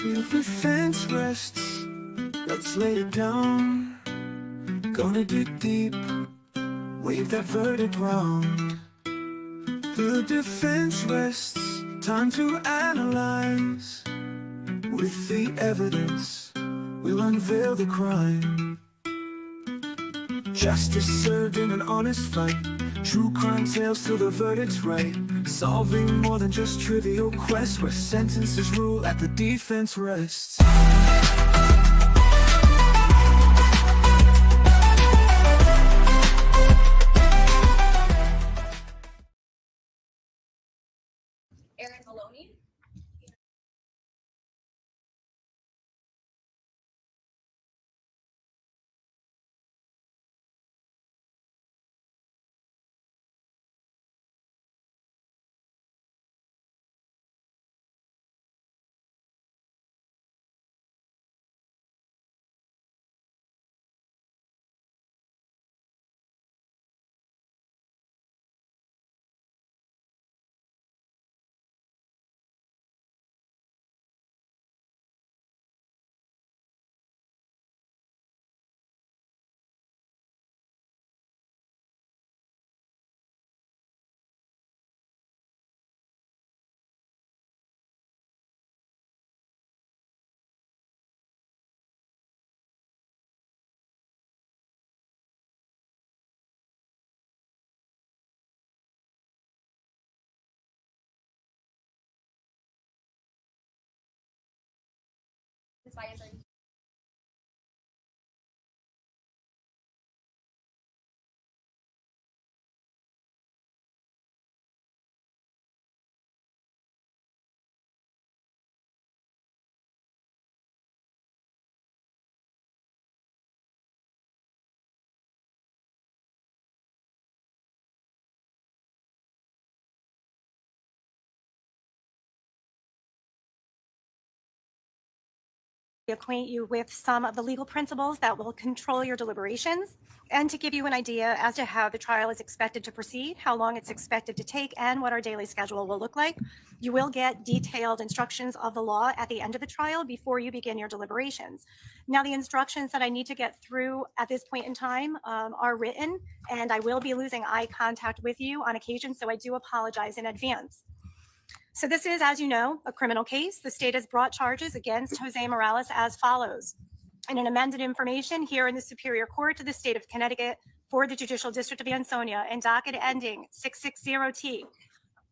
If the fence rests, let's lay it down. Gonna dig deep, wave that verdict round. The defense rests, time to analyze. With the evidence, we'll unveil the crime. Justice served in an honest fight. True crime tales till the verdict's right. Solving more than just trivial quests, where sentences rule at the defense rests. Maloney. Acquaint you with some of the legal principles that will control your deliberations and to give you an idea as to how the trial is expected to proceed, how long it's expected to take, and what our daily schedule will look like. You will get detailed instructions of the law at the end of the trial before you begin your deliberations. Now, the instructions that I need to get through at this point in time are written, and I will be losing eye contact with you on occasion, so I do apologize in advance. So this is, as you know, a criminal case. The state has brought charges against Jose Morales as follows. In an amended information here in the Superior Court of the state of Connecticut for the Judicial District of Ansonia and docket ending 660T.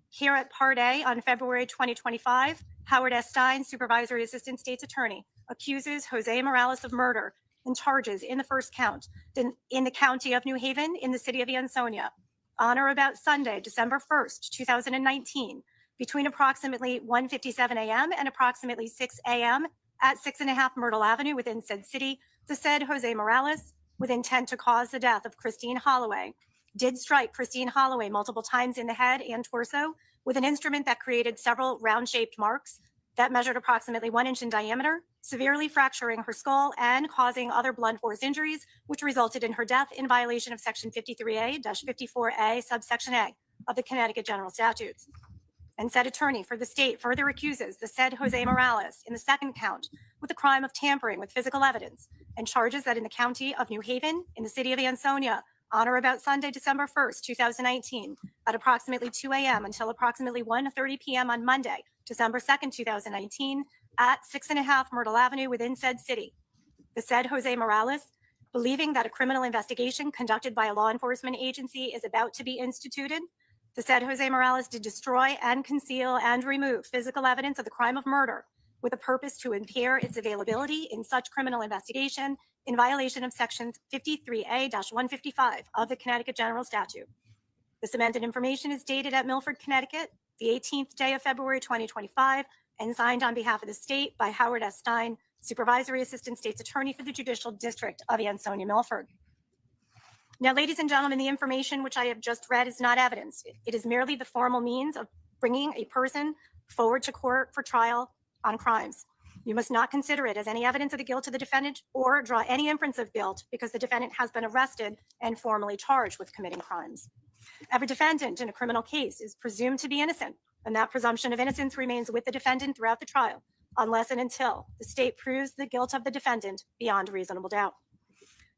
Here at Part A on February 2025, Howard S. Stein, Supervisory Assistant State's Attorney, accuses Jose Morales of murder and charges in the first count in the county of New Haven in the city of Ansonia on or about Sunday, December 1st, 2019, between approximately 1:57 a.m. and approximately 6 a.m. at 6.5 Myrtle Avenue within said city, the said Jose Morales, with intent to cause the death of Christine Holloway, did strike Christine Holloway multiple times in the head and torso with an instrument that created several round-shaped marks that measured approximately 1 inch in diameter, severely fracturing her skull and causing other blunt force injuries, which resulted in her death in violation of Section 53A-54A, subsection A of the Connecticut General Statutes. And said attorney for the state further accuses the said Jose Morales in the second count with the crime of tampering with physical evidence and charges that in the county of New Haven in the city of Ansonia on or about Sunday, December 1st, 2019 at approximately 2 a.m. until approximately 1:30 p.m. on Monday, December 2nd, 2019 at 6.5 Myrtle Avenue within said city. The said Jose Morales, believing that a criminal investigation conducted by a law enforcement agency is about to be instituted, the said Jose Morales did destroy and conceal and remove physical evidence of the crime of murder with a purpose to impair its availability in such criminal investigation in violation of Section 53A-155 of the Connecticut General Statute. This amended information is dated at Milford, Connecticut, the 18th day of February 2025, and signed on behalf of the state by Howard S. Stein, Supervisory Assistant State's Attorney for the Judicial District of Ansonia, Milford. Now, ladies and gentlemen, the information which I have just read is not evidence. It is merely the formal means of bringing a person forward to court for trial on crimes. You must not consider it as any evidence of the guilt of the defendant or draw any inference of guilt because the defendant has been arrested and formally charged with committing crimes. Every defendant in a criminal case is presumed to be innocent, and that presumption of innocence remains with the defendant throughout the trial unless and until the state proves the guilt of the defendant beyond a reasonable doubt.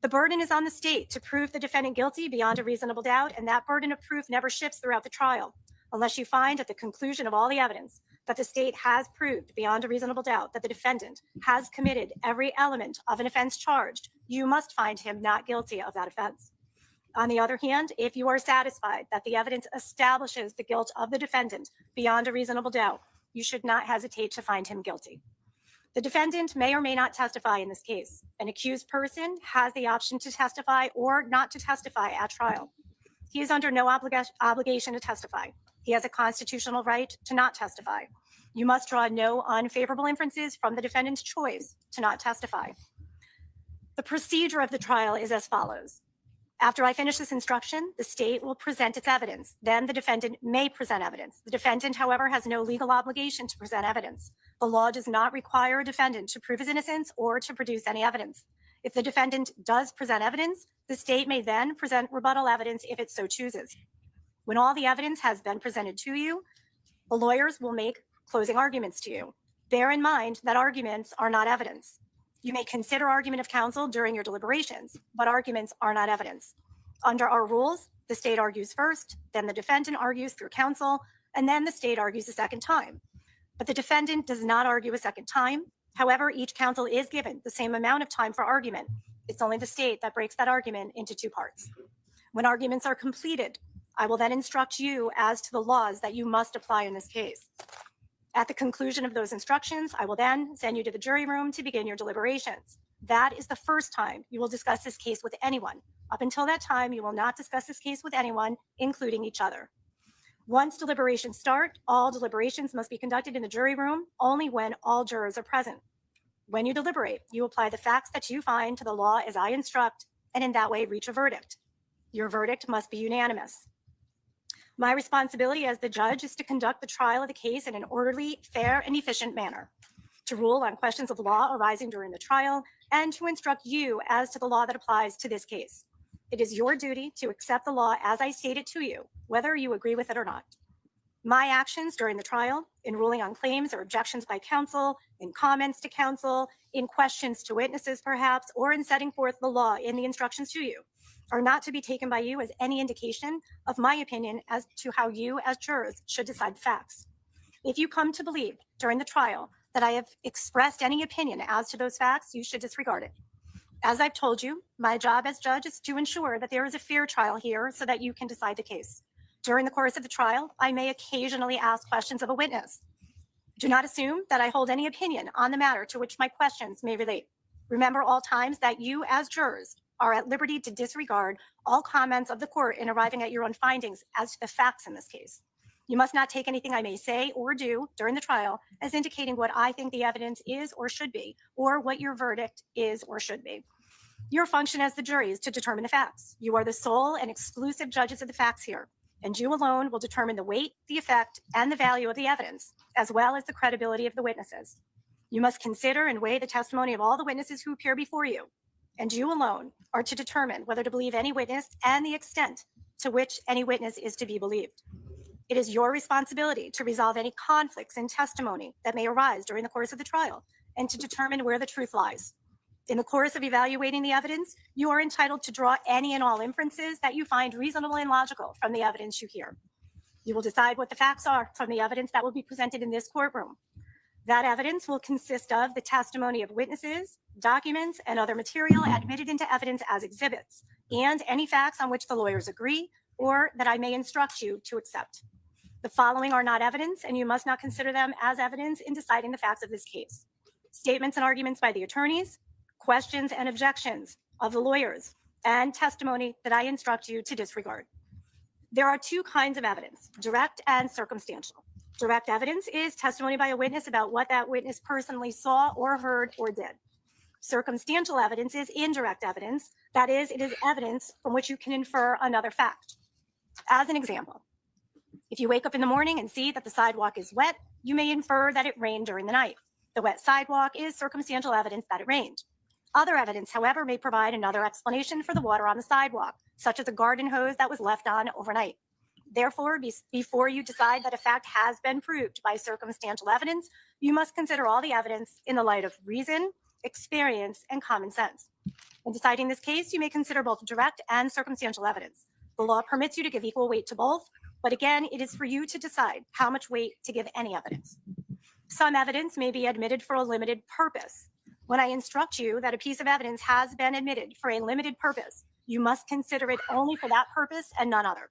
The burden is on the state to prove the defendant guilty beyond a reasonable doubt, and that burden of proof never shifts throughout the trial unless you find at the conclusion of all the evidence that the state has proved beyond a reasonable doubt that the defendant has committed every element of an offense charged. You must find him not guilty of that offense. On the other hand, if you are satisfied that the evidence establishes the guilt of the defendant beyond a reasonable doubt, you should not hesitate to find him guilty. The defendant may or may not testify in this case. An accused person has the option to testify or not to testify at trial. He is under no obligation to testify. He has a constitutional right to not testify. You must draw no unfavorable inferences from the defendant's choice to not testify. The procedure of the trial is as follows. After I finish this instruction, the state will present its evidence. Then the defendant may present evidence. The defendant, however, has no legal obligation to present evidence. The law does not require a defendant to prove his innocence or to produce any evidence. If the defendant does present evidence, the state may then present rebuttal evidence if it so chooses. When all the evidence has been presented to you, the lawyers will make closing arguments to you. Bear in mind that arguments are not evidence. You may consider argument of counsel during your deliberations, but arguments are not evidence. Under our rules, the state argues first, then the defendant argues through counsel, and then the state argues a second time. But the defendant does not argue a second time. However, each counsel is given the same amount of time for argument. It's only the state that breaks that argument into two parts. When arguments are completed, I will then instruct you as to the laws that you must apply in this case. At the conclusion of those instructions, I will then send you to the jury room to begin your deliberations. That is the first time you will discuss this case with anyone. Up until that time, you will not discuss this case with anyone, including each other. Once deliberations start, all deliberations must be conducted in the jury room only when all jurors are present. When you deliberate, you apply the facts that you find to the law as I instruct, and in that way reach a verdict. Your verdict must be unanimous. My responsibility as the judge is to conduct the trial of the case in an orderly, fair, and efficient manner, to rule on questions of law arising during the trial, and to instruct you as to the law that applies to this case. It is your duty to accept the law as I state it to you, whether you agree with it or not. My actions during the trial, in ruling on claims or objections by counsel, in comments to counsel, in questions to witnesses perhaps, or in setting forth the law in the instructions to you, are not to be taken by you as any indication of my opinion as to how you as jurors should decide the facts. If you come to believe during the trial that I have expressed any opinion as to those facts, you should disregard it. As I've told you, my job as judge is to ensure that there is a fair trial here so that you can decide the case. During the course of the trial, I may occasionally ask questions of a witness. Do not assume that I hold any opinion on the matter to which my questions may relate. Remember all times that you as jurors are at liberty to disregard all comments of the court in arriving at your own findings as to the facts in this case. You must not take anything I may say or do during the trial as indicating what I think the evidence is or should be, or what your verdict is or should be. Your function as the jury is to determine the facts. You are the sole and exclusive judges of the facts here, and you alone will determine the weight, the effect, and the value of the evidence, as well as the credibility of the witnesses. You must consider and weigh the testimony of all the witnesses who appear before you, and you alone are to determine whether to believe any witness and the extent to which any witness is to be believed. It is your responsibility to resolve any conflicts in testimony that may arise during the course of the trial and to determine where the truth lies. In the course of evaluating the evidence, you are entitled to draw any and all inferences that you find reasonable and logical from the evidence you hear. You will decide what the facts are from the evidence that will be presented in this courtroom. That evidence will consist of the testimony of witnesses, documents, and other material admitted into evidence as exhibits, and any facts on which the lawyers agree or that I may instruct you to accept. The following are not evidence, and you must not consider them as evidence in deciding the facts of this case. Statements and arguments by the attorneys, questions and objections of the lawyers, and testimony that I instruct you to disregard. There are two kinds of evidence, direct and circumstantial. Direct evidence is testimony by a witness about what that witness personally saw or heard or did. Circumstantial evidence is indirect evidence. That is, it is evidence from which you can infer another fact. As an example, if you wake up in the morning and see that the sidewalk is wet, you may infer that it rained during the night. The wet sidewalk is circumstantial evidence that it rained. Other evidence, however, may provide another explanation for the water on the sidewalk, such as a garden hose that was left on overnight. Therefore, before you decide that a fact has been proved by circumstantial evidence, you must consider all the evidence in the light of reason, experience, and common sense. In deciding this case, you may consider both direct and circumstantial evidence. The law permits you to give equal weight to both, but again, it is for you to decide how much weight to give any evidence. Some evidence may be admitted for a limited purpose. When I instruct you that a piece of evidence has been admitted for a limited purpose, you must consider it only for that purpose and none other.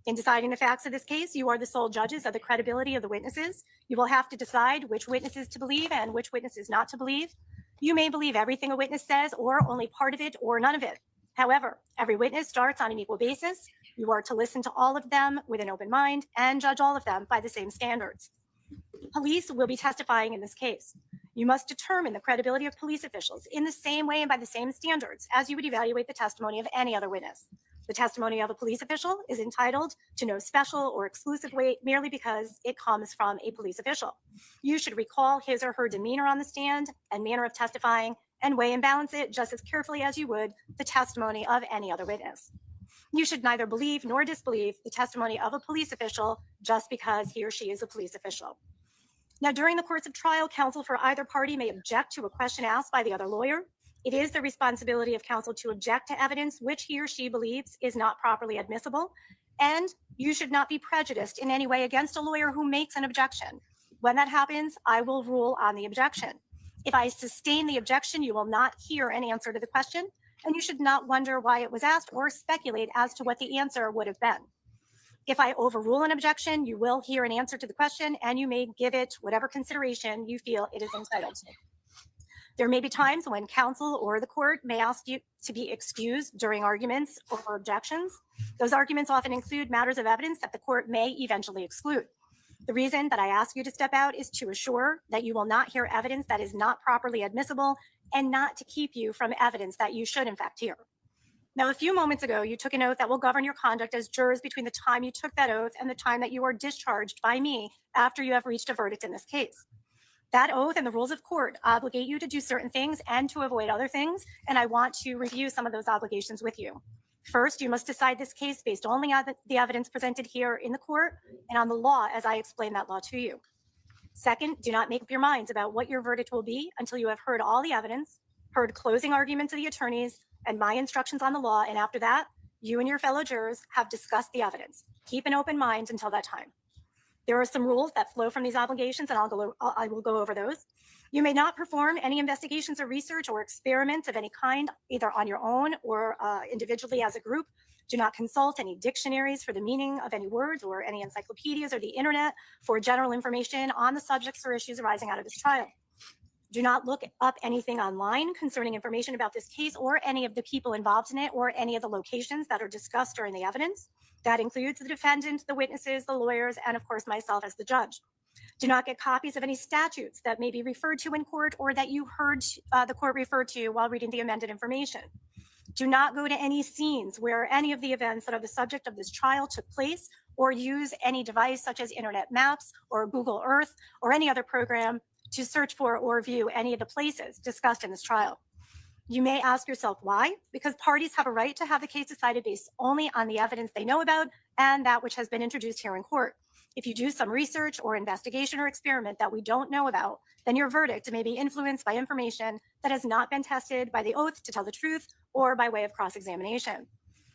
In deciding the facts of this case, you are the sole judges of the credibility of the witnesses. You will have to decide which witnesses to believe and which witnesses not to believe. You may believe everything a witness says or only part of it or none of it. However, every witness starts on an equal basis. You are to listen to all of them with an open mind and judge all of them by the same standards. Police will be testifying in this case. You must determine the credibility of police officials in the same way and by the same standards as you would evaluate the testimony of any other witness. The testimony of a police official is entitled to no special or exclusive weight merely because it comes from a police official. You should recall his or her demeanor on the stand and manner of testifying and weigh and balance it just as carefully as you would the testimony of any other witness. You should neither believe nor disbelieve the testimony of a police official just because he or she is a police official. Now, during the course of trial, counsel for either party may object to a question asked by the other lawyer. It is the responsibility of counsel to object to evidence which he or she believes is not properly admissible, and you should not be prejudiced in any way against a lawyer who makes an objection. When that happens, I will rule on the objection. If I sustain the objection, you will not hear an answer to the question, and you should not wonder why it was asked or speculate as to what the answer would have been. If I overrule an objection, you will hear an answer to the question, and you may give it whatever consideration you feel it is entitled to. There may be times when counsel or the court may ask you to be excused during arguments or objections. Those arguments often include matters of evidence that the court may eventually exclude. The reason that I ask you to step out is to assure that you will not hear evidence that is not properly admissible and not to keep you from evidence that you should in fact hear. Now, a few moments ago, you took an oath that will govern your conduct as jurors between the time you took that oath and the time that you are discharged by me after you have reached a verdict in this case. That oath and the rules of court obligate you to do certain things and to avoid other things, and I want to review some of those obligations with you. First, you must decide this case based only on the evidence presented here in the court and on the law as I explain that law to you. Second, do not make up your minds about what your verdict will be until you have heard all the evidence, heard closing arguments of the attorneys, and my instructions on the law, and after that, you and your fellow jurors have discussed the evidence. Keep an open mind until that time. There are some rules that flow from these obligations, and I will go over those. You may not perform any investigations or research or experiments of any kind, either on your own or individually as a group. Do not consult any dictionaries for the meaning of any words or any encyclopedias or the internet for general information on the subjects or issues arising out of this trial. Do not look up anything online concerning information about this case or any of the people involved in it or any of the locations that are discussed during the evidence. That includes the defendant, the witnesses, the lawyers, and of course myself as the judge. Do not get copies of any statutes that may be referred to in court or that you heard the court refer to while reading the amended information. Do not go to any scenes where any of the events that are the subject of this trial took place or use any device such as internet maps or Google Earth or any other program to search for or view any of the places discussed in this trial. You may ask yourself why, because parties have a right to have the case decided based only on the evidence they know about and that which has been introduced here in court. If you do some research or investigation or experiment that we don't know about, then your verdict may be influenced by information that has not been tested by the oath to tell the truth or by way of cross-examination.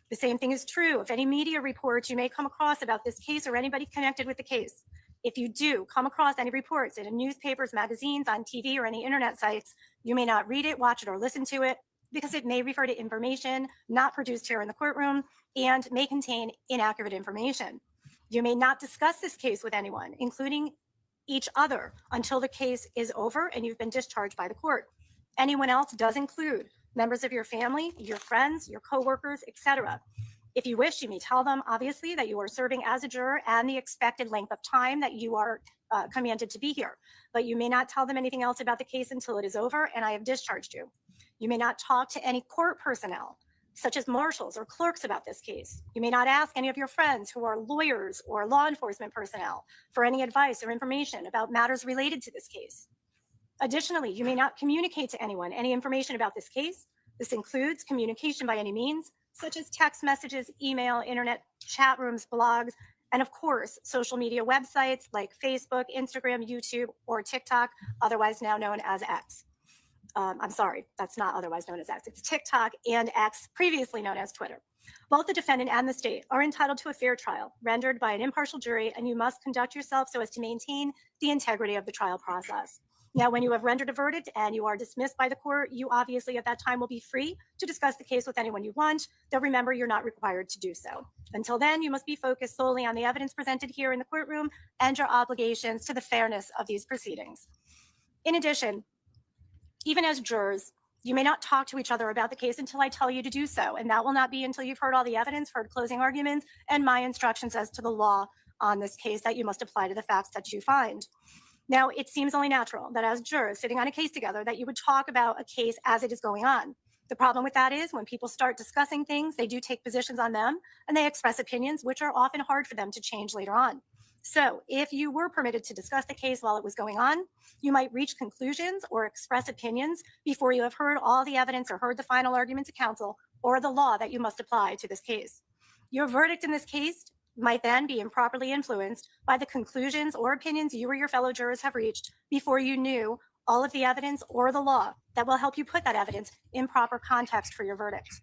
The same thing is true of any media reports you may come across about this case or anybody connected with the case. If you do come across any reports in newspapers, magazines, on TV, or any internet sites, you may not read it, watch it, or listen to it because it may refer to information not produced here in the courtroom and may contain inaccurate information. You may not discuss this case with anyone, including each other, until the case is over and you've been discharged by the court. Anyone else does include members of your family, your friends, your coworkers, etc. If you wish, you may tell them, obviously, that you are serving as a juror and the expected length of time that you are commanded to be here. But you may not tell them anything else about the case until it is over and I have discharged you. You may not talk to any court personnel, such as marshals or clerks, about this case. You may not ask any of your friends who are lawyers or law enforcement personnel for any advice or information about matters related to this case. Additionally, you may not communicate to anyone any information about this case. This includes communication by any means, such as text messages, email, internet chat rooms, blogs, and of course, social media websites like Facebook, Instagram, YouTube, or TikTok, otherwise now known as X. I'm sorry, that's not otherwise known as X. It's TikTok and X, previously known as Twitter. Both the defendant and the state are entitled to a fair trial rendered by an impartial jury, and you must conduct yourself so as to maintain the integrity of the trial process. Now, when you have rendered a verdict and you are dismissed by the court, you obviously at that time will be free to discuss the case with anyone you want, though remember, you're not required to do so. Until then, you must be focused solely on the evidence presented here in the courtroom and your obligations to the fairness of these proceedings. In addition, even as jurors, you may not talk to each other about the case until I tell you to do so, and that will not be until you've heard all the evidence, heard closing arguments, and my instructions as to the law on this case that you must apply to the facts that you find. Now, it seems only natural that as jurors sitting on a case together that you would talk about a case as it is going on. The problem with that is when people start discussing things, they do take positions on them and they express opinions, which are often hard for them to change later on. So if you were permitted to discuss the case while it was going on, you might reach conclusions or express opinions before you have heard all the evidence or heard the final arguments of counsel or the law that you must apply to this case. Your verdict in this case might then be improperly influenced by the conclusions or opinions you or your fellow jurors have reached before you knew all of the evidence or the law that will help you put that evidence in proper context for your verdict.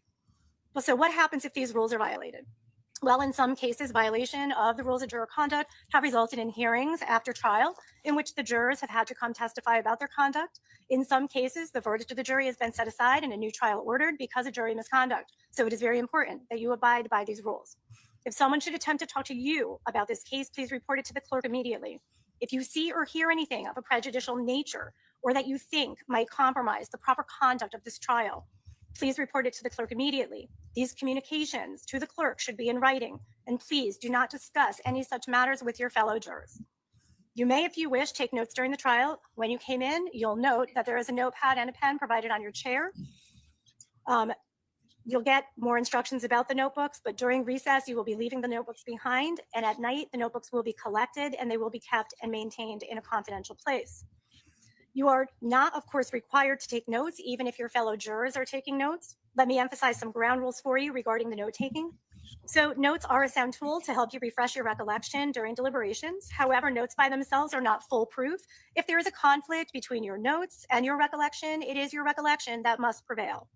Well, so what happens if these rules are violated? Well, in some cases, violation of the rules of juror conduct have resulted in hearings after trial in which the jurors have had to come testify about their conduct. In some cases, the verdict of the jury has been set aside and a new trial ordered because of jury misconduct. So it is very important that you abide by these rules. If someone should attempt to talk to you about this case, please report it to the clerk immediately. If you see or hear anything of a prejudicial nature or that you think might compromise the proper conduct of this trial, please report it to the clerk immediately. These communications to the clerk should be in writing, and please do not discuss any such matters with your fellow jurors. You may, if you wish, take notes during the trial. When you came in, you'll note that there is a notepad and a pen provided on your chair. You'll get more instructions about the notebooks, but during recess, you will be leaving the notebooks behind, and at night, the notebooks will be collected and they will be kept and maintained in a confidential place. You are not, of course, required to take notes, even if your fellow jurors are taking notes. Let me emphasize some ground rules for you regarding the note taking. So notes are a sound tool to help you refresh your recollection during deliberations. However, notes by themselves are not foolproof. If there is a conflict between your notes and your recollection, it is your recollection that must prevail.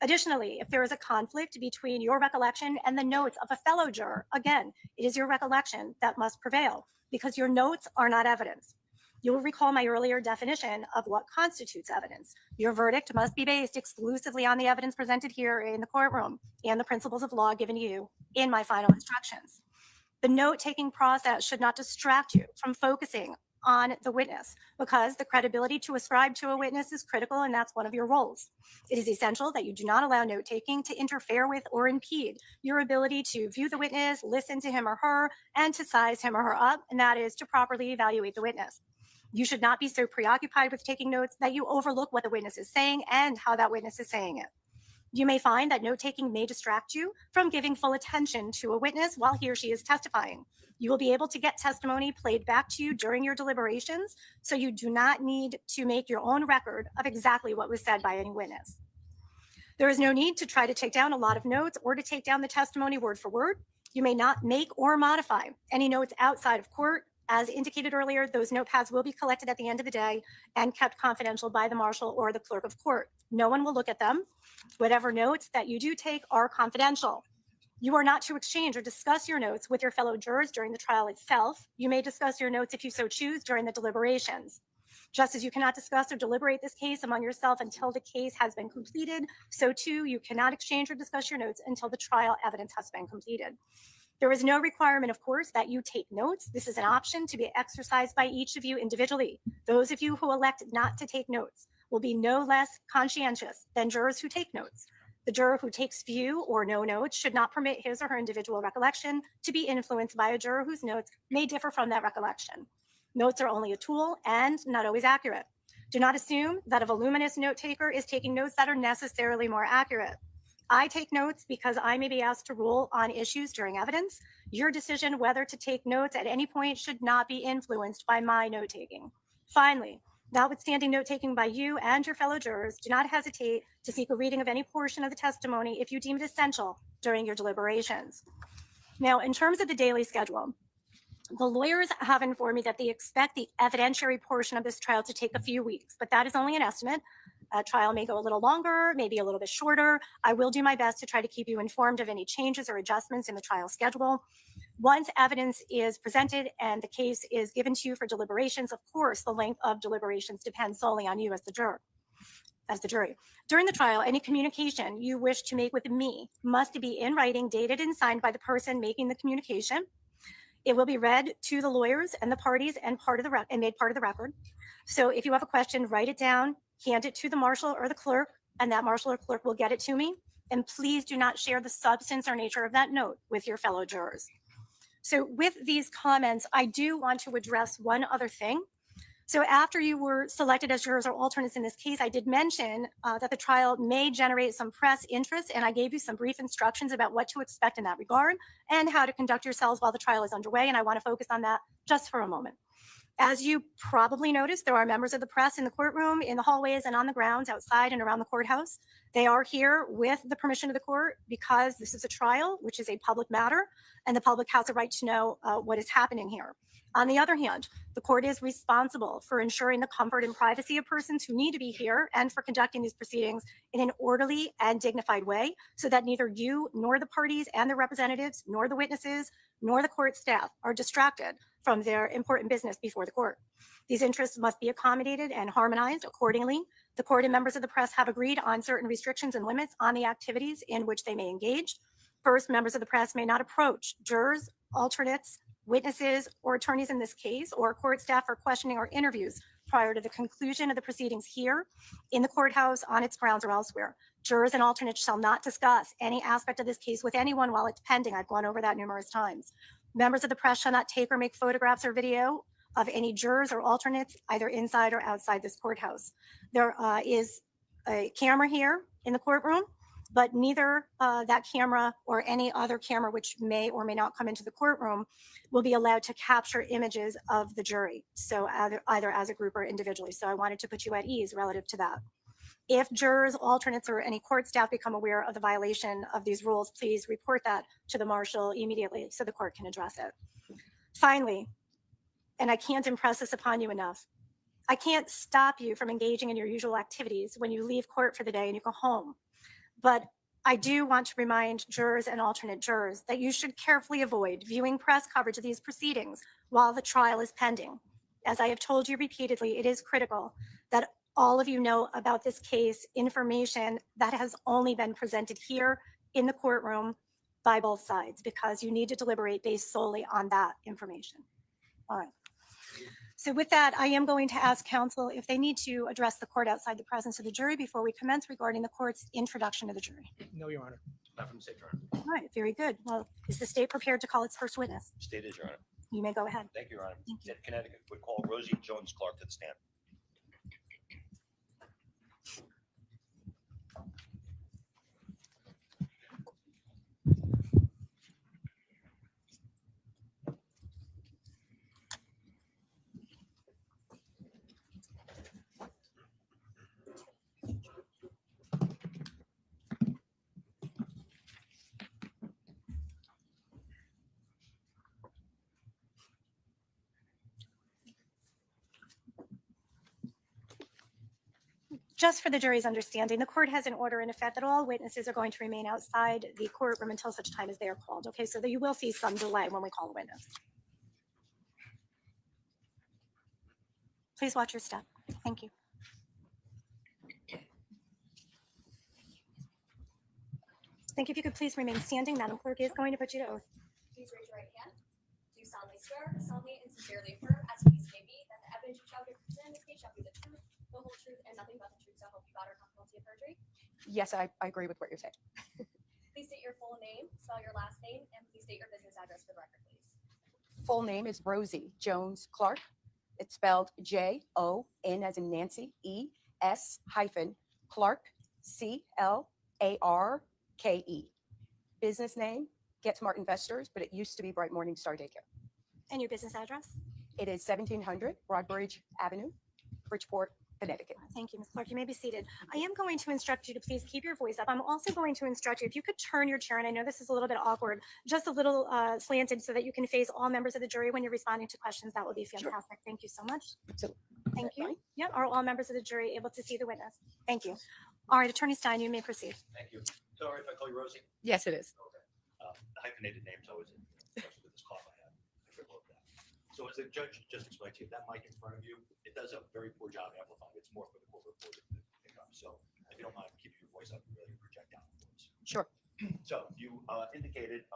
Additionally, if there is a conflict between your recollection and the notes of a fellow juror, again, it is your recollection that must prevail because your notes are not evidence. You will recall my earlier definition of what constitutes evidence. Your verdict must be based exclusively on the evidence presented here in the courtroom and the principles of law given to you in my final instructions. The note-taking process should not distract you from focusing on the witness because the credibility to ascribe to a witness is critical and that's one of your roles. It is essential that you do not allow note-taking to interfere with or impede your ability to view the witness, listen to him or her, and to size him or her up, and that is to properly evaluate the witness. You should not be so preoccupied with taking notes that you overlook what the witness is saying and how that witness is saying it. You may find that note-taking may distract you from giving full attention to a witness while he or she is testifying. You will be able to get testimony played back to you during your deliberations, so you do not need to make your own record of exactly what was said by any witness. There is no need to try to take down a lot of notes or to take down the testimony word for word. You may not make or modify any notes outside of court. As indicated earlier, those notepads will be collected at the end of the day and kept confidential by the marshal or the clerk of court. No one will look at them. Whatever notes that you do take are confidential. You are not to exchange or discuss your notes with your fellow jurors during the trial itself. You may discuss your notes if you so choose during the deliberations. Just as you cannot discuss or deliberate this case among yourself until the case has been completed, so too you cannot exchange or discuss your notes until the trial evidence has been completed. There is no requirement, of course, that you take notes. This is an option to be exercised by each of you individually. Those of you who elect not to take notes will be no less conscientious than jurors who take notes. The juror who takes few or no notes should not permit his or her individual recollection to be influenced by a juror whose notes may differ from that recollection. Notes are only a tool and not always accurate. Do not assume that a voluminous note taker is taking notes that are necessarily more accurate. I take notes because I may be asked to rule on issues during evidence. Your decision whether to take notes at any point should not be influenced by my note taking. Finally, notwithstanding note taking by you and your fellow jurors, do not hesitate to seek a reading of any portion of the testimony if you deem it essential during your deliberations. Now, in terms of the daily schedule, the lawyers have informed me that they expect the evidentiary portion of this trial to take a few weeks, but that is only an estimate. A trial may go a little longer, maybe a little bit shorter. I will do my best to try to keep you informed of any changes or adjustments in the trial schedule. Once evidence is presented and the case is given to you for deliberations, of course, the length of deliberations depends solely on you as the jury. During the trial, any communication you wish to make with me must be in writing, dated and signed by the person making the communication. It will be read to the lawyers and the parties and made part of the record. So if you have a question, write it down, hand it to the marshal or the clerk, and that marshal or clerk will get it to me. And please do not share the substance or nature of that note with your fellow jurors. So with these comments, I do want to address one other thing. So after you were selected as jurors or alternates in this case, I did mention that the trial may generate some press interest, and I gave you some brief instructions about what to expect in that regard and how to conduct yourselves while the trial is underway, and I want to focus on that just for a moment. As you probably noticed, there are members of the press in the courtroom, in the hallways, and on the grounds outside and around the courthouse. They are here with the permission of the court because this is a trial, which is a public matter, and the public has a right to know what is happening here. On the other hand, the court is responsible for ensuring the comfort and privacy of persons who need to be here and for conducting these proceedings in an orderly and dignified way so that neither you nor the parties and their representatives, nor the witnesses, nor the court staff are distracted from their important business before the court. These interests must be accommodated and harmonized accordingly. The court and members of the press have agreed on certain restrictions and limits on the activities in which they may engage. First, members of the press may not approach jurors, alternates, witnesses, or attorneys in this case, or court staff for questioning or interviews prior to the conclusion of the proceedings here, in the courthouse, on its grounds, or elsewhere. Jurors and alternates shall not discuss any aspect of this case with anyone while it's pending. I've gone over that numerous times. Members of the press shall not take or make photographs or video of any jurors or alternates, either inside or outside this courthouse. There is a camera here in the courtroom, but neither that camera or any other camera which may or may not come into the courtroom will be allowed to capture images of the jury, so either as a group or individually. So I wanted to put you at ease relative to that. If jurors, alternates, or any court staff become aware of the violation of these rules, please report that to the marshal immediately so the court can address it. Finally, and I can't impress this upon you enough, I can't stop you from engaging in your usual activities when you leave court for the day and you go home. But I do want to remind jurors and alternate jurors that you should carefully avoid viewing press coverage of these proceedings while the trial is pending. As I have told you repeatedly, it is critical that all of you know about this case information that has only been presented here in the courtroom by both sides, because you need to deliberate based solely on that information. All right. So with that, I am going to ask counsel if they need to address the court outside the presence of the jury before we commence regarding the court's introduction to the jury. No, Your Honor. Not from the state, Your Honor. All right, very good. Well, is the state prepared to call its first witness? State is, Your Honor. You may go ahead. Thank you, Your Honor. Thank you. State of Connecticut would call Rosie Jones Clark to the stand. Just for the jury's understanding, the court has an order in effect that all witnesses are going to remain outside the courtroom until such time as they are called. Okay, so that you will see some delay when we call a witness. Please watch your step. Thank you. Think if you could please remain standing. Madam Clerk is going to put you to oath. Please raise your right hand. Do you solemnly swear, solemnly and sincerely affirm, as the case may be, that the evidence you shall give in this case shall be the truth, the whole truth, and nothing but the truth, so help you God, or not guilty of perjury? Yes, I agree with what you're saying. Please state your full name, spell your last name, and please state your business address for the record, please. Full name is Rosie Jones Clark. It's spelled J-O-N as in Nancy, E-S hyphen Clark, C-L-A-R-K-E. Business name, Get Smart Investors, but it used to be Bright Morning Star Daycare. And your business address? It is 1700 Broadbridge Avenue, Bridgeport, Connecticut. Thank you, Ms. Clark. You may be seated. I am going to instruct you to please keep your voice up. I'm also going to instruct you, if you could turn your chair, and I know this is a little bit awkward, just a little slanted so that you can face all members of the jury when you're responding to questions. That would be fantastic. Thank you so much. So, Thank you. fine? Yep. Are all members of the jury able to see the witness? Thank you. All right, Attorney Stein, you may proceed. Thank you. So, all right, if I call you Rosie? yes, it is. Okay. Hyphenated names always, especially with this cough I have. I forget about that. So as the judge just explained to you, that mic in front of you, it does a very poor job amplifying. It's more for the court reporter to pick up. So if you don't mind keeping your voice up, you really project down for us. Sure. So you indicated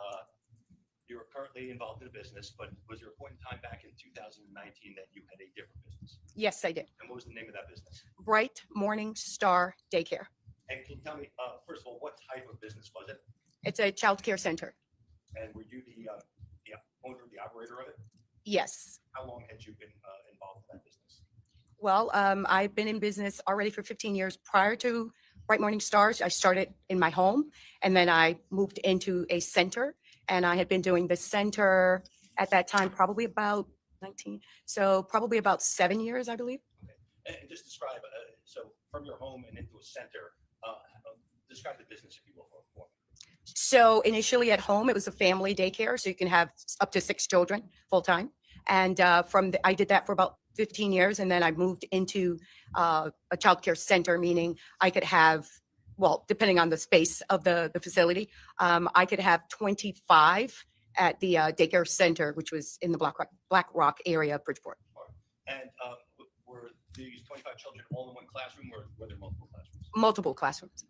you're currently involved in a business, but was there a point in time back in 2019 that you had a different business? Yes, I did. And what was the name of that business? Bright Morning Star Daycare. And can you tell me, first of all, what type of business was it? It's a child care center. And were you the owner, the operator of it? Yes. How long had you been involved in that business? Well, I've been in business already for 15 years. Prior to Bright Morning Stars, I started in my home, and then I moved into a center, and I had been doing the center at that time, probably about 19. So probably about 7 years, I believe. Okay. And just describe, so from your home and into a center, describe the business, if you will, for me. So initially at home, it was a family daycare, so you can have up to 6 children full time. And I did that for about 15 years, and then I moved into a childcare center, meaning I could have, well, depending on the space of the facility, I could have 25 at the daycare center, which was in the Black Rock area of Bridgeport. And were these 25 children all in one classroom, or were there multiple classrooms? Multiple classrooms.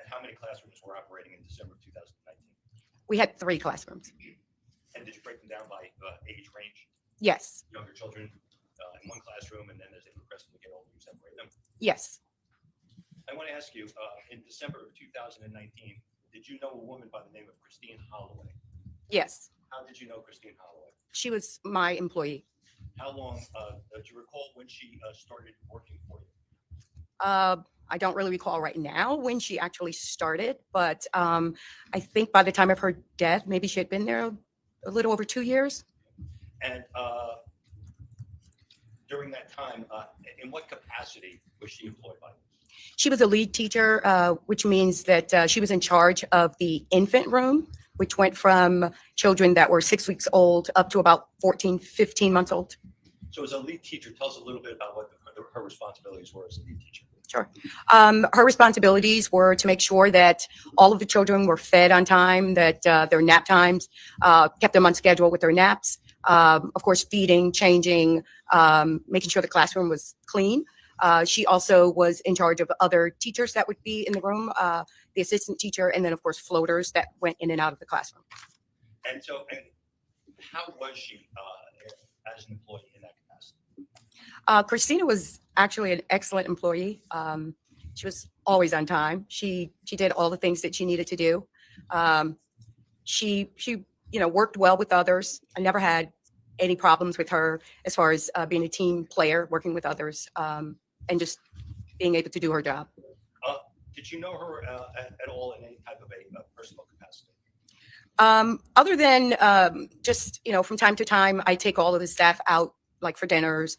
How many classrooms were operating in December of 2019? We had 3 classrooms. And did you break them down by age range? Yes. Younger children in one classroom, and then as they progress to get older, you separate them? Yes. I want to ask you, in December of 2019, did you know a woman by the name of Christine Holloway? Yes. How did you know Christine Holloway? She was my employee. How long, do you recall when she started working for you? I don't really recall right now when she actually started, but I think by the time of her death, maybe she had been there a little over 2 years. And during that time, in what capacity was she employed by you? She was a lead teacher, which means that she was in charge of the infant room, which went from children that were 6 weeks old up to about 14, 15 months old. So as a lead teacher, tell us a little bit about what her responsibilities were as a lead teacher. Sure. Her responsibilities were to make sure that all of the children were fed on time, that their nap times, kept them on schedule with their naps. Of course, feeding, changing, making sure the classroom was clean. She also was in charge of other teachers that would be in the room, the assistant teacher, and then, of course, floaters that went in and out of the classroom. And so, and how was she as an employee in that capacity? Christina was actually an excellent employee. She was always on time. She did all the things that she needed to do. She worked well with others. I never had any problems with her as far as being a team player, working with others, and just being able to do her job. Did you know her at all in any type of a personal capacity? Other than just, from time to time, I take all of the staff out, like for dinners,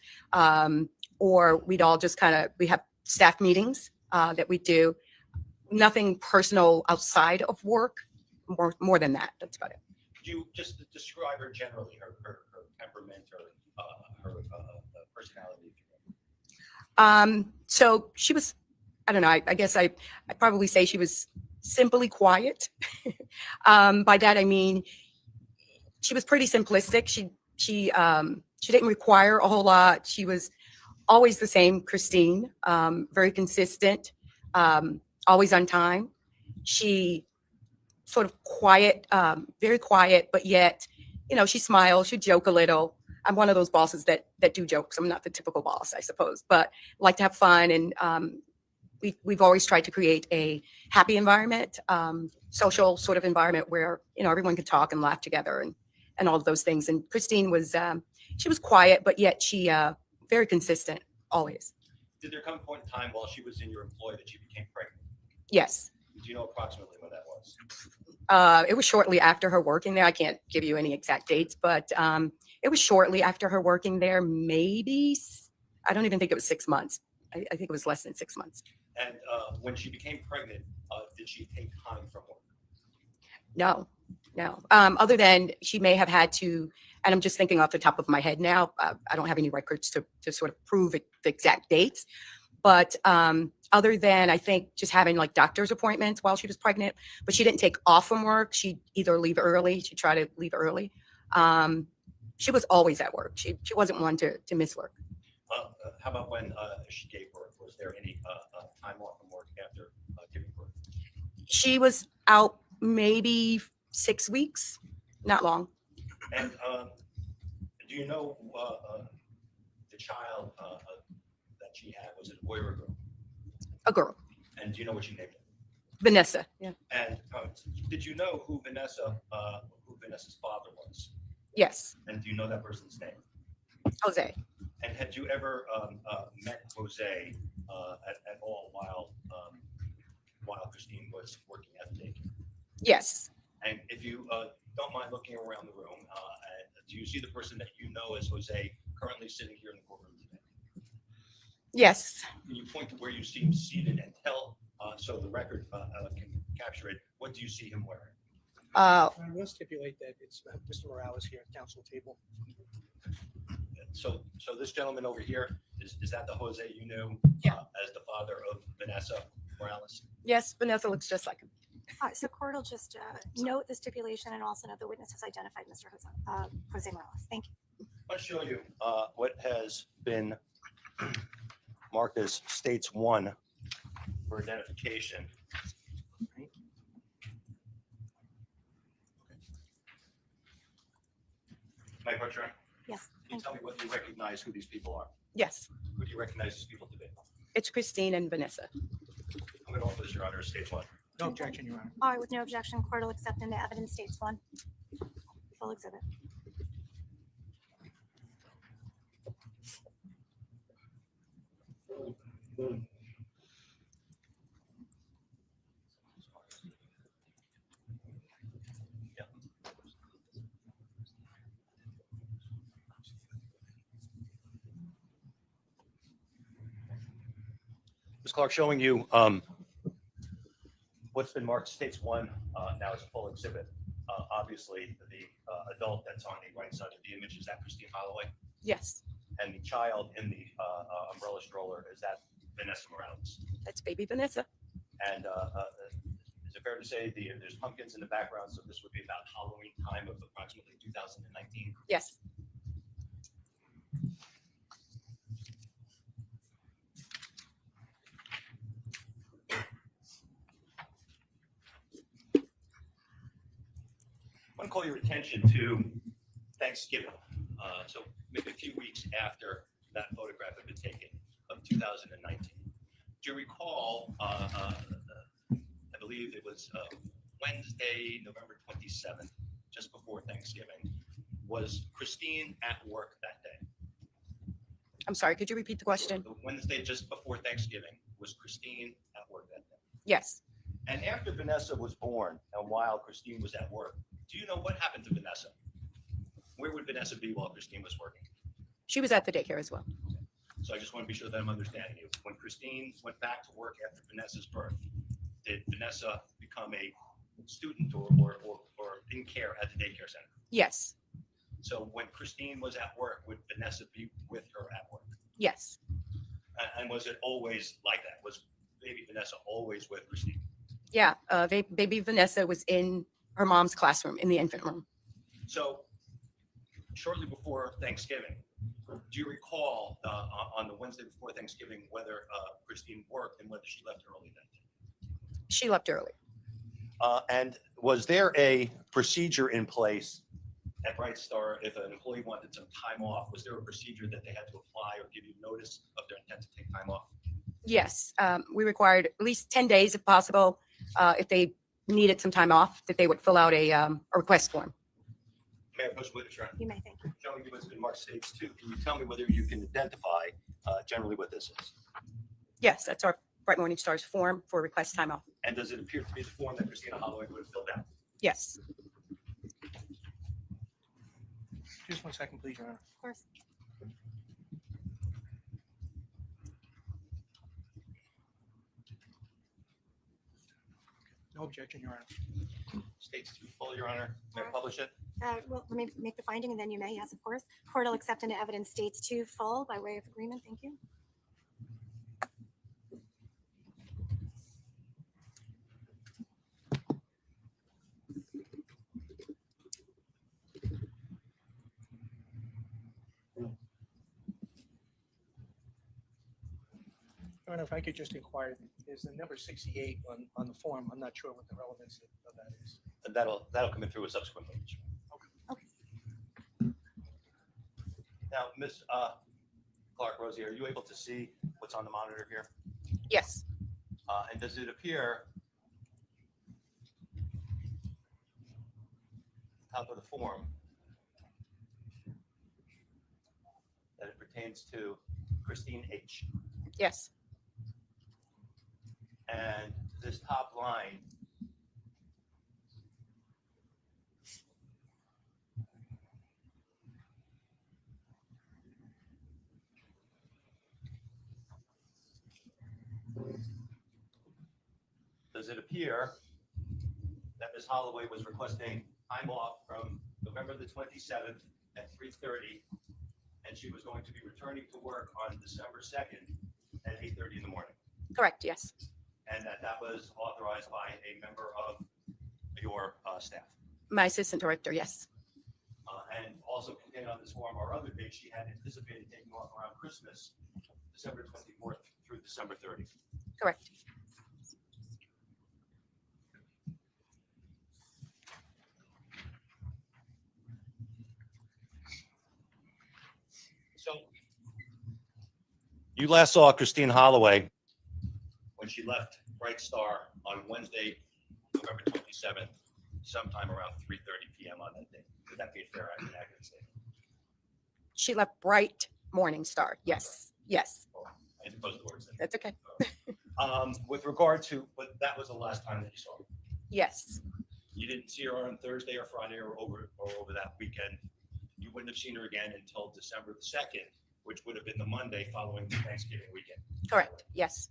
or we'd all just we have staff meetings that we do. Nothing personal outside of work, more than that. That's about it. Could you just describe her generally, her temperament, her personality? So she was, I don't know, I guess I'd probably say she was simply quiet. By that I mean she was pretty simplistic. She didn't require a whole lot. She was always the same Christine, very consistent, always on time. She sort of quiet, very quiet, but yet, she smiles, she joke a little. I'm one of those bosses that do jokes. I'm not the typical boss, I suppose, but like to have fun. And we've always tried to create a happy environment, social sort of environment where, everyone could talk and laugh together and all of those things. And Christine was, she was quiet, but yet she very consistent, always. Did there come a point in time while she was in your employ that she became pregnant? Yes. Do you know approximately when that was? It was shortly after her working there. I can't give you any exact dates, but it was shortly after her working there. Maybe, I don't even think it was 6 months. I think it was less than 6 months. And when she became pregnant, did she take time from work? No. Other than she may have had to, and I'm just thinking off the top of my head now. I don't have any records to sort of prove the exact dates. But other than, I think, just having like doctor's appointments while she was pregnant, but she didn't take off from work. She'd either leave early. She'd try to leave early. She was always at work. She wasn't one to miss work. How about when she gave birth? Was there any time off from work after giving birth? She was out maybe 6 weeks, not long. And do you know the child that she had, was it a boy or a girl? A girl, And do you know what she named it? Vanessa. Yeah. And did you know who Vanessa's father was? Yes, And do you know that person's name? Jose. And had you ever met Jose at all while Christine was working at the daycare? Yes, And if you don't mind looking around the room, do you see the person that you know as Jose currently sitting here in the courtroom today? yes. Can you point to where you see him seated and tell, so the record can capture it, what do you see him wearing? Uh, I will stipulate that it's Mr. Morales here at council table. So this gentleman over here, is that the Jose you knew Yeah. as the father of Vanessa Morales? yes, Vanessa looks just like him. So court will just note the stipulation and also note the witness has identified Mr. Jose Morales. Thank you. I'll show you what has been marked as States 1 for identification. My question, Yes. can you tell me whether you recognize who these people are? Yes, Who do you recognize these people to be? it's Christine and Vanessa. I'm going to offer this, Your Honor, as States 1. No objection, Your Honor. All right, with no objection, court will accept into evidence states one. Full exhibit. Ms. Clark, showing you what's been marked States 1 now as a full exhibit. Obviously, the adult that's on the right side of the image, is that Christine Holloway? Yes, And the child in the umbrella stroller, is that Vanessa Morales? that's baby Vanessa. And is it fair to say there's pumpkins in the background, so this would be about Halloween time of approximately 2019? Yes, I want to call your attention to Thanksgiving. So maybe a few weeks after that photograph had been taken of 2019. Do you recall, I believe it was Wednesday, November 27th, just before Thanksgiving, was Christine at work that day? I'm sorry, could you repeat the question? The Wednesday just before Thanksgiving, was Christine at work that day? Yes, And after Vanessa was born and while Christine was at work, do you know what happened to Vanessa? Where would Vanessa be while Christine was working? she was at the daycare as well. So I just want to be sure that I'm understanding you. When Christine went back to work after Vanessa's birth, did Vanessa become a student or in care at the daycare center? Yes, So when Christine was at work, would Vanessa be with her at work? yes, And was it always like that? Was baby Vanessa always with Christine? yeah. Baby Vanessa was in her mom's classroom in the infant room. So shortly before Thanksgiving, do you recall on the Wednesday before Thanksgiving whether Christine worked and whether she left early that day? She left early. And was there a procedure in place at Bright Star if an employee wanted some time off? Was there a procedure that they had to apply or give you notice of their intent to take time off? Yes, we required at least 10 days if possible. If they needed some time off, that they would fill out a request form. May I push witness, Your Honor? You may thank you. Showing you what's been marked States 2, can you tell me whether you can identify generally what this is? Yes, that's our Bright Morning Stars form for request time off. And does it appear to be the form that Christina Holloway would have filled out? Yes, Just 1 second, please, Your Honor. Of course. No objection, Your Honor. States to be full, Your Honor. May I publish it? Well, let me make the finding and then you may, yes, of course. Court will accept into evidence states 2 full by way of agreement. Thank you. Your Honor, if I could just inquire, is the number 68 on the form? I'm not sure what the relevance of that is. And that'll come in through a subsequent page. Okay. Now, Ms. Clark, Rosie, are you able to see what's on the monitor here? Yes. And does it appear top of the form that it pertains to Christine H? Yes. And this top line does it appear that Ms. Holloway was requesting time off from November the 27th at 3:30, and she was going to be returning to work on December 2nd at 8:30 in the morning, Correct. Yes. and that was authorized by a member of your staff? My assistant director. Yes. And also contained on this form are other dates she had anticipated taking off around Christmas, December 24th through December 30th. Correct. So you last saw Christine Holloway when she left Bright Star on Wednesday, November 27th, sometime around 3:30 p.m. on that day. Would that be a fair and accurate statement? She left bright morning star. Yes. Yes. I suppose the words. That's okay. With regard to, but that was the last time that you saw her. Yes. You didn't see her on Thursday or Friday or over that weekend. You wouldn't have seen her again until December the 2nd, which would have been the Monday following the Thanksgiving weekend. Correct. Yes.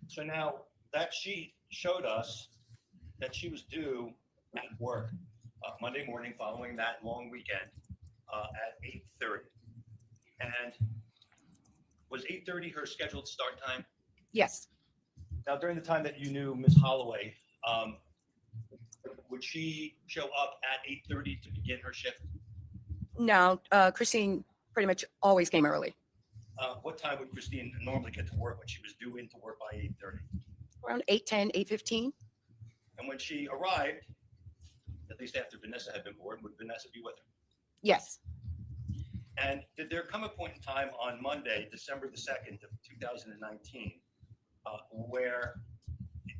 So now that sheet showed us that she was due at work Monday morning following that long weekend at 8:30. And was 8:30 her scheduled start time? Yes. Now, during the time that you knew Ms. Holloway, would she show up at 8:30 to begin her shift? No. Christine pretty much always came early. What time would Christine normally get to work when she was due into work by 8:30? Around 8:10, 8:15. And when she arrived, at least after Vanessa had been born, would Vanessa be with her? Yes. And did there come a point in time on Monday, December the 2nd of 2019, where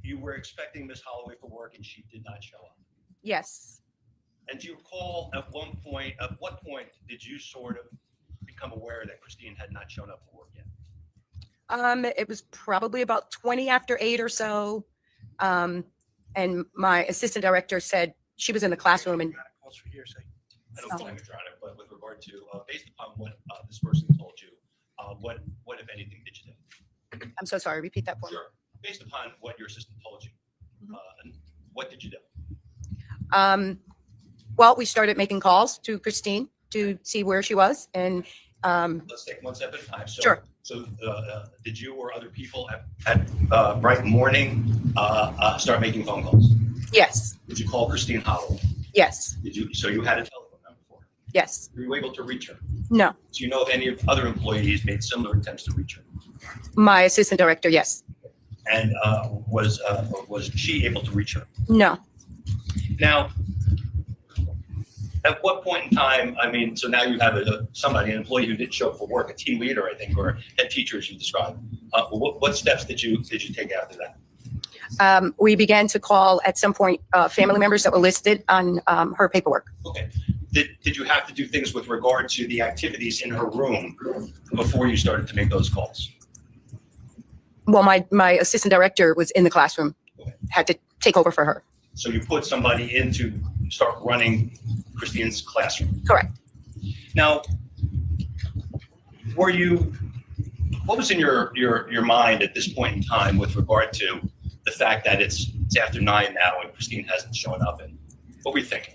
you were expecting Ms. Holloway for work and she did not show up? Yes. And do you recall at what point did you sort of become aware that Christine had not shown up for work yet? It was probably about 20 after 8 or so. And my assistant director said she was in the classroom and Calls for hearsay. I don't Oh. claim it's right, but with regard to, based upon what this person told you, what, if anything, did you do? I'm so sorry. Repeat that for me. Sure. Based upon what your assistant told you, what did you do? Well, we started making calls to Christine to see where she was. And Let's take one step at a time. So, Sure. So did you or other people at bright morning start making phone calls? yes, Did you call Christine Holloway? yes, Did you? So you had a telephone number for her. yes, Were you able to reach her? no. Do you know if any of other employees made similar attempts to reach her? My assistant director, yes. And was she able to reach her? No. Now, at what point in time, I mean, so now you have an employee who didn't show up for work, a team leader, I think, or head teacher, as you described. What steps did you take after that? We began to call at some point family members that were listed on her paperwork. Okay. Did you have to do things with regard to the activities in her room before you started to make those calls? Well, my assistant director was in the classroom, had to take over for her. So you put somebody in to start running Christine's classroom. Correct. Now, were you What was in your mind at this point in time with regard to the fact that it's after 9 now and Christine hasn't shown up? And what were you thinking?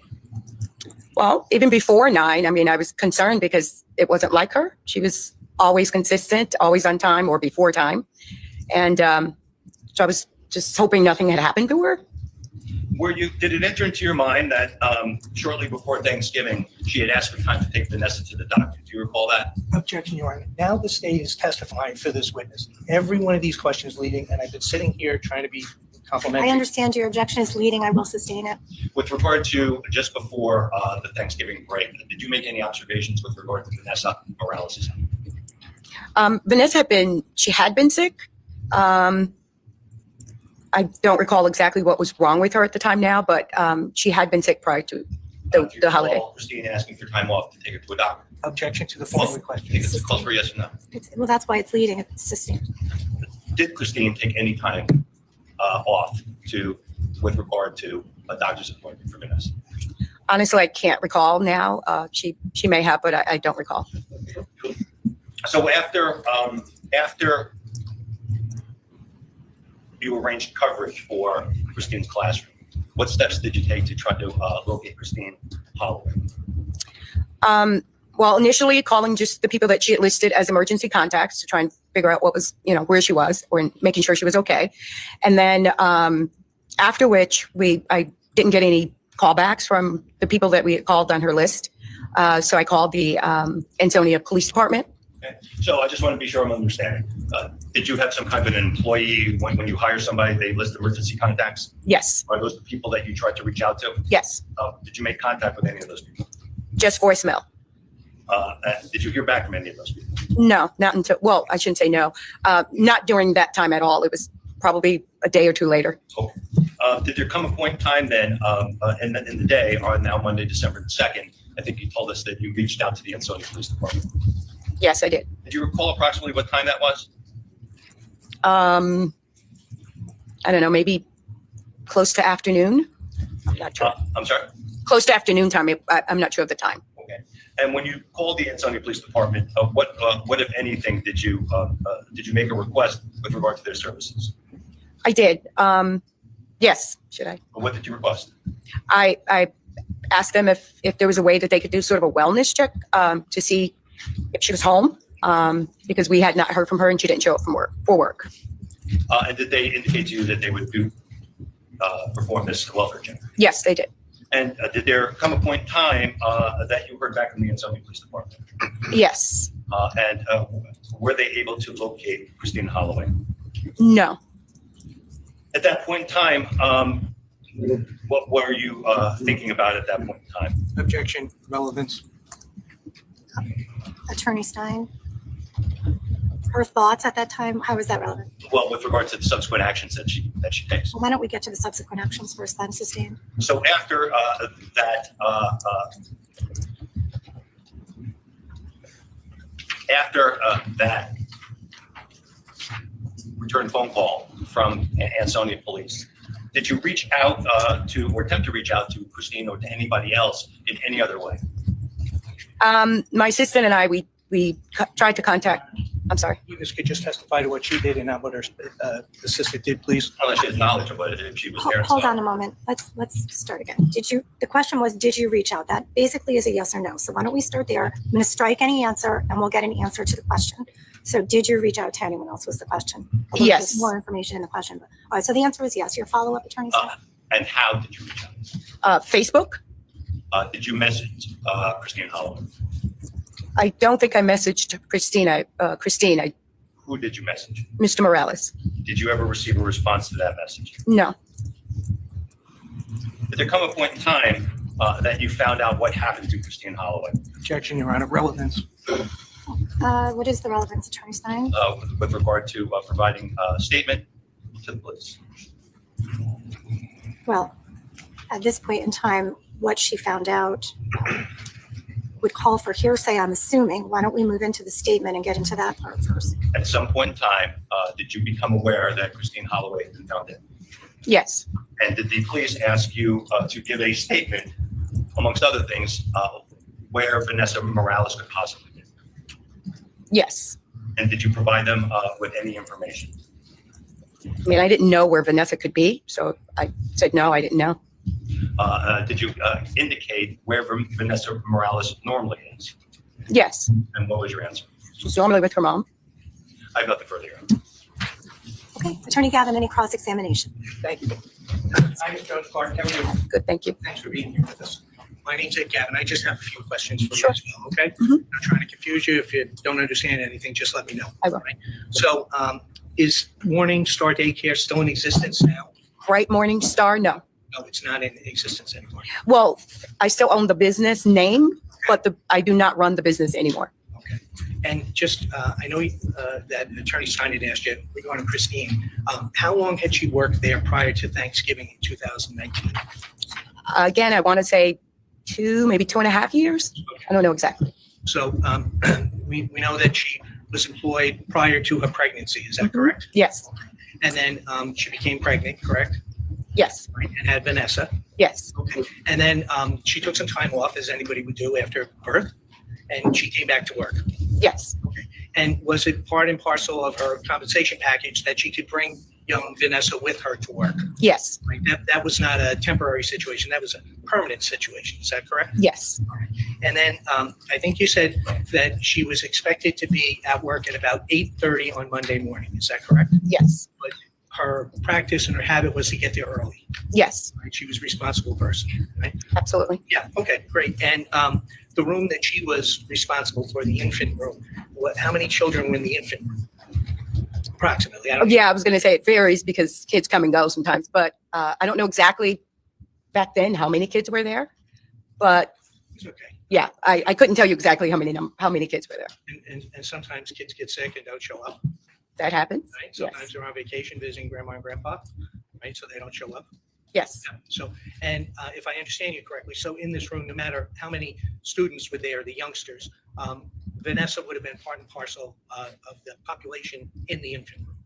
Well, even before 9, I mean, I was concerned because it wasn't like her. She was always consistent, always on time or before time. And so I was just hoping nothing had happened to her. Did it enter into your mind that shortly before Thanksgiving, she had asked for time to take Vanessa to the doctor? Do you recall that? Objection, Your Honor. Now the state is testifying for this witness. Every one of these questions leading, and I've been sitting here trying to be complimentary. I understand your objection is leading. I will sustain it. With regard to just before the Thanksgiving break, did you make any observations with regard to Vanessa Morales' health? Vanessa had been sick. I don't recall exactly what was wrong with her at the time now, but she had been sick prior to the holiday. Christine asking for time off to take her to a doctor. Objection to the following I think question. it's a call for yes or no. Well, that's why it's leading. It's sustained. Did Christine take any time off with regard to a doctor's appointment for Vanessa? Honestly, I can't recall now. She may have, but I don't recall. So after you arranged coverage for Christine's classroom, what steps did you take to try to locate Christine Holloway? Well, initially calling just the people that she had listed as emergency contacts to try and figure out what was, where she was, or making sure she was okay. And then after which I didn't get any callbacks from the people that we had called on her list. So I called the Ansonia Police Department. Okay. So I just want to be sure I'm understanding. Did you have some kind of an employee when you hire somebody, they list emergency contacts? Yes. Are those the people that you tried to reach out to? Yes. Did you make contact with any of those people? Just voicemail. Did you hear back from any of those people? No, not until, well, I shouldn't say no. Not during that time at all. It was probably a day or two later. Okay. Did there come a point in time then, in the day, on now Monday, December 2nd, I think you told us that you reached out to the Ansonia Police Department. Yes, I did. Did you recall approximately what time that was? I don't know, maybe close to afternoon. I'm not sure. I'm sorry? Close to afternoon time. I'm not sure of the time. Okay. And when you called the Ansonia Police Department, what if anything did you make a request with regard to their services? I did. Yes. Should I? What did you request? I asked them if there was a way that they could do sort of a wellness check to see if she was home, because we had not heard from her and she didn't show up for work. And did they indicate to you that they would perform this welfare check? Yes, they did. And did there come a point in time that you heard back from the Ansonia Police Department? Yes. And were they able to locate Christine Holloway? No. At that point in time, what were you thinking about at that point in time? Objection, relevance. Attorney Stein, her thoughts at that time, how is that relevant? Well, with regard to the subsequent actions that she takes. Well, why don't we get to the subsequent actions first, then, sustained? So after that return phone call from Ansonia Police, did you reach out to or attempt to reach out to Christine or to anybody else in any other way? My assistant and I, we tried to contact, I'm sorry. Witness could just testify to what she did and not what her assistant did, please. Unless she has knowledge of it, if she was there. Hold on a moment. Let's start again. The question was, did you reach out? That basically is a yes or no. So why don't we start there? I'm going to strike any answer and we'll get an answer to the question. So did you reach out to anyone else was the question? Although Yes. there's more information in the question. But, all right, so the answer is yes. Your follow-up, Attorney Stein? And how did you reach out? Facebook. Did you message Christine Holloway? I don't think I messaged Christine, Who did you message? Mr. Morales. Did you ever receive a response to that message? No. Did there come a point in time that you found out what happened to Christine Holloway Objection, Your Honor, relevance. What is the relevance, Attorney Stein? with regard to providing a statement to the police? Well, at this point in time, what she found out would call for hearsay, I'm assuming. Why don't we move into the statement and get into that part first? At some point in time, did you become aware that Christine Holloway had been found dead? Yes. And did the police ask you to give a statement, amongst other things, where Vanessa Morales could possibly be? Yes. And did you provide them with any information? I mean, I didn't know where Vanessa could be, so I said, no, I didn't know. Did you indicate where Vanessa Morales normally is? Yes, And what was your answer? she's normally with her mom. I have nothing further. Your Honor. Okay, Attorney Gavin, any cross-examination? Thank you. Hi, Judge Clark. How are you? Good, thank you. Thanks for being here with us. My name's Ed Gavin. I just have a few questions for you Sure. as well, okay? Mhm. I'm not trying to confuse you. If you don't understand anything, just let me know. I will. All right? So, is Morning Star Daycare still in existence now? Bright Morning Star, no. No, it's not in existence anymore. Well, I still own the business name, but I do not run the business anymore. Okay. And just, I know that Attorney Stein had asked you regarding Christine. How long had she worked there prior to Thanksgiving in 2019? Again, I want to say maybe 2.5 years. I don't know exactly. So we know that she was employed prior to her pregnancy. Is that correct? Yes, And then she became pregnant, correct? yes, Right, and had Vanessa. yes, Okay. And then she took some time off, as anybody would do after birth, and she came back to work. yes, And was it part and parcel of her compensation package that she could bring young Vanessa with her to work? yes, Right. That was not a temporary situation. That was a permanent situation. Is that correct? yes, And then I think you said that she was expected to be at work at about 8:30 on Monday morning. Is that correct? yes, Her practice and her habit was to get there early. yes, Right? She was a responsible person. Right? absolutely. Yeah. Okay. Great. And the room that she was responsible for, the infant room, how many children were in the infant room? Approximately. I don't Yeah, I was going to say it varies because kids come and go sometimes, but I don't know exactly back then how many kids were there. But It's okay. yeah, I couldn't tell you exactly how many kids were there. And sometimes kids get sick and don't show up. That happens. Right? Yes, Sometimes they're on vacation visiting grandma and grandpa. Right. So they don't show up. yes, Yeah. So, and if I understand you correctly, so in this room, no matter how many students were there, the youngsters, Vanessa would have been part and parcel of the population in the infant room.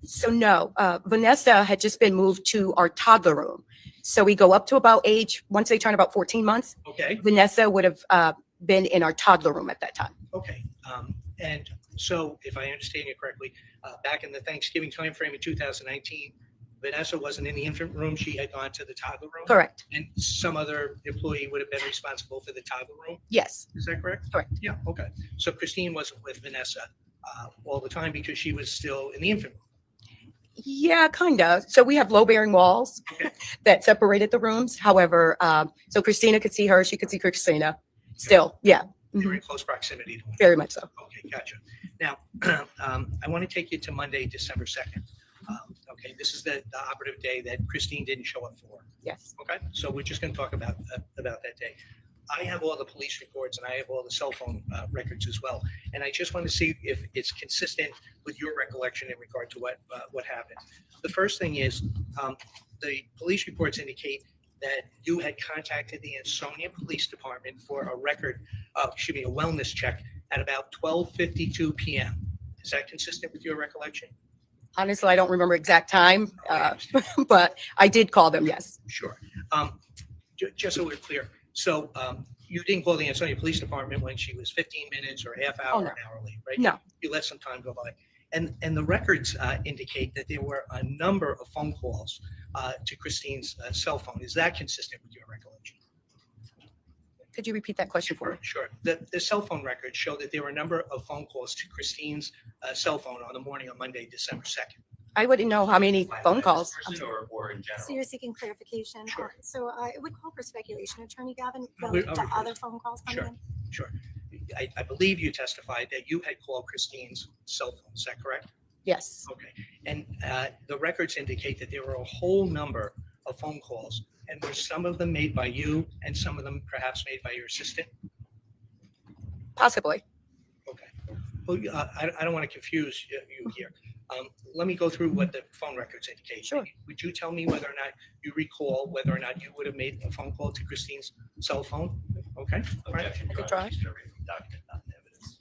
So no, Vanessa had just been moved to our toddler room. So we go up to about once they turn about 14 months, Okay. Vanessa would have been in our toddler room at that time. Okay. And so if I understand you correctly, back in the Thanksgiving timeframe in 2019, Vanessa wasn't in the infant room. She had gone to the toddler room. Correct. And some other employee would have been responsible for the toddler room. Yes, Is that correct? Correct. Yeah. Okay. So Christine wasn't with Vanessa all the time because she was still in the infant room. yeah, kind of. So we have low-bearing walls that separated the rooms. However, so Christina could see her, she could see Christina. Still, yeah, They were in close proximity to one very much so. Okay, gotcha. Now, I want to take you to Monday, December 2nd. Okay, this is the operative day that Christine didn't show up for. Yes. Okay, so we're just going to talk about that day. I have all the police reports and I have all the cell phone records as well. And I just want to see if it's consistent with your recollection in regard to what happened. The first thing is the police reports indicate that you had contacted the Ansonia Police Department for a a wellness check at about 12:52 p.m. Is that consistent with your recollection? Honestly, I don't remember exact time, but I did call them, yes. Sure. Just so we're clear, so you didn't call the Ansonia Police Department when she was 15 minutes or a half hour, Oh, no. an hour late, right? No. You let some time go by. And the records indicate that there were a number of phone calls to Christine's cell phone. Is that consistent with your recollection? Could you repeat that question for me? Sure. The cell phone records show that there were a number of phone calls to Christine's cell phone on the morning of Monday, December 2nd. I wouldn't know how many phone calls. Or in general? So you're seeking clarification? Sure. So it would call for speculation, Attorney Gavin, I'll related to refer other phone calls coming Sure. in? Sure. I believe you testified that you had called Christine's cell phone. Is that correct? Yes, Okay. And the records indicate that there were a whole number of phone calls, and were some of them made by you and some of them perhaps made by your assistant? possibly. Okay. Well, I don't want to confuse you here. Let me go through what the phone records indicate. Sure. Would you tell me whether or not you recall whether or not you would have made a phone call to Christine's cell phone? Okay. All right. Objection, I Your could Honor. try. Discovery from document, not in evidence.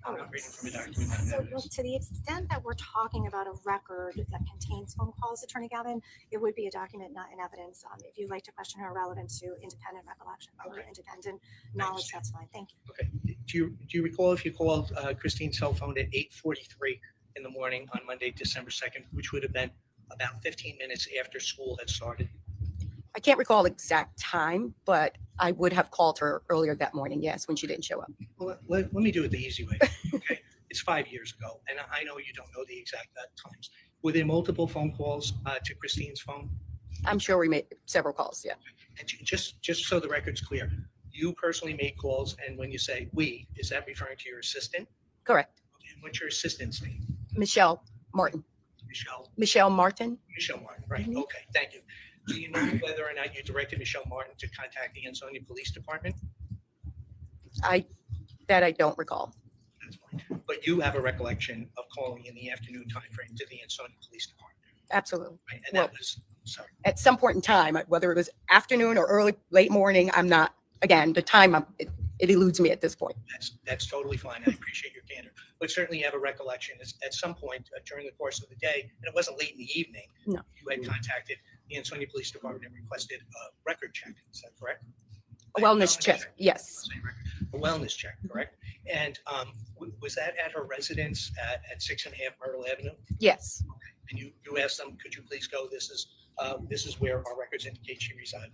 I'm not reading from a document. So, look, to the extent that we're talking about a record that contains phone calls, Attorney Gavin, it would be a document, not in evidence. If you'd like to question her relevant to independent recollection or Okay. independent knowledge, that's fine. Thank you. Okay. Do you recall if you called Christine's cell phone at 8:43 in the morning on Monday, December 2nd, which would have been about 15 minutes after school had started? I can't recall the exact time, but I would have called her earlier that morning, yes, when she didn't show up. Well, let me do it the easy way. Okay. It's 5 years ago, and I know you don't know the exact times. Were there multiple phone calls to Christine's phone? I'm sure we made several calls, yeah. And just so the record's clear, you personally made calls, and when you say we, is that referring to your assistant? Correct. Okay, and what's your assistant's name? Michelle Martin. Michelle Martin. Michelle Martin, right. Mhm. Okay, thank you. Do you know whether or not you directed Michelle Martin to contact the Ansonia Police Department? I don't recall. That's fine. But you have a recollection of calling in the afternoon timeframe to the Ansonia Police Department, Absolutely. right? And Well- that was, sorry. At some point in time, whether it was afternoon or early, late morning, I'm not, again, the time, it eludes me at this point. That's totally fine. I appreciate your candor. But certainly you have a recollection at some point during the course of the day, and it wasn't late in the evening. No. You had contacted the Ansonia Police Department and requested a record check. Is that correct? A wellness check, yes. A wellness check, correct? And was that at her residence at 6.5 Myrtle Avenue? Yes, And you asked them, could you please go? This is where our records indicate she resided.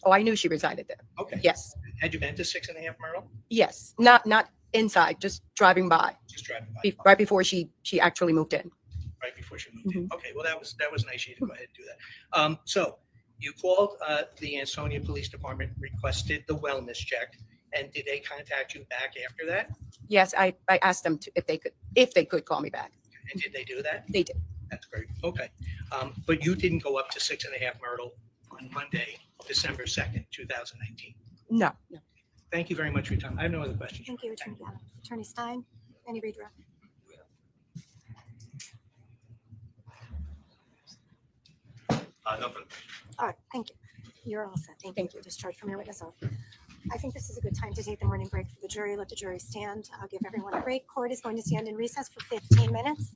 oh, I knew she resided there. Okay. Yes, Had you been to 6.5 Myrtle? yes, not inside, just driving by, Just driving by. right before she actually moved in. Right before she moved in. Okay, well, that was nice of you to go ahead and do that. So you called the Ansonia Police Department, requested the wellness check, and did they contact you back after that? Yes, I asked them if they could call me back. And did they do that? They did. That's great. Okay. But you didn't go up to 6.5 Myrtle on Monday, December 2nd, 2019. No. Thank you very much for your time. I have no other questions. Thank you, Attorney Gavin. Attorney Stein, any redirect? No, but All right, thank you. You're all set. Thank you. Thank you. Discharge from your witness oath. I think this is a good time to take the morning break for the jury. Let the jury stand. I'll give everyone a break. Court is going to stand in recess for 15 minutes.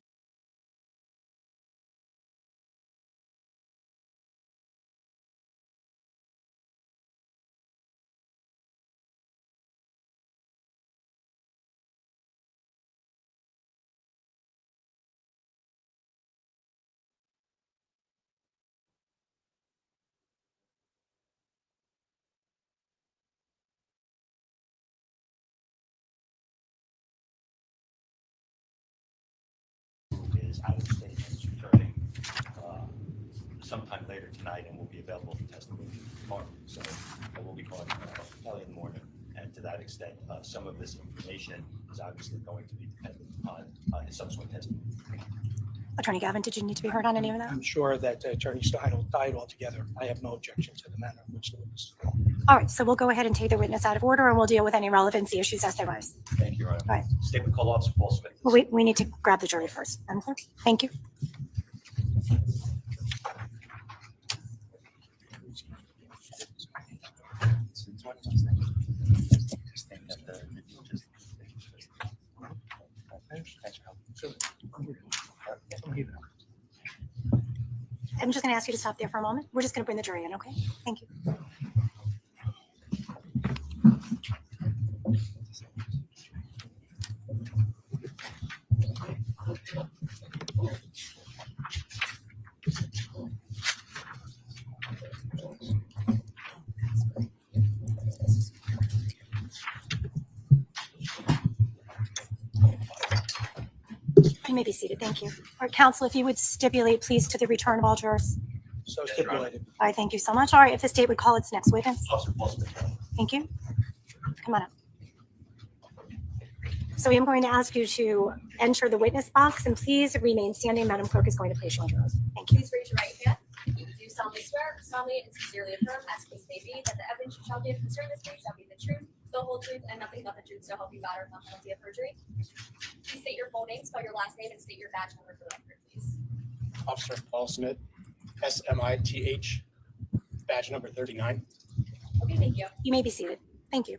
is out of state and is returning sometime later tonight and will be available for testimony tomorrow. So I will be calling Kelly in the morning. And to that extent, some of this information is obviously going to be dependent on his subsequent testimony. Attorney Gavin, did you need to be heard on any of that? I'm sure that Attorney Stein will tie it all together. I have no objection to the manner in which the witness is called. All right, so we'll go ahead and take the witness out of order and we'll deal with any relevancy issues as they rise. Thank you, Your Honor. Right. Statement call officer Paul Smith. Well, we need to grab the jury first. Madam Clerk, thank you. I'm just going to ask you to stop there for a moment. We're just going to bring the jury in, okay? Thank you. You may be seated. Thank you. All right, counsel, if you would stipulate, please, to the return of all jurors. So Yes, Your Honor. stipulated. All right, thank you so much. All right, if the state would call its next witness. Officer Paul Smith. Thank you. Come on up. So I am going to ask you to enter the witness box and please remain standing. Madam Clerk is going to place you under oath. Thank you. Please raise your right hand. You do solemnly swear, solemnly and sincerely affirm, as the case may be, that the evidence you shall give concerning this case shall be the truth, the whole truth, and nothing but the truth, so help you God, or not guilty of perjury. Please state your full name, spell your last name, and state your badge number for the record, please. Officer Paul Smith, SMITH, badge number 39. Okay, thank you. You may be seated. Thank you.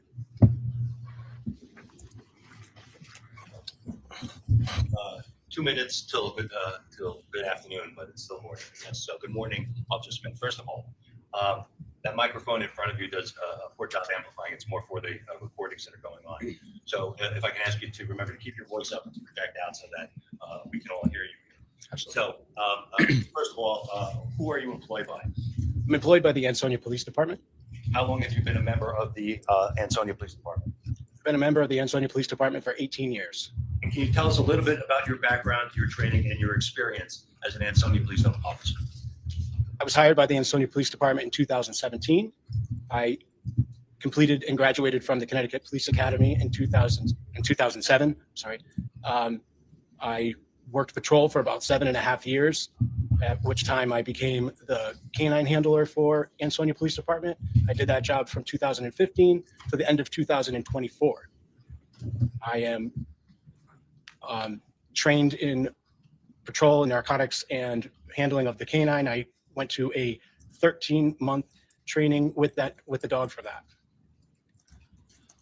2 minutes till good afternoon, but it's still morning. Yes. So good morning, Officer Smith. First of all, that microphone in front of you does a poor job amplifying. It's more for the recordings that are going on. So if I can ask you to remember to keep your voice up and to project out so that we can all hear you. Absolutely. So first of all, who are you employed by? I'm employed by the Ansonia Police Department. How long have you been a member of the Ansonia Police Department? I've been a member of the Ansonia Police Department for 18 years. And can you tell us a little bit about your background, your training, and your experience as an Ansonia police officer? I was hired by the Ansonia Police Department in 2017. I completed and graduated from the Connecticut Police Academy in 2007. Sorry. I worked patrol for about 7.5 years, at which time I became the canine handler for Ansonia Police Department. I did that job from 2015 to the end of 2024. I am trained in patrol, narcotics, and handling of the canine. I went to a 13-month training with the dog for that.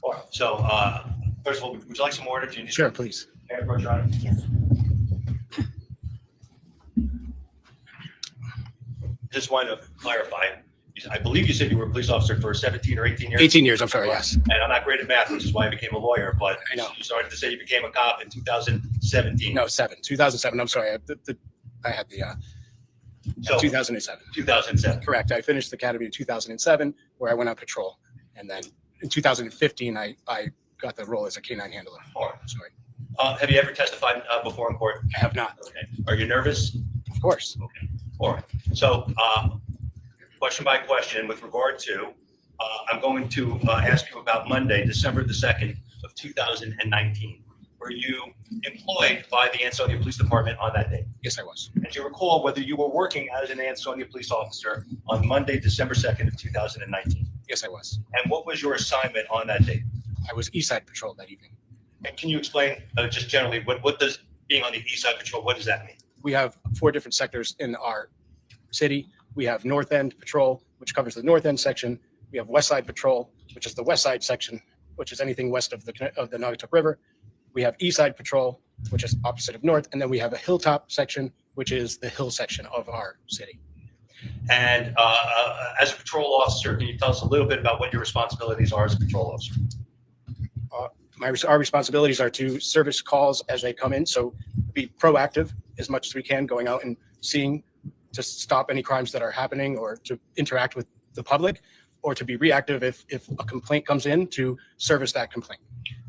All right. So first of all, would you like some water? Do you need Sure, please. Yes. Just wanted to clarify. I believe you said you were a police officer for 17 or 18 years. 18 years, I'm sorry, yes. And I'm not great at math, which is why I became a lawyer. But I know. You started to say you became a cop in 2017. No, 2007, I'm sorry. I had the So 2007. 2007. Correct. I finished the academy in 2007, where I went on patrol. And then in 2015, I got the role as a canine handler. All right. Sorry. Have you ever testified before in court? I have not. Okay. Are you nervous? Of course. Okay. All right. So question by question with regard to, I'm going to ask you about Monday, December the 2nd of 2019. Were you employed by the Ansonia Police Department on that day? Yes, I was. And do you recall whether you were working as an Ansonia police officer on Monday, December 2nd of 2019? Yes, I was. And what was your assignment on that day? I was East Side Patrol that evening. And can you explain just generally what does being on the East Side Patrol, what does that mean? We have 4 different sectors in our city. We have North End Patrol, which covers the North End section. We have West Side Patrol, which is the West Side section, which is anything west of the Naugatuck River. We have East Side Patrol, which is opposite of North, and then we have a Hilltop section, which is the hill section of our city. And as a patrol officer, can you tell us a little bit about what your responsibilities are as a patrol officer? Our responsibilities are to service calls as they come in, so be proactive as much as we can, going out and seeing to stop any crimes that are happening, or to interact with the public, or to be reactive if a complaint comes in, to service that complaint.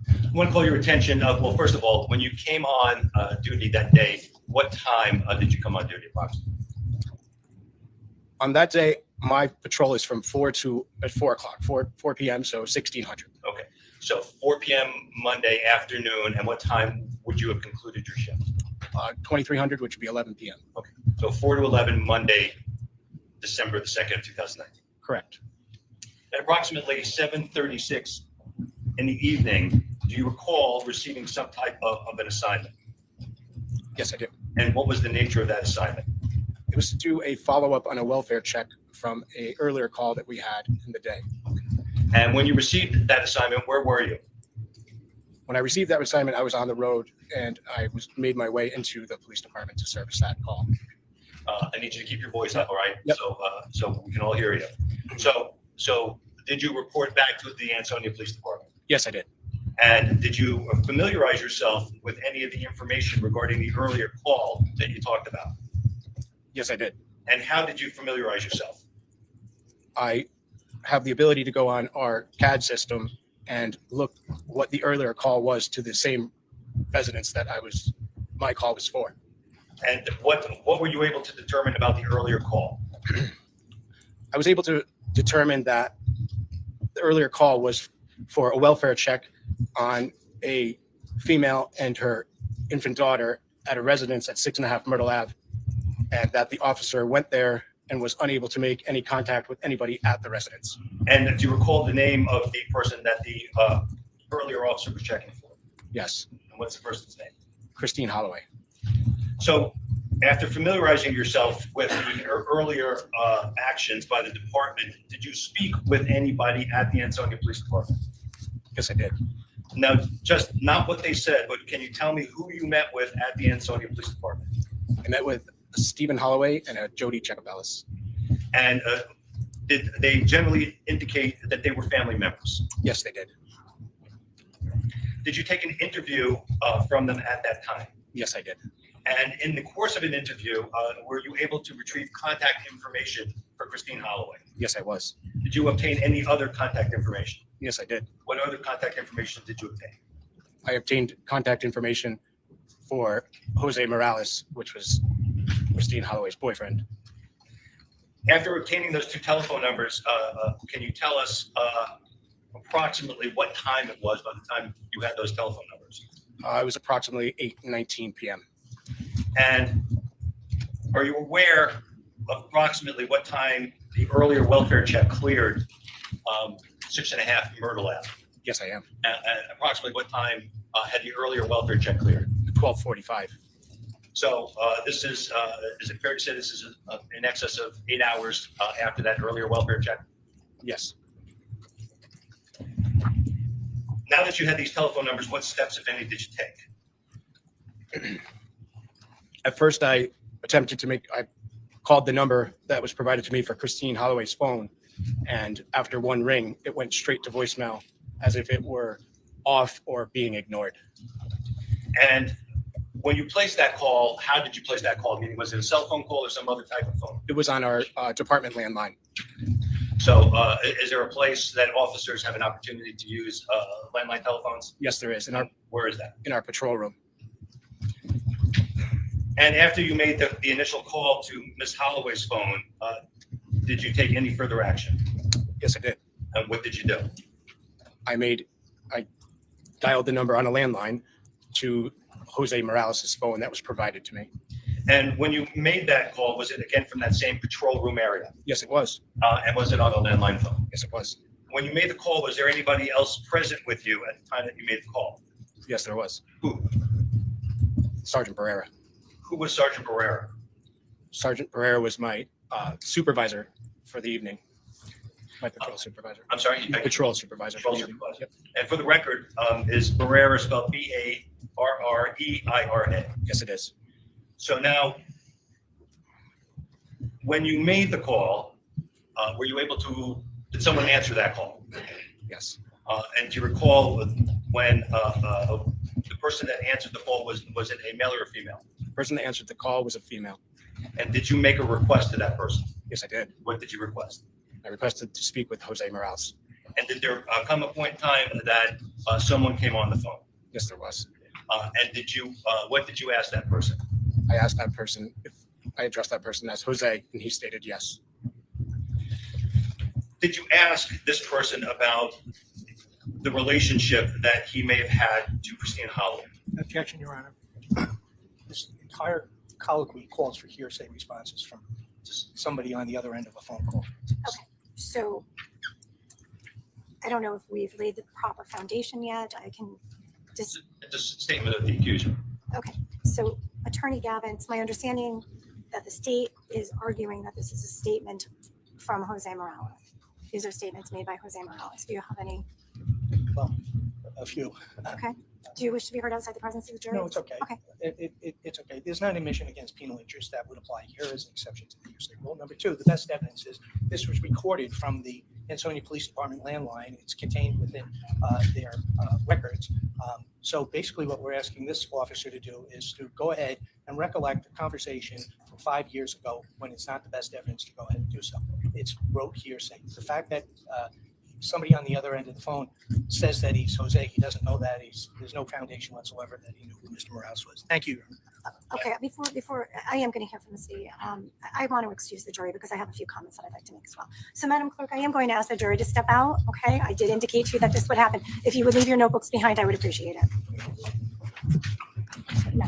I want to call your attention. Well, first of all, when you came on duty that day, what time did you come on duty approximately? On that day, my patrol is from 4 o'clock, 4 p.m., so 1600. Okay, so 4 p.m. Monday afternoon, and what time would you have concluded your shift? 2300, which would be 11 p.m. Okay, so 4 to 11 Monday, December the 2nd of 2019. Correct. At approximately 7:36 in the evening, do you recall receiving some type of an assignment? Yes, I do. And what was the nature of that assignment? It was to do a follow-up on a welfare check from an earlier call that we had in the day. And when you received that assignment, where were you? When I received that assignment, I was on the road, and I made my way into the police department to service that call. I need you to keep your voice up, all right? Yep. So we can all hear you. So did you report back to the Ansonia Police Department? Yes, I did. And did you familiarize yourself with any of the information regarding the earlier call that you talked about? Yes, I did. And how did you familiarize yourself? I have the ability to go on our CAD system and look what the earlier call was to the same residence that my call was for. And what were you able to determine about the earlier call? I was able to determine that the earlier call was for a welfare check on a female and her infant daughter at a residence at 6.5 Myrtle Ave, and that the officer went there and was unable to make any contact with anybody at the residence. And do you recall the name of the person that the earlier officer was checking for? Yes, And what's the person's name? Christine Holloway. So after familiarizing yourself with the earlier actions by the department, did you speak with anybody at the Ansonia Police Department? Yes, I did. Now, just not what they said, but can you tell me who you met with at the Ansonia Police Department? I met with Stephen Holloway and Jody Chekabellis. And did they generally indicate that they were family members? Yes, they did. Did you take an interview from them at that time? Yes, I did. And in the course of an interview, were you able to retrieve contact information for Christine Holloway? Yes, I was. Did you obtain any other contact information? Yes, I did. What other contact information did you obtain? I obtained contact information for Jose Morales, which was Christine Holloway's boyfriend. After obtaining those two telephone numbers, can you tell us approximately what time it was by the time you had those telephone numbers? It was approximately 8:19 p.m. And are you aware of approximately what time the earlier welfare check cleared 6.5 Myrtle Ave? Yes, I am. And approximately what time had the earlier welfare check cleared? 12:45. So this is it fair to say this is in excess of 8 hours after that earlier welfare check? Yes. Now that you had these telephone numbers, what steps, if any, did you take? At first, I called the number that was provided to me for Christine Holloway's phone. And after one ring, it went straight to voicemail as if it were off or being ignored. And when you placed that call, how did you place that call? Meaning, was it a cell phone call or some other type of phone? It was on our department landline. So is there a place that officers have an opportunity to use landline telephones? Yes, there is, Where is that? in our patrol room. And after you made the initial call to Ms. Holloway's phone, did you take any further action? Yes, I did. And what did you do? I dialed the number on a landline to Jose Morales' phone that was provided to me. And when you made that call, was it again from that same patrol room area? Yes, it was. And was it on a landline phone? Yes, it was. When you made the call, was there anybody else present with you at the time that you made the call? Yes, there was. Who? Sergeant Barrera. Who was Sergeant Barrera? Sergeant Barrera was my supervisor for the evening. My patrol supervisor. I'm sorry? Patrol supervisor. Patrol for the evening. supervisor. Yep. And for the record, is Barrera spelled B-A-R-R-E-I-R-A? Yes, it is. So now, when you made the call, were you able to, did someone answer that call? Yes. And do you recall when the person that answered the call, was it a male or a female? The person that answered the call was a female. And did you make a request to that person? Yes, I did. What did you request? I requested to speak with Jose Morales. And did there come a point in time that someone came on the phone? Yes, there was. And did you, what did you ask that person? I asked that person if I addressed that person as Jose, and he stated yes. Did you ask this person about the relationship that he may have had to Christine Holloway? Objection, Your Honor. This entire colloquy calls for hearsay responses from somebody on the other end of a phone call. So I don't know if we've laid the proper foundation yet. I can just, It's a statement of the accuser. okay. So Attorney Gavin, it's my understanding that the state is arguing that this is a statement from Jose Morales. These are statements made by Jose Morales. Do you have any? Well, a few. Okay. Do you wish to be heard outside the presence of the jury? No, it's okay. Okay. It's okay. There's not an admission against penal interest that would apply here as an exception to the hearsay rule. Number two, the best evidence is this was recorded from the Ansonia Police Department landline. It's contained within their records. So basically what we're asking this officer to do is to go ahead and recollect a conversation from 5 years ago when it's not the best evidence to go ahead and do so. It's rote hearsay. The fact that somebody on the other end of the phone says that he's Jose, he doesn't know that. There's no foundation whatsoever that he knew who Mr. Morales was. Thank you. Okay, before I am going to hear from the state, I want to excuse the jury because I have a few comments that I'd like to make as well. So, Madam Clerk, I am going to ask the jury to step out. Okay, I did indicate to you that this would happen. If you would leave your notebooks behind, I would appreciate it. No.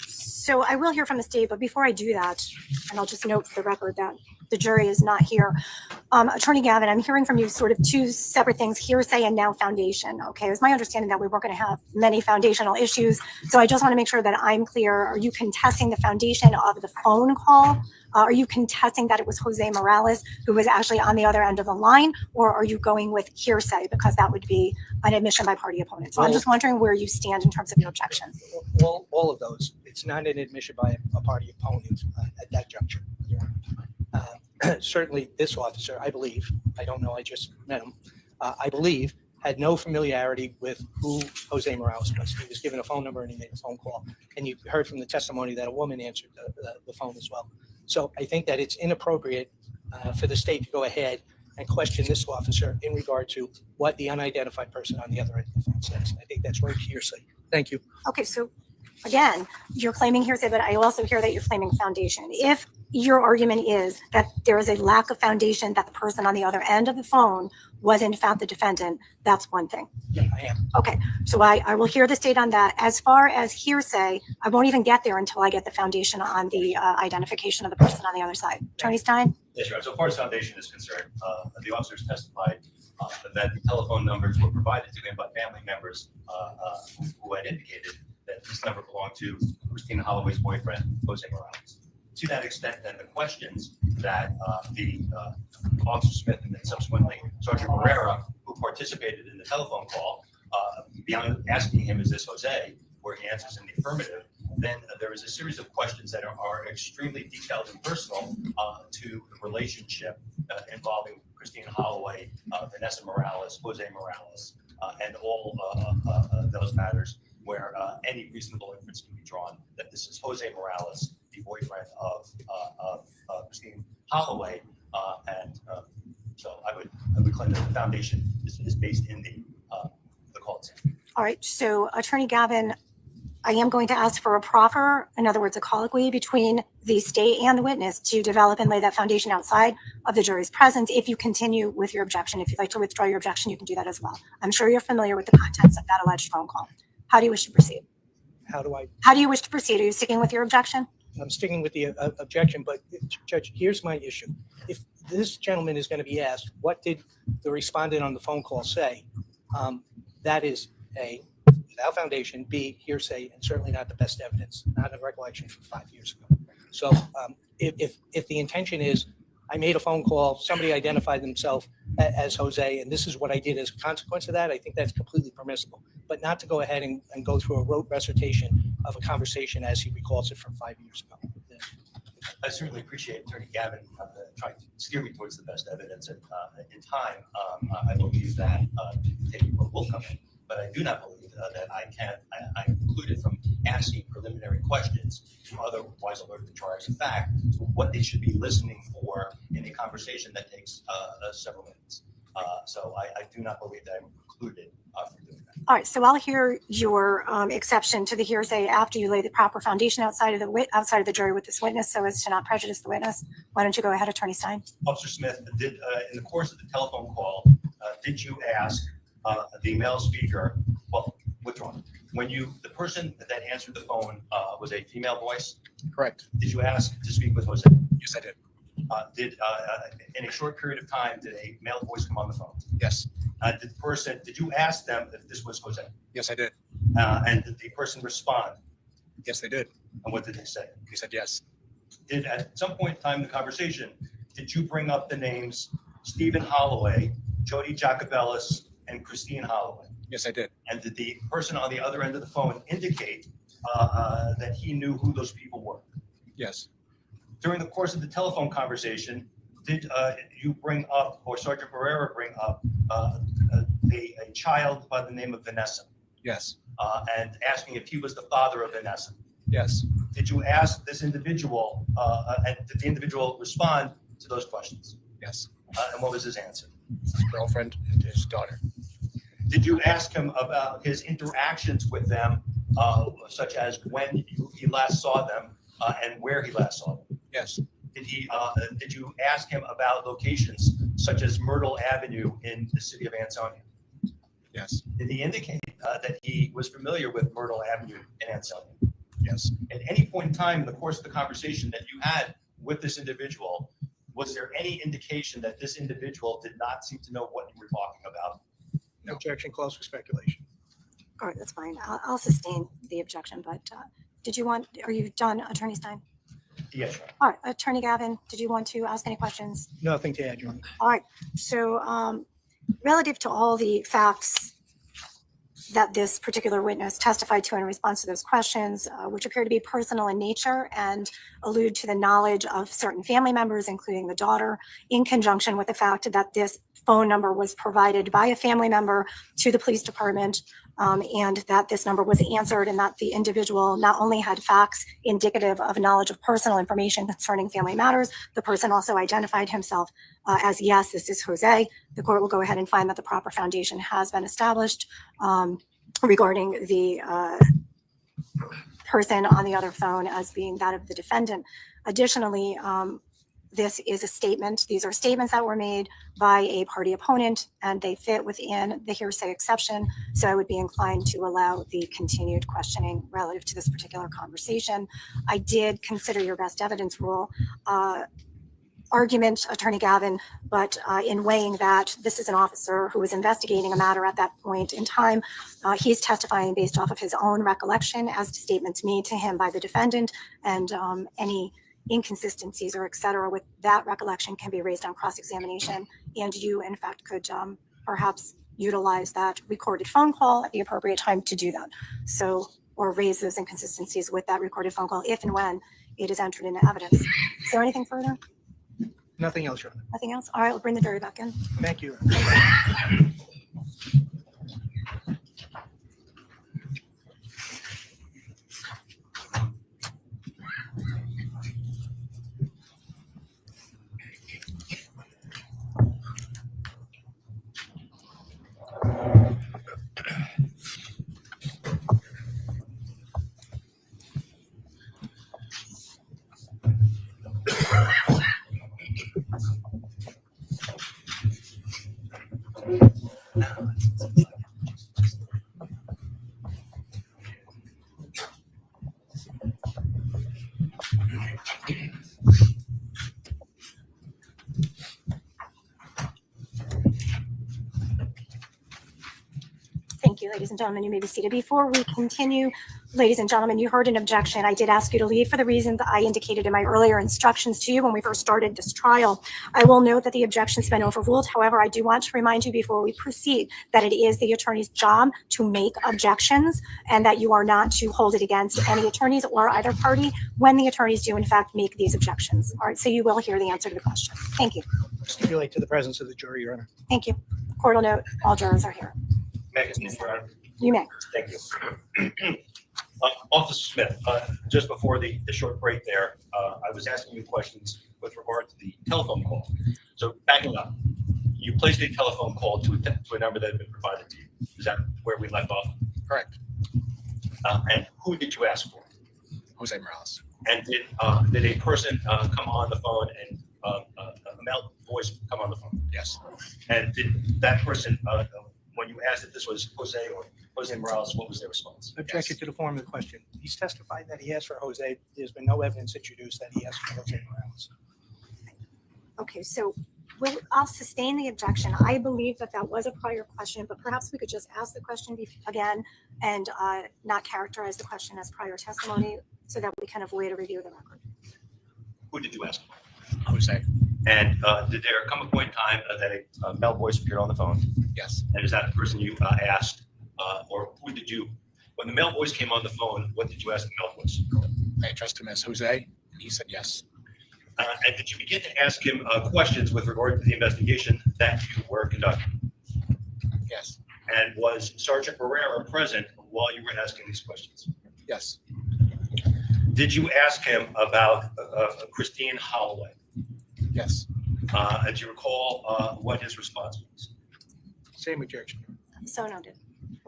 So I will hear from the state, but before I do that, and I'll just note for the record that the jury is not here. Attorney Gavin, I'm hearing from you sort of two separate things, hearsay and now foundation. Okay, it was my understanding that we weren't going to have many foundational issues. So I just want to make sure that I'm clear. Are you contesting the foundation of the phone call? Are you contesting that it was Jose Morales who was actually on the other end of the line? Or are you going with hearsay because that would be an admission by party opponent? So I'm just wondering where you stand in terms of your objection. All of those. It's not an admission by a party opponent at that juncture. Certainly this officer, I believe, I don't know, I just met him, I believe, had no familiarity with who Jose Morales was. He was given a phone number and he made a phone call. And you heard from the testimony that a woman answered the phone as well. So I think that it's inappropriate for the state to go ahead and question this officer in regard to what the unidentified person on the other end of the phone says. I think that's right hearsay. Thank you. Okay, so again, you're claiming hearsay, but I also hear that you're claiming foundation. If your argument is that there is a lack of foundation, that the person on the other end of the phone was in fact the defendant, that's one thing. Yeah, I am. Okay, so I will hear the state on that. As far as hearsay, I won't even get there until I get the foundation on the identification of the person on the other side. Attorney Stein? Yes, Your Honor. So far as foundation is concerned, the officers testified that the telephone numbers were provided to him by family members who had indicated that this number belonged to Christine Holloway's boyfriend, Jose Morales. To that extent, then the questions that the Officer Smith and then subsequently Sergeant Barrera, who participated in the telephone call, beyond asking him, is this Jose, where he answers in the affirmative, then there is a series of questions that are extremely detailed and personal to the relationship involving Christine Holloway, Vanessa Morales, Jose Morales, and all those matters where any reasonable inference can be drawn that this is Jose Morales, the boyfriend of Christine Holloway, and so I would claim that the foundation is based in the call itself. All right, so Attorney Gavin, I am going to ask for a proffer, in other words, a colloquy between the state and the witness to develop and lay that foundation outside of the jury's presence. If you continue with your objection, if you'd like to withdraw your objection, you can do that as well. I'm sure you're familiar with the contents of that alleged phone call. How do you wish to proceed? How do you wish to proceed? Are you sticking with your objection? I'm sticking with the objection, but Judge, here's my issue. If this gentleman is going to be asked, what did the respondent on the phone call say? That is A, without foundation, B, hearsay, and certainly not the best evidence, not a recollection from 5 years ago. So if the intention is, I made a phone call, somebody identified themselves as Jose, and this is what I did as a consequence of that, I think that's completely permissible. But not to go ahead and go through a rote recitation of a conversation as he recalls it from 5 years ago. I certainly appreciate Attorney Gavin trying to steer me towards the best evidence. And in time, I believe that tape will come in. But I do not believe that I concluded from asking preliminary questions to otherwise alert the triers of fact to what they should be listening for in a conversation that takes several minutes. So I do not believe that I'm precluded from doing that. All right, so I'll hear your exception to the hearsay after you lay the proper foundation outside of the jury with this witness, so as to not prejudice the witness. Why don't you go ahead, Attorney Stein? Officer Smith, did in the course of the telephone call, did you ask the male speaker? Well, which one? When the person that answered the phone was a female voice. Correct. Did you ask to speak with Jose? Yes, I did. In a short period of time, did a male voice come on the phone? Yes. Did you ask them if this was Jose? Yes, I did. And did the person respond? Yes, they did. And what did they say? He said yes. Did at some point in time in the conversation, did you bring up the names Stephen Holloway, Jody Jacobellis, and Christine Holloway? Yes, I did. And did the person on the other end of the phone indicate that he knew who those people were? Yes. During the course of the telephone conversation, did you bring up, or Sergeant Barrera bring up, a child by the name of Vanessa? Yes. And asking if he was the father of Vanessa? Yes. Did you ask this individual, and did the individual respond to those questions? Yes. And what was his answer? His girlfriend and his daughter. Did you ask him about his interactions with them, such as when he last saw them and where he last saw them? Yes. Did you ask him about locations such as Myrtle Avenue in the city of Ansonia? Yes. Did he indicate that he was familiar with Myrtle Avenue in Ansonia? Yes. At any point in time in the course of the conversation that you had with this individual, was there any indication that this individual did not seem to know what you were talking about? No objection, close for speculation. All right, that's fine. I'll sustain the objection, but are you done, Attorney Stein? Yes, Your Honor. All right, Attorney Gavin, did you want to ask any questions? Nothing to add, Your Honor. All right, so relative to all the facts that this particular witness testified to in response to those questions, which appear to be personal in nature and allude to the knowledge of certain family members, including the daughter, in conjunction with the fact that this phone number was provided by a family member to the police department, and that this number was answered, and that the individual not only had facts indicative of knowledge of personal information concerning family matters, the person also identified himself as, yes, this is Jose. The court will go ahead and find that the proper foundation has been established regarding the person on the other phone as being that of the defendant. Additionally, this is a statement. These are statements that were made by a party opponent, and they fit within the hearsay exception. So I would be inclined to allow the continued questioning relative to this particular conversation. I did consider your best evidence rule argument, Attorney Gavin, but in weighing that this is an officer who was investigating a matter at that point in time, he's testifying based off of his own recollection as to statements made to him by the defendant, and any inconsistencies or et cetera with that recollection can be raised on cross-examination, and you in fact could perhaps utilize that recorded phone call at the appropriate time to do that. So, or raise those inconsistencies with that recorded phone call if and when it is entered into evidence. Is there anything further? Nothing else, Your Honor. Nothing else? All right, we'll bring the jury back in. Thank you. Thank you, ladies and gentlemen. You may be seated. Before we continue, ladies and gentlemen, you heard an objection. I did ask you to leave for the reasons I indicated in my earlier instructions to you when we first started this trial. I will note that the objection's been overruled. However, I do want to remind you before we proceed that it is the attorney's job to make objections, and that you are not to hold it against any attorneys or either party when the attorneys do in fact make these objections. All right, so you will hear the answer to the question. Thank you. Stipulate to the presence of the jury, Your Honor. Thank you. Court will note all jurors are here. May I continue, Your Honor? You may. Thank you. Officer Smith, just before the short break there, I was asking you questions with regard to the telephone call. So backing up, you placed a telephone call to a number that had been provided to you. Is that where we left off? Correct. And who did you ask for? Jose Morales. And did a person come on the phone and a male voice come on the phone? Yes. And did that person, when you asked if this was Jose or Jose Morales, what was their response? Objection to the form of the question. He's testified that he asked for Jose. There's been no evidence introduced that he asked for Jose Morales. Okay, so I'll sustain the objection. I believe that that was a prior question, but perhaps we could just ask the question again and not characterize the question as prior testimony so that we can avoid a review of the record. Who did you ask? Jose. And did there come a point in time that a male voice appeared on the phone? Yes. And is that the person you asked, or who did you, when the male voice came on the phone, what did you ask the male voice? I addressed him as Jose, and he said yes. And did you begin to ask him questions with regard to the investigation that you were conducting? Yes. And was Sergeant Barrera present while you were asking these questions? Yes. Did you ask him about Christine Holloway? Yes. And do you recall what his response was? Same objection. So noted.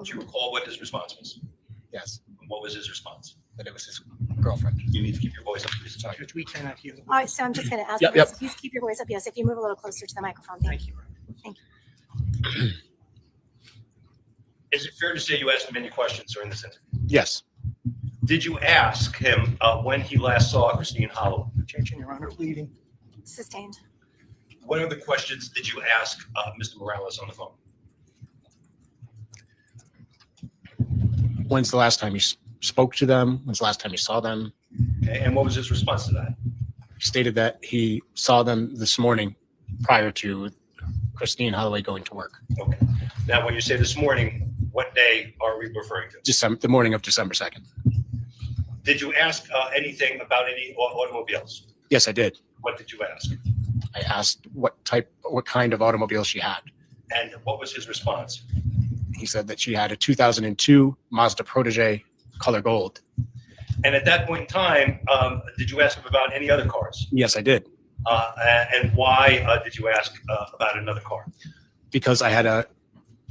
Do you recall what his response was? Yes. What was his response? That it was his girlfriend. You need to keep your voice up, please. Sorry. Judge, we cannot hear. All right, so I'm just going to ask Yep, you, yep. please keep your voice up. Yes, if you move a little closer to the microphone. Thank you. Is it fair to say you asked him any questions during this interview? Yes. Did you ask him when he last saw Christine Holloway? Objection, Your Honor. Leading. Sustained. what other questions did you ask Mr. Morales on the phone? When's the last time you spoke to them? When's the last time you saw them? Okay, and what was his response to that? He stated that he saw them this morning prior to Christine Holloway going to work. Okay. Now, when you say this morning, what day are we referring to? The morning of December 2nd. Did you ask anything about any automobiles? Yes, I did. What did you ask? I asked what kind of automobile she had. And what was his response? He said that she had a 2002 Mazda Protege color gold. And at that point in time, did you ask him about any other cars? Yes, I did. And why did you ask about another car? Because I had a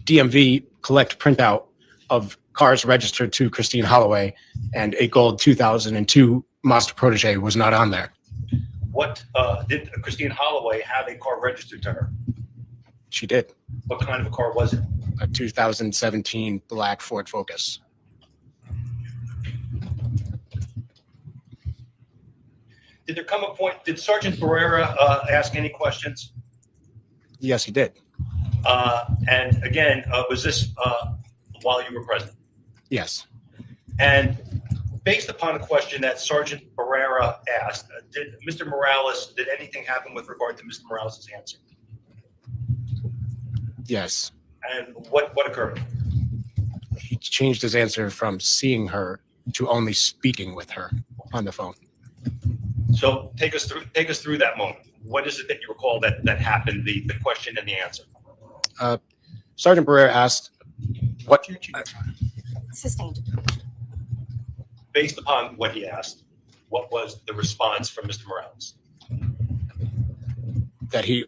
DMV collect printout of cars registered to Christine Holloway, and a gold 2002 Mazda Protege was not on there. What did Christine Holloway have a car registered to her? She did. What kind of a car was it? A 2017 black Ford Focus. Did there come a point, did Sergeant Barrera ask any questions? Yes, he did. And again, was this while you were present? Yes. And based upon a question that Sergeant Barrera asked, did Mr. Morales, did anything happen with regard to Mr. Morales' answer? Yes. And what occurred? He changed his answer from seeing her to only speaking with her on the phone. So take us through that moment. What is it that you recall that happened, the question and the answer? Sergeant Barrera asked what Sustained. Based upon what he asked, what was the response from Mr. Morales? that he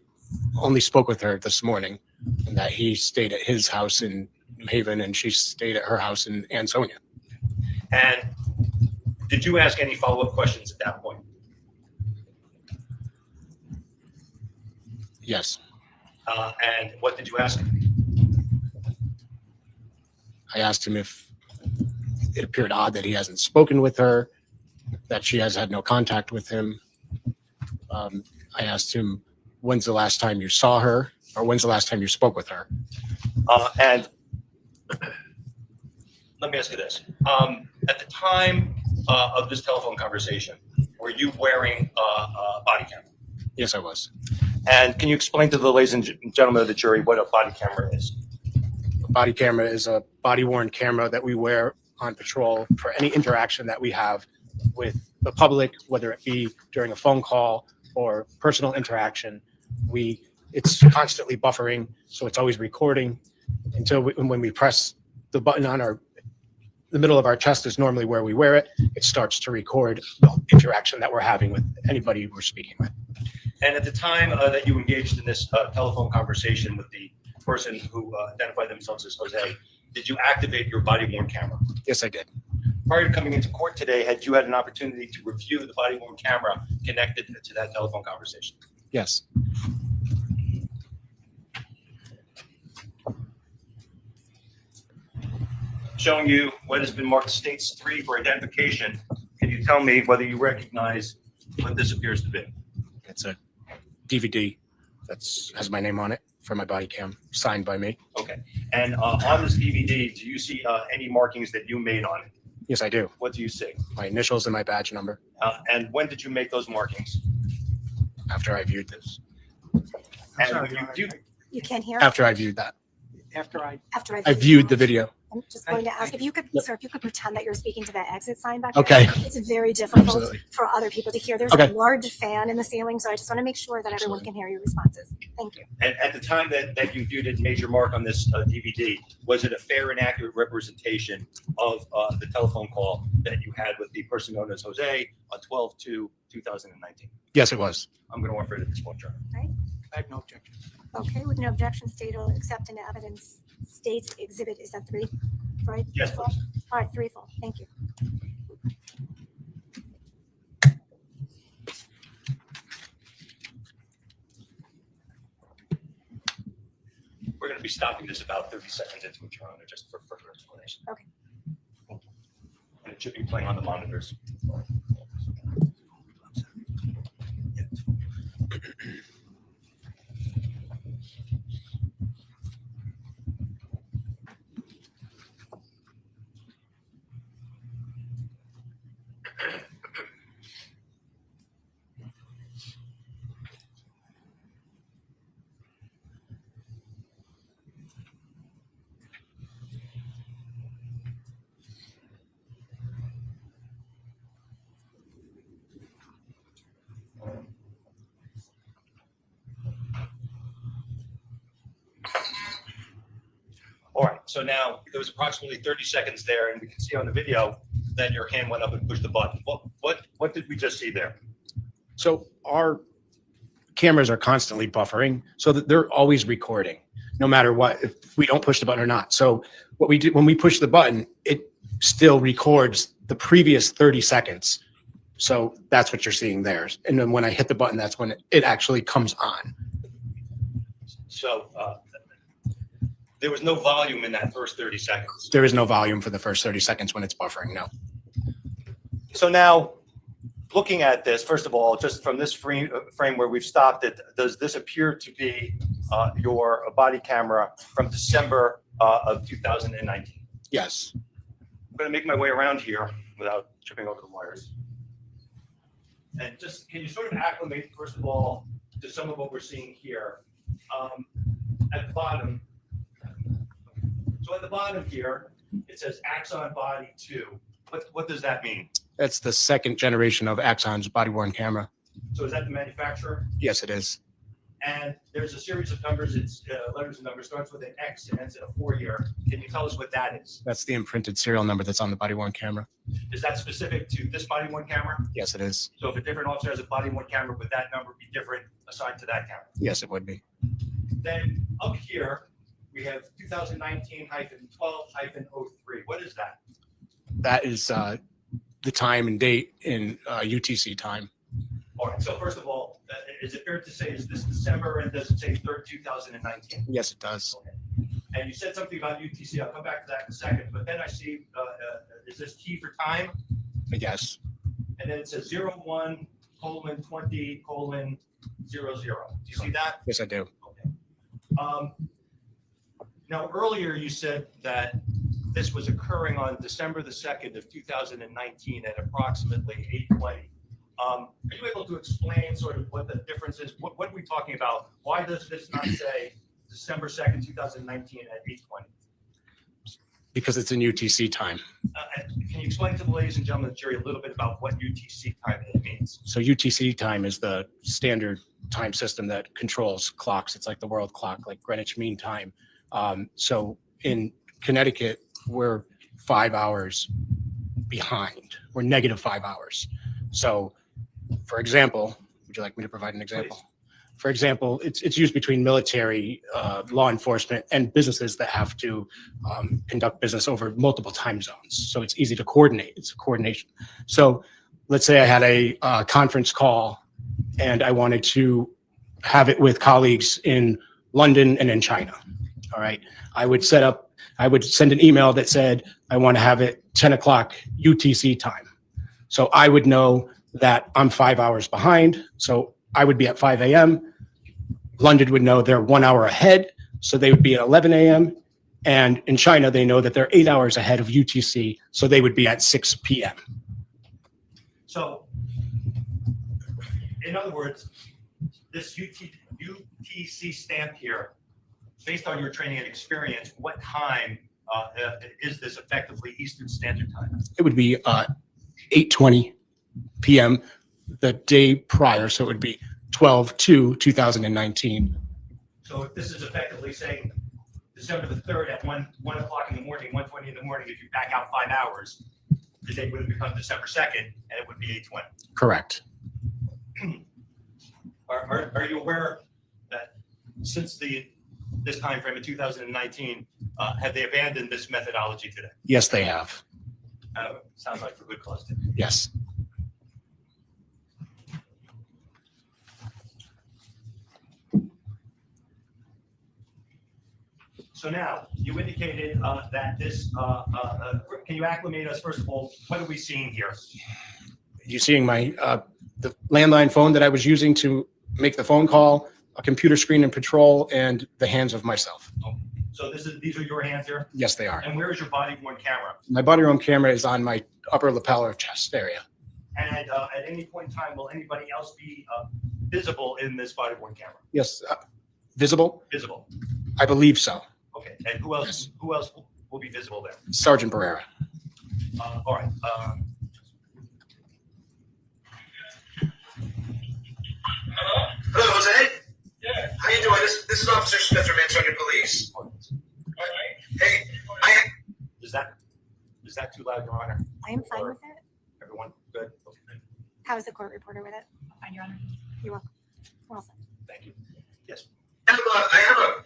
only spoke with her this morning, and that he stayed at his house in New Haven and she stayed at her house in Ansonia. And did you ask any follow-up questions at that point? Yes. And what did you ask him? I asked him if it appeared odd that he hasn't spoken with her, that she has had no contact with him. I asked him, when's the last time you saw her, or when's the last time you spoke with her? And let me ask you this. At the time of this telephone conversation, were you wearing a body camera? Yes, I was. And can you explain to the ladies and gentlemen of the jury what a body camera is? A body camera is a body-worn camera that we wear on patrol for any interaction that we have with the public, whether it be during a phone call or personal interaction. It's constantly buffering, so it's always recording until when we press the button on the middle of our chest is normally where we wear it. It starts to record the interaction that we're having with anybody we're speaking with. And at the time that you engaged in this telephone conversation with the person who identified themselves as Jose, did you activate your body-worn camera? Yes, I did. Prior to coming into court today, had you had an opportunity to review the body-worn camera connected to that telephone conversation? Yes. Showing you what has been marked States 3 for identification, can you tell me whether you recognize what this appears to be? It's a DVD that has my name on it for my body cam, signed by me. Okay. And on this DVD, do you see any markings that you made on it? Yes, I do. What do you see? My initials and my badge number. And when did you make those markings? After I viewed this. And sorry, when you You can't hear? After I viewed that. After I, After I viewed the video. I'm just going to ask if you could, Yep. sir, if you could pretend that you're speaking to that exit sign back Okay. there. It's very difficult Absolutely. for other people to hear. There's Okay. a large fan in the ceiling, so I just want to make sure that everyone Absolutely. can hear your responses. Thank you. And at the time that you viewed it and made your mark on this DVD, was it a fair and accurate representation of the telephone call that you had with the person known as Jose on 12/2/2019? Yes, it was. I'm going to offer it at this point, Your Honor. I have no objection. Okay, with no objection, state will accept into evidence states exhibit, is that 3, right? Yes, Full? please. All right, 3 full. Thank you. We're going to be stopping this about 30 seconds into it, Your Honor, just for further explanation. Okay. And it should be playing on the monitors. All right, so now there was approximately 30 seconds there, and we can see on the video that your hand went up and pushed the button. What did we just see there? So our cameras are constantly buffering so that they're always recording, no matter what, if we don't push the button or not. So what we do when we push the button, it still records the previous 30 seconds. So that's what you're seeing there. And then when I hit the button, that's when it actually comes on. So there was no volume in that first 30 seconds. There is no volume for the first 30 seconds when it's buffering, no. So now, looking at this, first of all, just from this frame where we've stopped it, does this appear to be your body camera from December of 2019? Yes. I'm going to make my way around here without tripping over the wires. And just, can you sort of acclimate, first of all, to some of what we're seeing here? At the bottom, so at the bottom here, it says Axon Body 2. What does that mean? That's the second generation of Axon's body-worn camera. So is that the manufacturer? Yes, it is. And there's a series of numbers, it's letters and numbers, starts with an X and ends in a 4 year. Can you tell us what that is? That's the imprinted serial number that's on the body-worn camera. Is that specific to this body worn camera? Yes, it is. So if a different officer has a body worn camera, would that number be different assigned to that camera? Yes, it would be. Then up here, we have 2019-12-03. What is that? That is the time and date in UTC time. All right, so first of all, is it fair to say, is this December and does it say 3rd, 2019? Yes, it does. Okay. And you said something about UTC, I'll come back to that in a second, but then I see, is this T for time? Yes. And then it says 01:20:00. Do you see that? Yes, I do. Okay. Now, earlier you said that this was occurring on December the 2nd of 2019 at approximately 8:20. Are you able to explain sort of what the difference is? What are we talking about? Why does this not say December 2nd, 2019 at 8:20? Because it's in UTC time. Can you explain to the ladies and gentlemen of the jury a little bit about what UTC time means? So UTC time is the standard time system that controls clocks. It's like the world clock, like Greenwich Mean Time. So in Connecticut, we're 5 hours behind. We're negative 5 hours. So, for example, would you like me to provide an example? Please. For example, it's used between military, law enforcement, and businesses that have to conduct business over multiple time zones. So it's easy to coordinate. It's a coordination. So let's say I had a conference call and I wanted to have it with colleagues in London and in China. All right. I would send an email that said, I want to have it 10 o'clock UTC time. So I would know that I'm 5 hours behind. So I would be at 5 a.m. London would know they're 1 hour ahead. So they would be at 11 a.m. And in China, they know that they're 8 hours ahead of UTC. So they would be at 6 p.m. So, in other words, this UTC stamp here, based on your training and experience, what time is this effectively Eastern Standard Time? It would be 8:20 p.m. the day prior. So it would be 12/2/2019. So if this is effectively saying December the 3rd at 1 o'clock in the morning, 1:20 in the morning, if you back out 5 hours, the date would have become December 2nd, and it would be 8:20. Correct. Are you aware that since this time frame in 2019, have they abandoned this methodology today? Yes, they have. Sounds like for good cause. Yes. So now, you indicated that this, can you acclimate us, first of all, what are we seeing here? You seeing my the landline phone that I was using to make the phone call, a computer screen in patrol, and the hands of myself. So these are your hands here? Yes, they are. And where is your body worn camera? My body worn camera is on my upper lapel or chest area. And at any point in time, will anybody else be visible in this body-worn camera? Yes, visible? Visible. I believe so. Okay. And who else? Yes. Who else will be visible there? Sergeant Barrera. All right. Hello, Jose. Yeah. How you doing? This is Officer Smith from Ansonia Police. All right. Hey, Is that too loud, Your Honor? I am fine with it. Everyone good? Okay. How is the court reporter with it? Fine, Your Honor. You're welcome. Well said. Thank you. Yes. I have a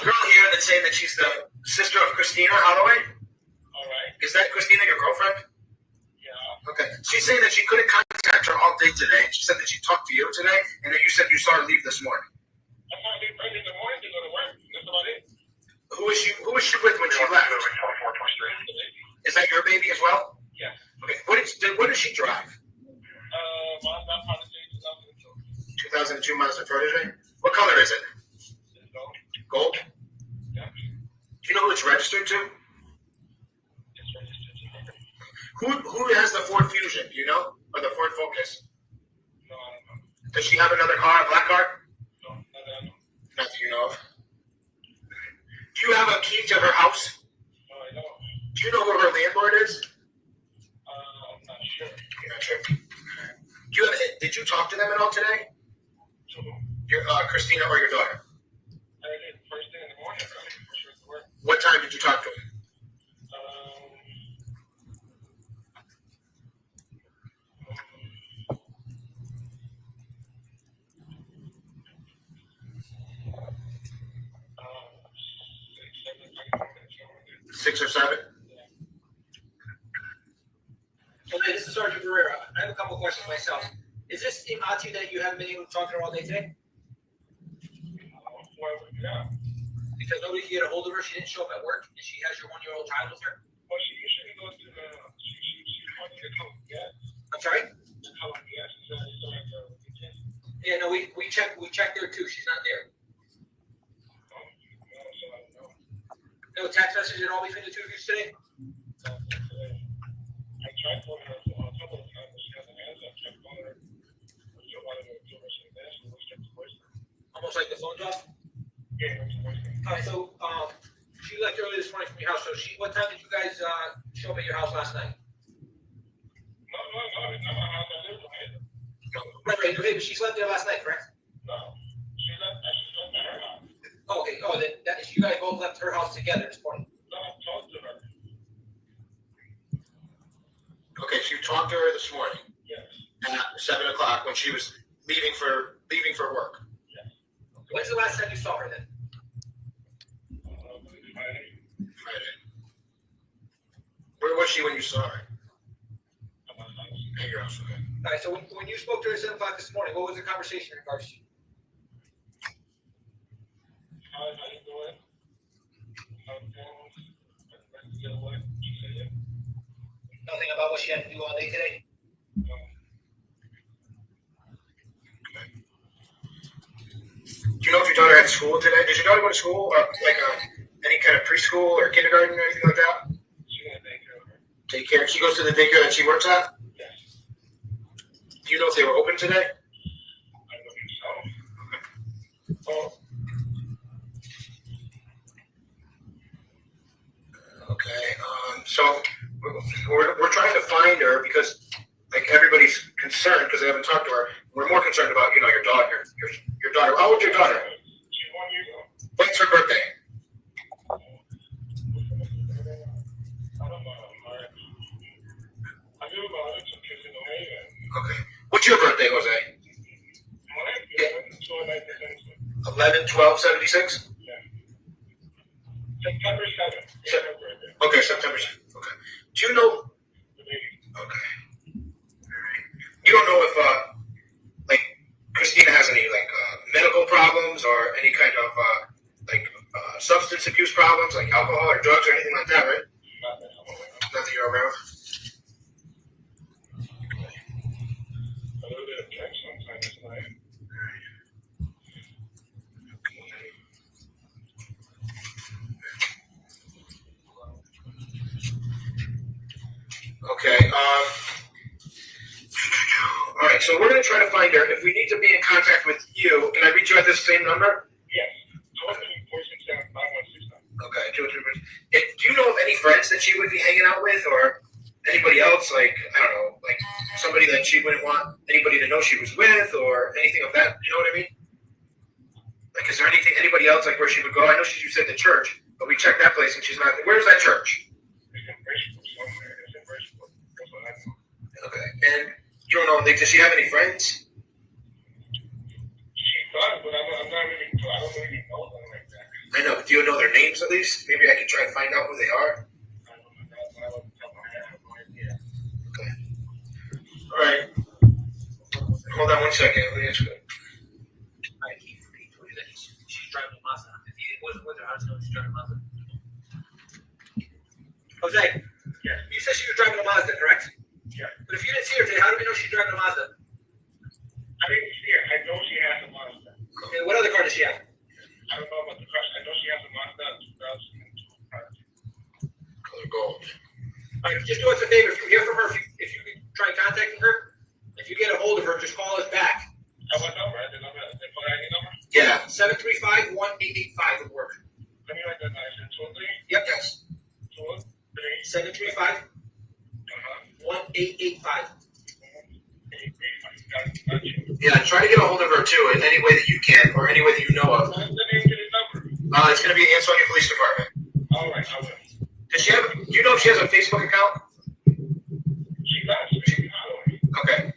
girl here that's saying that she's the sister of Christina Holloway. All right. Is that Christina your girlfriend? Yeah. Okay. She's saying that she couldn't contact her all day today. She said that she talked to you today, and that you said you saw her leave this morning. I saw her leave early in the morning to go to work. That's about it. Who was she with when she left? Is that your baby as well? Yeah. Okay. What did she drive? Mazda Protege 2002. 2002 Mazda Protege. What color is it? It's gold. Gold. Yeah. Do you know who it's registered to? It's registered to her. Who has the Ford Fusion? Do you know? Or the Ford Focus? No, I don't know. Does she have another car, a black car? No, not that I know. Not that you know of. Do you have a key to her house? No, I don't. Do you know who her landlord is? I'm not sure. You're not sure. Did you talk to them at all today? So, Your Christina or your daughter? I did first thing in the morning, early before she went to work. What time did you talk to them? 6 or 7? Okay, this is Sergeant Barrera. I have a couple of questions myself. Is this seem odd to you that you haven't been able to talk to her all day today? Well, yeah. Because nobody can get a hold of her. She didn't show up at work, and she has your 1-year-old child with her. Well, she usually goes to the. She's going to come. Yeah. I'm sorry. Come. Yeah. She's still at the weekend. Yeah, no, we checked there too. She's not there. No text message at all between the two of you today? I tried calling her a couple of times, but she hasn't answered. I tried calling her. I still wanted to give her some answers. Let's check the voicemail. Almost like the phone's off? Yeah, it's voicemail. All right, so she left early this morning from your house. So what time did you guys show up at your house last night? No, it's not my house. I live on it. Right, okay, but she slept there last night, correct? No, she left at her house. Oh, okay, then you guys both left her house together this morning. No, I talked to her. Okay, so you talked to her this morning Yes. at 7 o'clock when she was leaving for work. Yes. When's the last time you saw her then? Friday. Where was she when you saw her? At my house. At your house. Okay. All right, so when you spoke to her at 7 o'clock this morning, what was the conversation in regards to? How you doing? How you doing? She said, yeah. Nothing about what she had to do all day today? No. Do you know if your daughter had school today? Did your daughter go to school or any kind of preschool or kindergarten or anything like that? She gonna take care of her. Daycare. She goes to the daycare that she works at? Yes. Do you know if they were open today? I believe so. Oh. Okay. So we're trying to find her because like everybody's concerned because they haven't talked to her. We're more concerned about your daughter. Your daughter. How old's your daughter? She's 1 year old. When's her birthday? I don't know. I do about it. Some kids in the way. Okay. What's your birthday, Jose? Mine? 11/12/76. Yeah. September 7th. Se- Her birthday. Okay, September 7th. Okay. Do you know? The baby. Okay. All right. You don't know if Christina has any medical problems or any kind of substance abuse problems like alcohol or drugs or anything like that, right? Not that I'm aware of. Not that you're aware of. A little bit of drink sometimes at night. Okay. All right. So we're gonna try to find her. If we need to be in contact with you, can I reach you at this same number? Yes. 247-5169. Okay. And do you know of any friends that she would be hanging out with, or anybody else? Like, I don't know, like somebody that she wouldn't want anybody to know she was with, or anything of that. You know what I mean? Like, is there anybody else like where she would go? I know you said the church, but we checked that place and she's not. Where's that church? It's in Bristol somewhere. It's in Bristol. That's what I know. Okay. And you don't know, does she have any friends? She does, but I don't really know them like that. I know. Do you know their names at least? Maybe I can try and find out who they are. I don't know. I have no idea. Okay. All right. Hold on one second. Let me ask you. She's driving a Mazda. If he wasn't with her, how does he know she's driving a Mazda? Jose, Yes. you said she was driving a Mazda, correct? Yeah. But if you didn't see her today, how do we know she's driving a Mazda? I didn't see her. I know she has a Mazda. Okay, what other car does she have? I don't know about the car. I know she has a Mazda 2002. Color gold. All right, just do us a favor. If you hear from her, if you can try contacting her, if you get a hold of her, just call us back. What number? The number? The phone number? Yeah. 735-1885 would work. Let me write that down. Is it 23? Yep. Yes. 23? 735-1885. Got you. Yeah. Try to get a hold of her too in any way that you can, or any way that you know of. What's the name to this number? It's going to be Ansonia Police Department. All right, I will. Does she have? Do you know if she has a Facebook account? She does. She Holloway. Okay.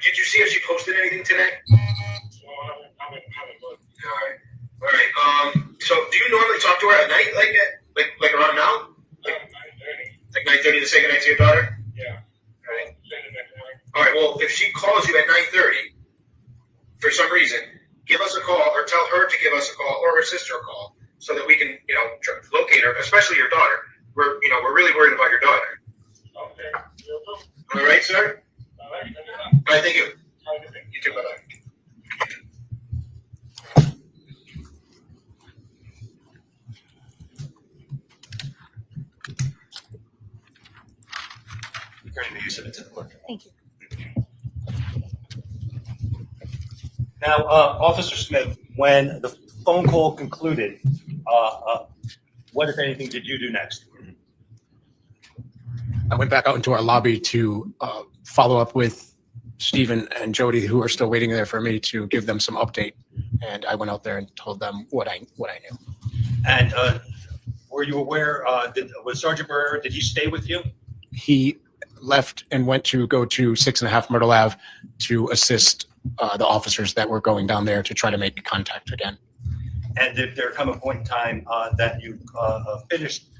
Did you see if she posted anything today? No, I haven't looked. All right. So do you normally talk to her at night, like around now? 9:30. Like 9:30 to say goodnight to your daughter? Yeah. All right. Send it next morning. All right. Well, if she calls you at 9:30 for some reason, give us a call, or tell her to give us a call, or her sister a call, so that we can, locate her. Especially your daughter. We're really worried about your daughter. Okay. Will do. All right, sir. All right. Send it up. All right. Thank you. Have a good day. You too. Bye bye. Regarding the use of it to the court. Thank you. Now, Officer Smith, when the phone call concluded, what, if anything, did you do next? I went back out into our lobby to follow up with Stephen and Jody, who are still waiting there for me to give them some update. And I went out there and told them what I knew. And were you aware, was Sergeant Barrera, did he stay with you? He left and went to go to 6.5 Myrtle Ave to assist the officers that were going down there to try to make contact again. And did there come a point in time that you finished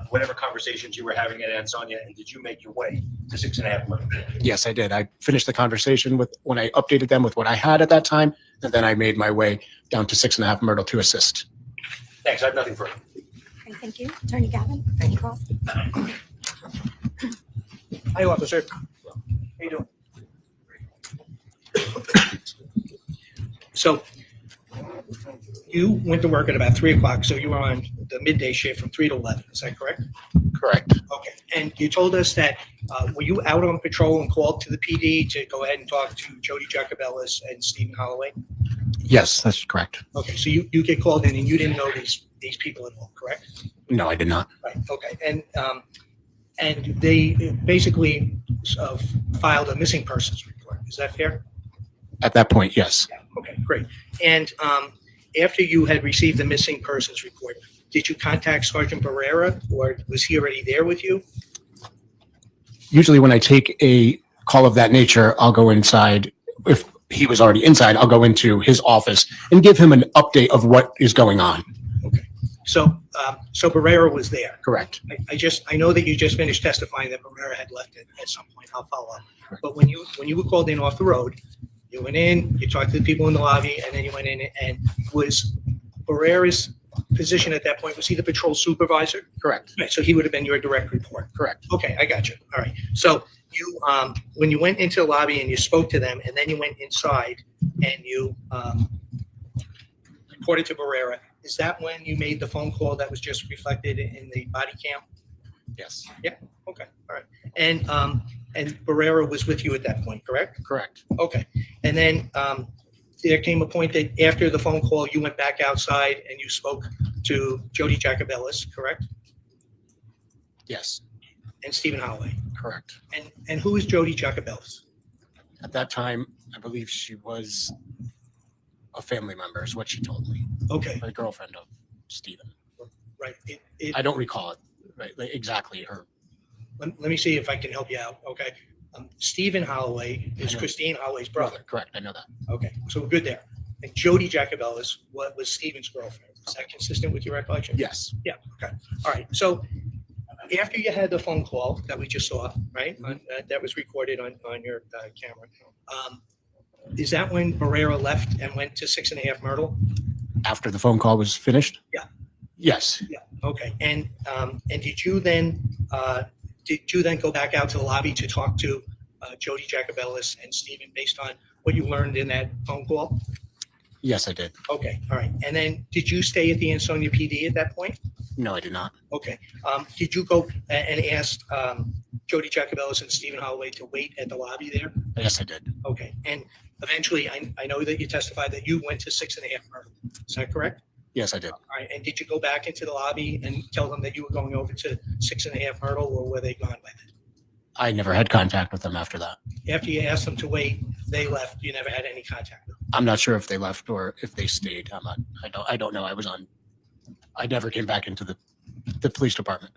whatever conversations you were having at Ansonia, and did you make your way to 6.5 Myrtle? Yes, I did. I finished the conversation when I updated them with what I had at that time, and then I made my way down to 6.5 Myrtle to assist. Thanks, I have nothing further. Okay, thank you. Attorney Gavin, Attorney Cross. Hi, officer. How you doing? So you went to work at about 3 o'clock, so you were on the midday shift from 3 to 11. Is that correct? Correct. Okay. And you told us that, were you out on patrol and called to the PD to go ahead and talk to Jody Jacobellis and Stephen Holloway? Yes, that's correct. Okay. So you get called in and you didn't know these people at all, correct? No, I did not. Right. Okay. And they basically filed a missing persons report. Is that fair? At that point, yes. Yeah. Okay, great. And after you had received the missing persons report, did you contact Sergeant Barrera, or was he already there with you? Usually when I take a call of that nature, I'll go inside. If he was already inside, I'll go into his office and give him an update of what is going on. Okay. So Barrera was there. Correct. I know that you just finished testifying that Barrera had left at some point. I'll follow up. But when you were called in off the road, you went in, you talked to the people in the lobby, and then you went in, and was Barrera's position at that point, was he the patrol supervisor? Correct. Right, so he would have been your direct report. Correct. Okay, I got you. All right. So you, when you went into the lobby and you spoke to them, and then you went inside and you reported to Barrera, Is that when you made the phone call that was just reflected in the body cam? Yes, Okay, all right. And Barrera was with you at that point, correct? correct. Okay. And then there came a point that after the phone call, you went back outside and you spoke to Jody Jacobellis, correct? Yes, And Stephen Holloway. correct. And who is Jody Jacobellis? At that time, I believe she was a family member, is what she told me. Okay, A girlfriend of Stephen. right. I don't recall it, right, like exactly her. Let me see if I can help you out, okay? Stephen Holloway is I know. Christine Holloway's brother. Correct, I know that. Okay, so we're good there. And Jody Jacobellis was Stephen's girlfriend. Is that consistent with your recollection? Yes, Yeah, okay. All right, so after you had the phone call that we just saw, right, that was recorded on your camera, is that when Barrera left and went to 6.5 Myrtle? after the phone call was finished? Yeah. Yes, Yeah, okay. And did you then go back out to the lobby to talk to Jody Jacobellis and Stephen based on what you learned in that phone call? yes, I did. Okay, all right. And then did you stay at the Ansonia PD at that point? No, I did not. Okay. Did you go and ask Jody Jacobellis and Stephen Holloway to wait at the lobby there? Yes, I did. Okay. And eventually, I know that you testified that you went to 6.5 Myrtle. Is that correct? Yes, I did. All right. And did you go back into the lobby and tell them that you were going over to 6.5 Myrtle, or were they gone by then? I never had contact with them after that. After you asked them to wait, they left. You never had any contact with them. I'm not sure if they left or if they stayed. I don't know. I never came back into the police department.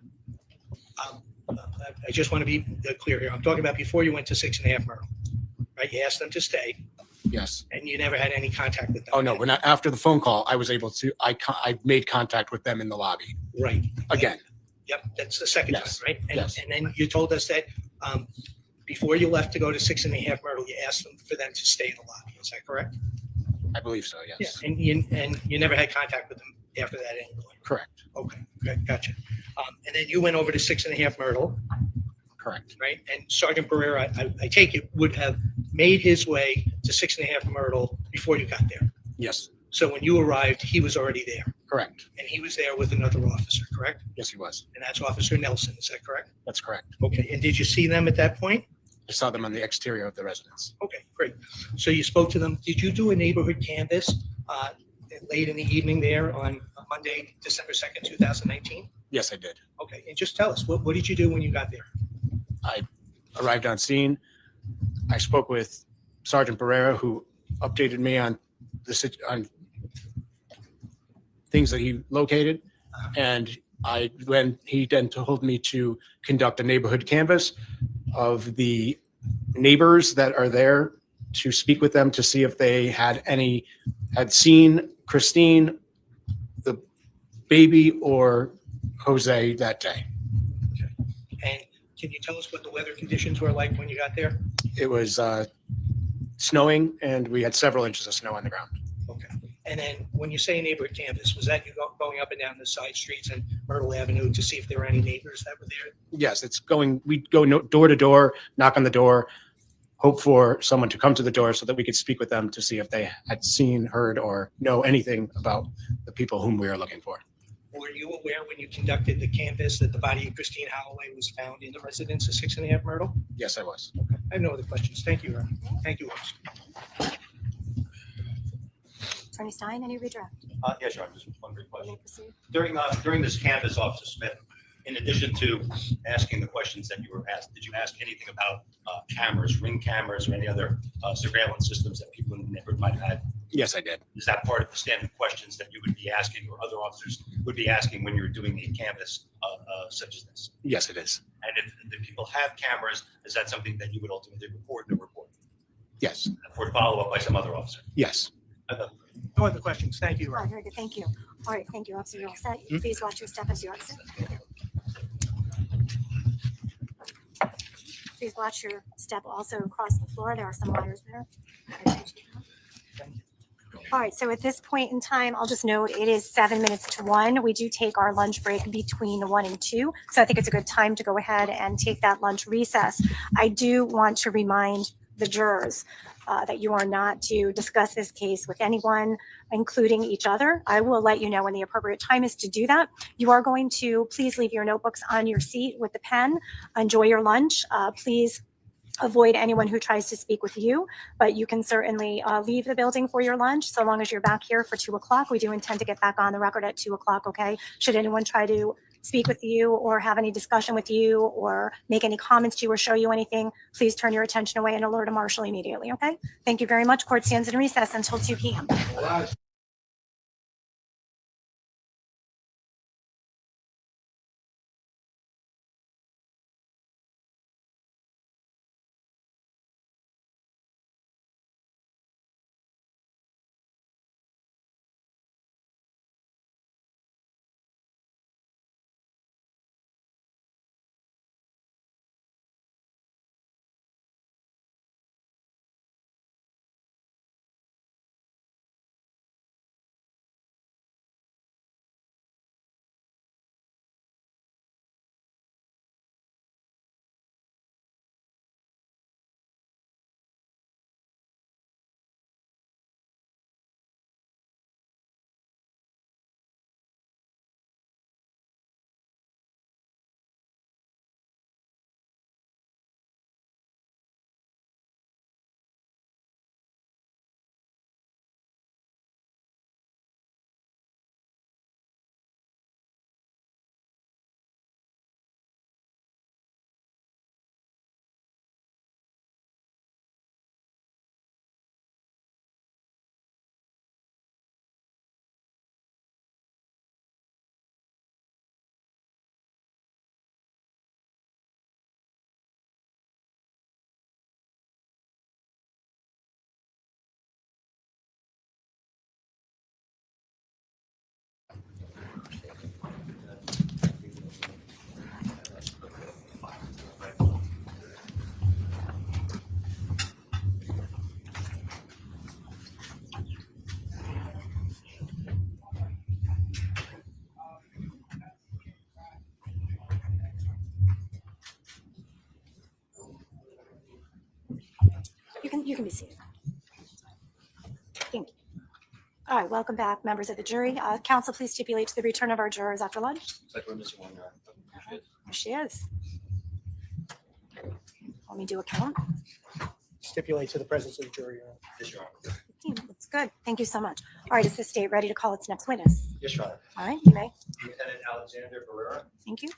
I just want to be clear here. I'm talking about before you went to 6.5 Myrtle, right? You asked them to stay, Yes. and you never had any contact with them. Oh, no, after the phone call, I was able to, I made contact with them in the lobby Right. again. Yep, that's the second time, Yes. right? And, Yes. and then you told us that before you left to go to 6.5 Myrtle, you asked them for them to stay in the lobby. Is that correct? I believe so, yes. And you never had contact with them after that anyway. Correct, Okay, gotcha. And then you went over to 6.5 Myrtle, correct. right? And Sergeant Barrera, I take it, would have made his way to 6.5 Myrtle before you got there. Yes, So when you arrived, he was already there, correct. and he was there with another officer, correct? Yes, he was. And that's Officer Nelson. Is that correct? That's correct. Okay. And did you see them at that point? I saw them on the exterior of the residence. Okay, great. So you spoke to them. Did you do a neighborhood canvass late in the evening there on Monday, December 2nd, 2019? Yes, I did. Okay, and just tell us, what did you do when you got there? I arrived on scene. I spoke with Sergeant Barrera, who updated me on on things that he located. And he then told me to conduct a neighborhood canvass of the neighbors that are there, to speak with them to see if they had seen Christine, the baby, or Jose that day. And can you tell us what the weather conditions were like when you got there? It was snowing, and we had several inches of snow on the ground. Okay. And then when you say neighborhood canvass, was that you going up and down the side streets and Myrtle Avenue to see if there were any neighbors that were there? Yes, we'd go door to door, knock on the door, hope for someone to come to the door so that we could speak with them to see if they had seen, heard, or know anything about the people whom we are looking for. Were you aware when you conducted the canvass that the body of Christine Holloway was found in the residence of 6.5 Myrtle? Yes, I was. I have no other questions. Thank you, Ron. Thank you, officer. Attorney Stein, any redirect? Yeah, sure. Just one brief You may question. proceed. During this canvass, Officer Smith, in addition to asking the questions that you were asked, did you ask anything about cameras, ring cameras, or any other surveillance systems that people in the neighborhood might have had? Yes, I did. Is that part of the standard questions that you would be asking, or other officers would be asking when you're doing a canvass such as this? Yes, it is. And if the people have cameras, is that something that you would ultimately report in a report Yes. for follow-up by some other officer? Yes. No other questions. Thank you, Oh, Ron. very good, thank you. All right, thank you, officer, you're all set. Please watch your step as you exit. Please watch your step also across the floor. There are some wires there. All right, so at this point in time, I'll just note it is 7 minutes to 1. We do take our lunch break between 1 and 2. So I think it's a good time to go ahead and take that lunch recess. I do want to remind the jurors that you are not to discuss this case with anyone including each other. I will let you know when the appropriate time is to do that. You are going to please leave your notebooks on your seat with the pen. Enjoy your lunch. Please avoid anyone who tries to speak with you, but you can certainly leave the building for your lunch so long as you're back here for 2 o'clock. We do intend to get back on the record at 2 o'clock, okay? Should anyone try to speak with you or have any discussion with you or make any comments to you or show you anything, please turn your attention away and alert a marshal immediately, okay? Thank you very much. Court stands in recess until 2 p.m. You can be seated. Thank you. All right, welcome back, members of the jury. Counsel, please stipulate to the return of our jurors after lunch. It's like we're missing one guy. There she is. Let me do a count. Stipulate to the presence of the jury. Yes, Your Honor. That's good. Thank you so much. All right, is the state ready to call its next witness? Yes, Your Honor. All right, you may. Lieutenant Alexander Barrera. Thank you.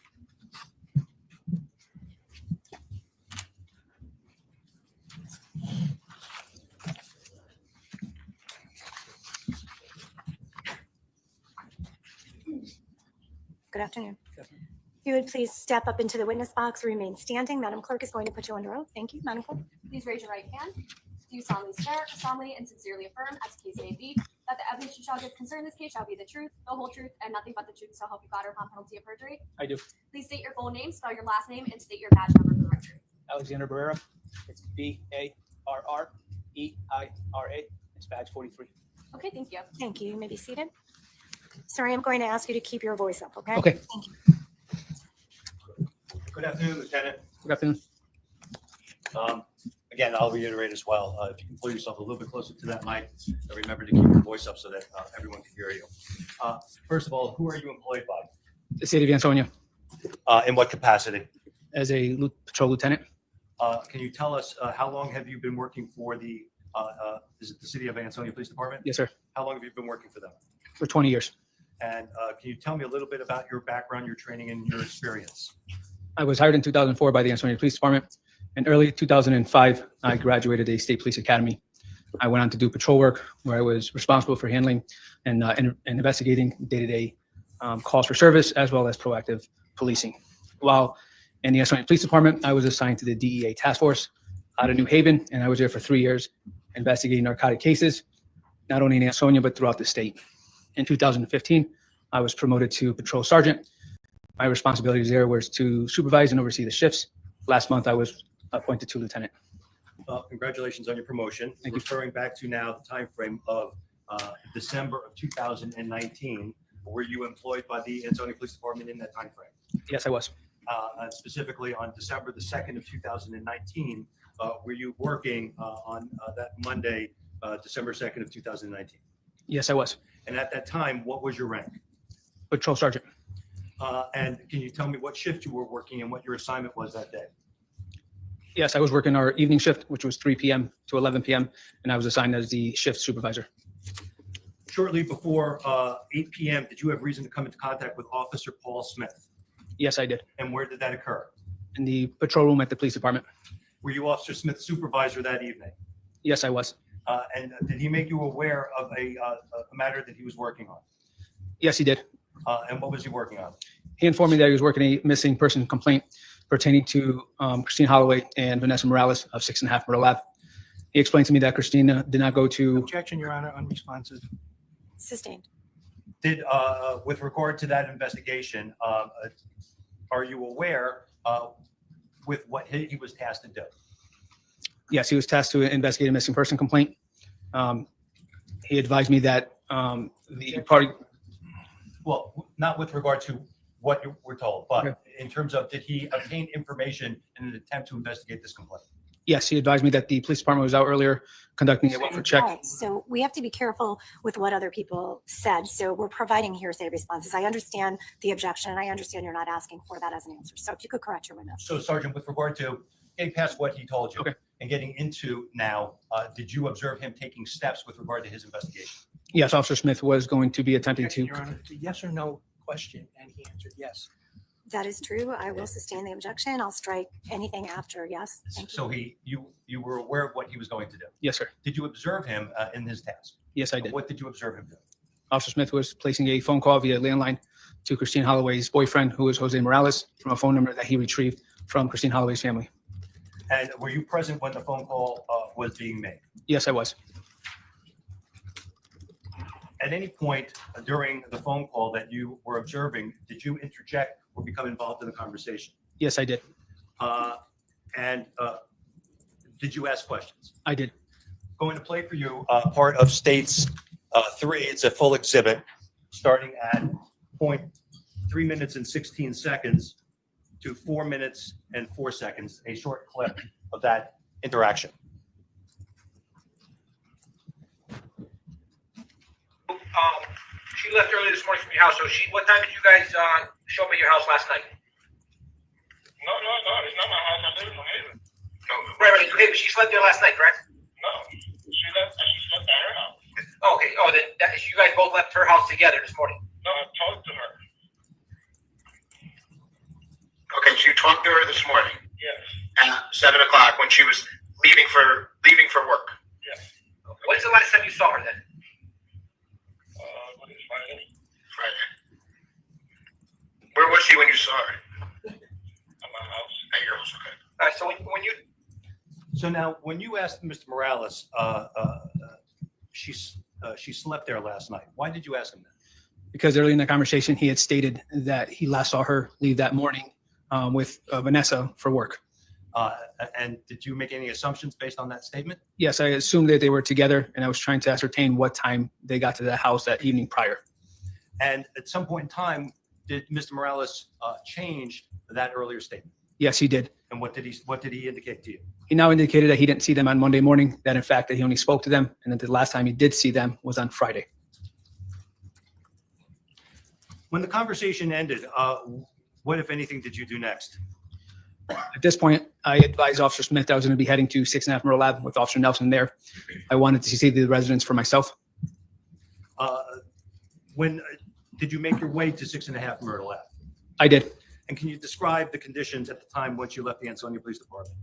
Good afternoon. If you would please step up into the witness box, remain standing. Madam Clerk is going to put you under oath. Thank you, Madam Clerk. Please raise your right hand. Do you solemnly swear, solemnly and sincerely affirm, as the case may be, that the evidence you shall give concerning this case shall be the truth, the whole truth, and nothing but the truth, so help you God, or upon penalty of perjury? I do. Please state your full name, spell your last name, and state your badge number for the record. Alexander Barrera. It's Barrera. It's badge 43. Okay, thank you. Thank you. You may be seated. Sorry, I'm going to ask you to keep your voice up, okay? Okay. Thank you. Good afternoon, Lieutenant. Good afternoon. Again, I'll reiterate as well, if you can pull yourself a little bit closer to that mic, and remember to keep your voice up so that everyone can hear you. First of all, who are you employed by? The city of Ansonia, In what capacity? as a patrol lieutenant, Can you tell us, how long have you been working for the, is it the City of Ansonia Police Department? yes, sir, How long have you been working for them? for 20 years. And can you tell me a little bit about your background, your training, and your experience? I was hired in 2004 by the Ansonia Police Department. In early 2005, I graduated a state police academy. I went on to do patrol work where I was responsible for handling and investigating day-to-day calls for service as well as proactive policing. While in the Ansonia Police Department, I was assigned to the DEA task force out of New Haven, and I was there for 3 years investigating narcotic cases, not only in Ansonia, but throughout the state. In 2015, I was promoted to patrol sergeant. My responsibilities there was to supervise and oversee the shifts. Last month, I was appointed to lieutenant. Congratulations on your promotion. Thank you. Referring back to now the timeframe of December of 2019, were you employed by the Ansonia Police Department in that timeframe? Yes, I was. And specifically on December the 2nd of 2019, were you working on that Monday, December 2nd of 2019? Yes, I was. And at that time, what was your rank? Patrol sergeant. And can you tell me what shift you were working and what your assignment was that day? Yes, I was working our evening shift, which was 3 p.m. to 11 p.m., and I was assigned as the shift supervisor. Shortly before 8 p.m., did you have reason to come into contact with Officer Paul Smith? Yes, I did. And where did that occur? In the patrol room at the police department. Were you Officer Smith's supervisor that evening? Yes, I was. And did he make you aware of a matter that he was working on? Yes, he did. And what was he working on? He informed me that he was working a missing person complaint pertaining to Christine Holloway and Vanessa Morales of 6.5 Myrtle Ave. He explained to me that Christina did not go to. Objection, Your Honor, unresponsive. Sustained. Did, with regard to that investigation, are you aware with what he was tasked to do? Yes, he was tasked to investigate a missing person complaint. He advised me that the party. Well, not with regard to what you were told, but Okay. in terms of, did he obtain information in an attempt to investigate this complaint? Yes, he advised me that the police department was out earlier conducting a welfare check. Right, so we have to be careful with what other people said. So we're providing hearsay responses. I understand the objection, and I understand you're not asking for that as an answer. So if you could correct your witness. So Sergeant, with regard to getting past what he told you Okay. and getting into now, did you observe him taking steps with regard to his investigation? Yes, Officer Smith was going to be attempting Objection, to. Your Honor. It's a yes or no question, and he answered yes. That is true. I will sustain the objection. I'll strike anything after yes. Thank you. So you were aware of what he was going to do. Yes, sir. Did you observe him in his task? Yes, I did. What did you observe him do? Officer Smith was placing a phone call via landline to Christine Holloway's boyfriend, who was Jose Morales, from a phone number that he retrieved from Christine Holloway's family. And were you present when the phone call was being made? Yes, I was. At any point during the phone call that you were observing, did you interject or become involved in the conversation? Yes, I did. And did you ask questions? I did. Going to play for you part of States 3. It's a full exhibit starting at 3 minutes and 16 seconds to 4 minutes and 4 seconds, a short clip of that interaction. She left early this morning from your house. So what time did you guys show up at your house last night? No, it's not my house. I live in New Haven. No, right. Okay, but she slept there last night, correct? No, she slept at her house. Oh, okay. Oh, you guys both left her house together this morning. No, I talked to her. Okay, so you talked to her this morning Yes, at 7 o'clock when she was leaving for work. yes. When's the last time you saw her then? What is Friday? Friday. Where was she when you saw her? At my house. At your house, okay. All right. So when you So now, when you asked Mr. Morales, she slept there last night. Why did you ask him that? Because early in the conversation, he had stated that he last saw her leave that morning with Vanessa for work. And did you make any assumptions based on that statement? Yes, I assumed that they were together, and I was trying to ascertain what time they got to the house that evening prior. And at some point in time, did Mr. Morales change that earlier statement? Yes, he did. And what did he indicate to you? He now indicated that he didn't see them on Monday morning, that in fact that he only spoke to them, and that the last time he did see them was on Friday. When the conversation ended, what, if anything, did you do next? At this point, I advised Officer Smith that I was going to be heading to 6.5 Myrtle Ave with Officer Nelson there. I wanted to see the residence for myself. When did you make your way to 6.5 Myrtle Ave? I did. And can you describe the conditions at the time once you left the Ansonia Police Department?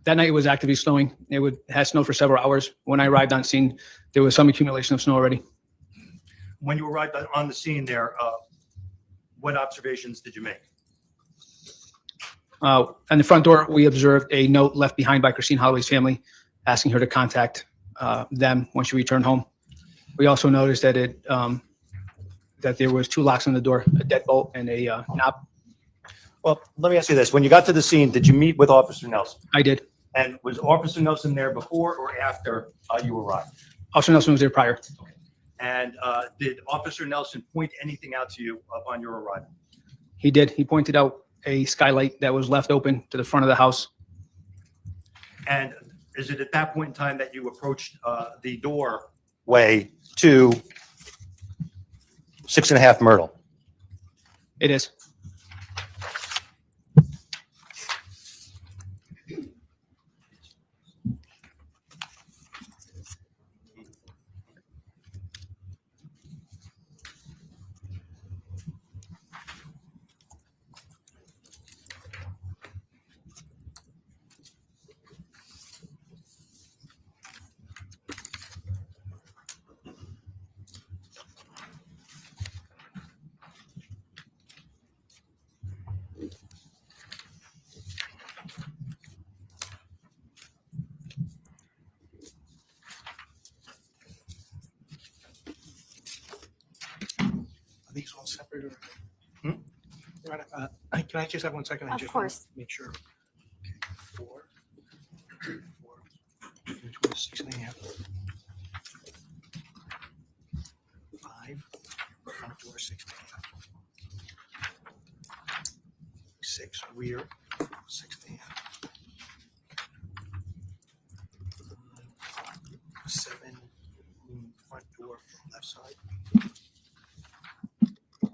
That night it was actively snowing. It had snowed for several hours. When I arrived on scene, there was some accumulation of snow already. When you arrived on the scene there, what observations did you make? On the front door, we observed a note left behind by Christine Holloway's family, asking her to contact them when she returned home. We also noticed that that there was 2 locks on the door, a deadbolt and a knob. Well, let me ask you this. When you got to the scene, did you meet with Officer Nelson? I did. And was Officer Nelson there before or after you arrived? Officer Nelson was there prior. And did Officer Nelson point anything out to you upon your arrival? He did. He pointed out a skylight that was left open to the front of the house. And is it at that point in time that you approached the door way to 6.5 Myrtle? It is. Are these all separate or? Your Honor, can I just have 1 second? I Of just wanna course. Make sure. Okay, 4, 6.5. 5, front door 6.5. 6, rear 6.5. 7, front door from left side.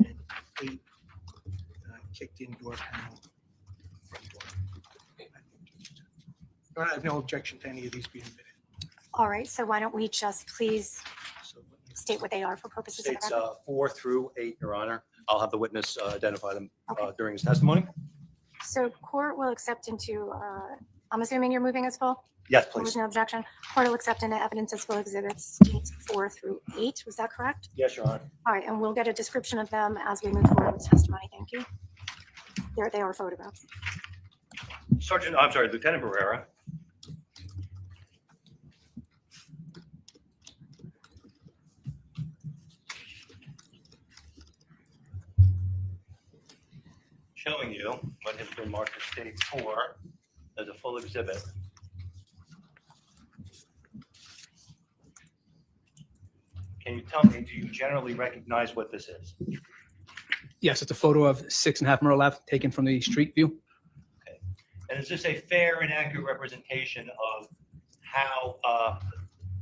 And 8, kicked in door panel, front door. Your Honor, I have no objection to any of these being admitted. All right, so why don't we just please So let me- state what they are for purposes of the States record? 4 through 8, Your Honor. I'll have the witness identify them Okay. during his testimony. So court will accept into, I'm assuming you're moving as full? Yes, There was please. no objection. Court will accept into evidence as full exhibits 4 through 8. Was that correct? Yes, Your Honor. All right, and we'll get a description of them as we move forward with testimony. Thank you. There they are photographs. Lieutenant Barrera. Showing you what has been marked as stage 4 as a full exhibit. Can you tell me, do you generally recognize what this is? Yes, it's a photo of 6.5 Myrtle Ave taken from the street view. And is this a fair and accurate representation of how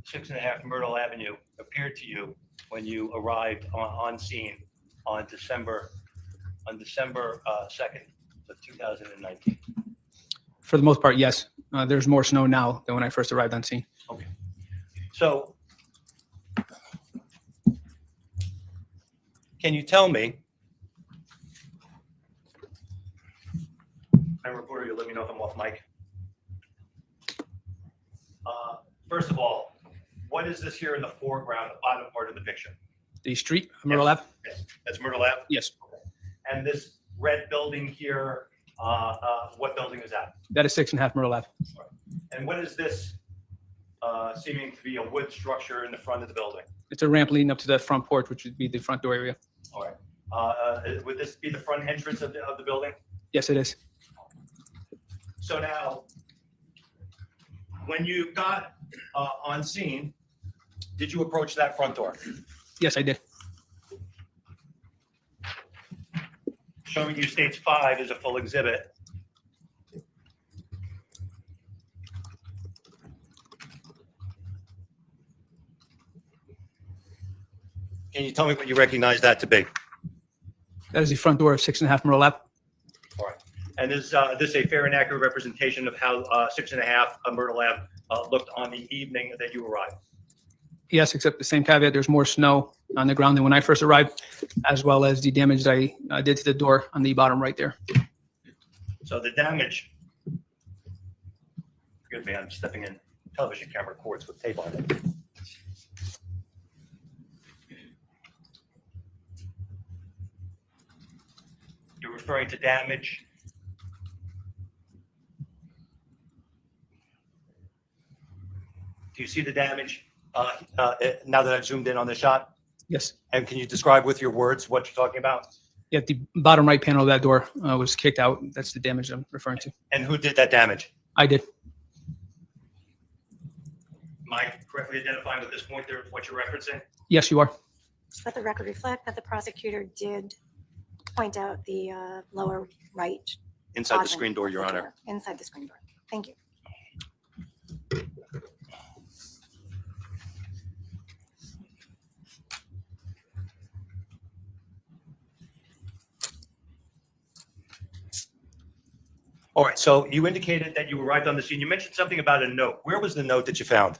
6.5 Myrtle Avenue appeared to you when you arrived on scene on December 2nd of 2019? For the most part, yes. There's more snow now than when I first arrived on scene. Okay. So can you tell me, and reporter, you'll let me know if I'm off mic. First of all, what is this here in the foreground, the bottom part of the picture? The street, Myrtle Ave? Yes, that's Myrtle Ave? Yes. And this red building here, what building is that? That is 6.5 Myrtle Ave. And what is this seeming to be a wood structure in the front of the building? It's a ramp leading up to the front porch, which would be the front door area. All right. Would this be the front entrance of the building? Yes, it is. So now, when you got on scene, did you approach that front door? Yes, I did. Showing you stage 5 is a full exhibit. Can you tell me what you recognize that to be? That is the front door of 6.5 Myrtle Ave. All right. And is this a fair and accurate representation of how 6.5 Myrtle Ave looked on the evening that you arrived? Yes, except the same caveat, there's more snow on the ground than when I first arrived, as well as the damage I did to the door on the bottom right there. So the damage, forgive me, I'm stepping in television camera cords with tape on it. You're referring to damage. Do you see the damage now that I've zoomed in on the shot? Yes. And can you describe with your words what you're talking about? Yeah, the bottom right panel of that door was kicked out. That's the damage I'm referring to. And who did that damage? I did. Am I correctly identifying at this point there what you're referencing? Yes, you are. Let the record reflect that the prosecutor did point out the lower right. Inside the quadrant screen door, of Your the Honor. door, inside the screen door. Thank you. All right, so you indicated that you arrived on the scene. You mentioned something about a note. Where was the note that you found?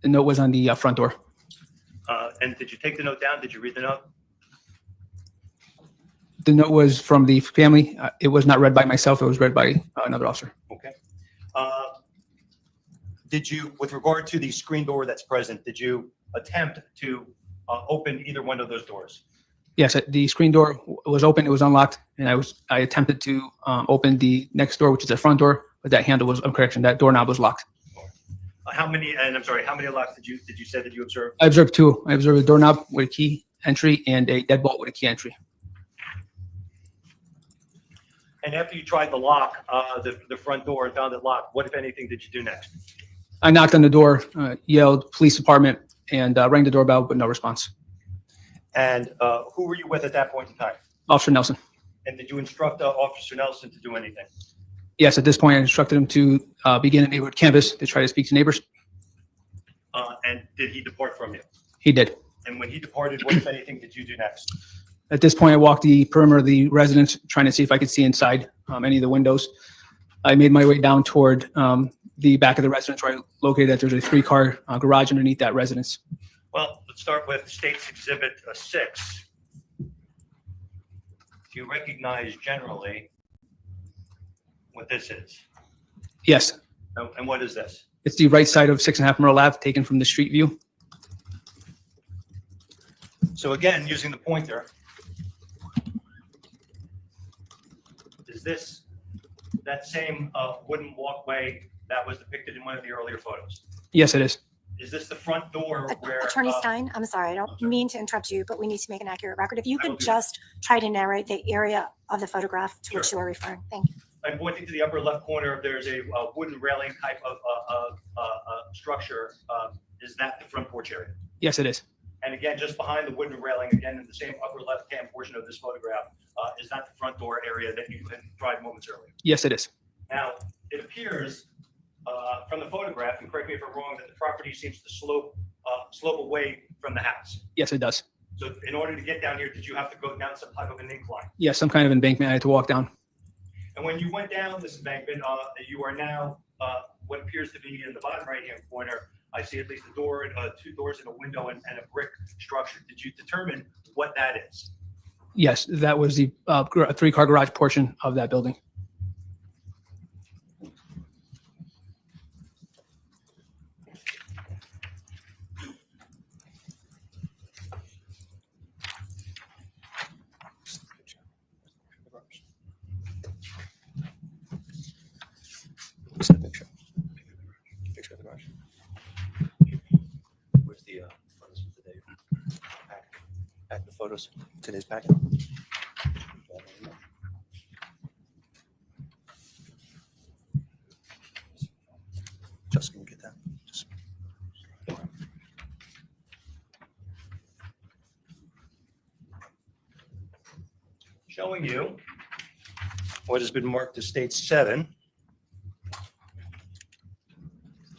The note was on the front door. And did you take the note down? Did you read the note? The note was from the family. It was not read by myself. It was read by another officer. Okay. Did you, with regard to the screen door that's present, did you attempt to open either one of those doors? Yes, the screen door was open. It was unlocked, and I attempted to open the next door, which is the front door, but that handle was correction. That doorknob was locked. How many? And I'm sorry. How many locks did you say that you observed? I observed two. I observed a doorknob with a key entry and a deadbolt with a key entry. And after you tried the lock, the front door, and found it locked, what, if anything, did you do next? I knocked on the door, yelled police department, and rang the doorbell, but no response. And who were you with at that point in time? Officer Nelson. And did you instruct Officer Nelson to do anything? Yes, at this point, I instructed him to begin a neighborhood canvass to try to speak to neighbors. And did he depart from you? He did. And when he departed, what, if anything, did you do next? At this point, I walked the perimeter of the residence, trying to see if I could see inside any of the windows. I made my way down toward the back of the residence where I located that there's a 3-car garage underneath that residence. Well, let's start with State's Exhibit 6. Do you recognize generally what this is? Yes, And what is this? it's the right side of 6.5 Myrtle Ave, taken from the street view. So again, using the pointer, is this that same wooden walkway that was depicted in one of the earlier photos? Yes, it is. Is this the front door where? Attorney Stein, I'm sorry, I don't mean to interrupt you, but we need to make an accurate record. If you I will could do just try to narrate the area of the photograph to which Sure. you are referring. Thank you. I'm pointing to the upper left corner. There's a wooden railing type of structure. Is that the front porch area? Yes, it is. And again, just behind the wooden railing, again, in the same upper left-hand portion of this photograph, is that the front door area that you had tried moments earlier? Yes, it is. Now, it appears from the photograph, and correct me if I'm wrong, that the property seems to slope away from the house. Yes, it does. So in order to get down here, did you have to go down some type of an incline? Yes, some kind of embankment I had to walk down. And when you went down this embankment, you are now what appears to be in the bottom right-hand corner. I see at least a door, 2 doors and a window and a brick structure. Did you determine what that is? Yes, that was the 3-car garage portion of that building. Picture of the garage. Where's the photos of today? Pack the photos. Today's packet. Just gonna get that. Just. Showing you what has been marked as State 7.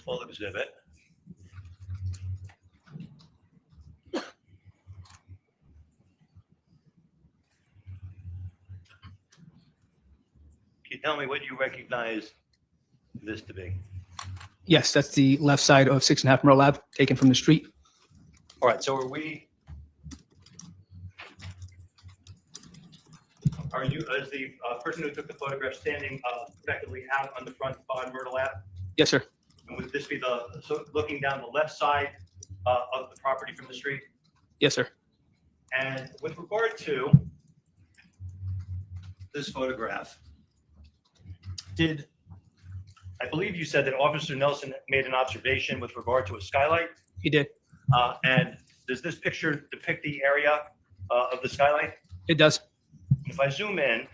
Full exhibit. Can you tell me what you recognize this to be? Yes, that's the left side of 6.5 Myrtle Ave, taken from the street. All right, so are you, as the person who took the photograph, standing effectively out on the front on Myrtle Ave? Yes, sir. And would this be looking down the left side of the property from the street? Yes, sir. And with regard to this photograph, I believe you said that Officer Nelson made an observation with regard to a skylight? He did. And does this picture depict the area of the skylight? It does. If I zoom in,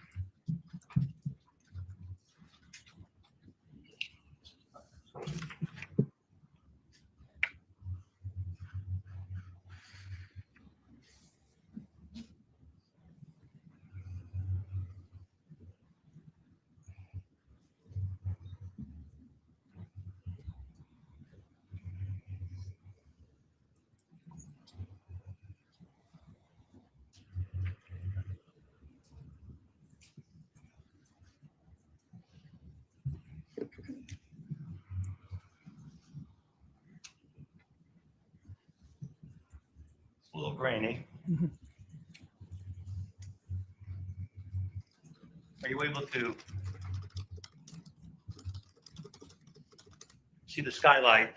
grainy. Mhm. Are you able to see the skylight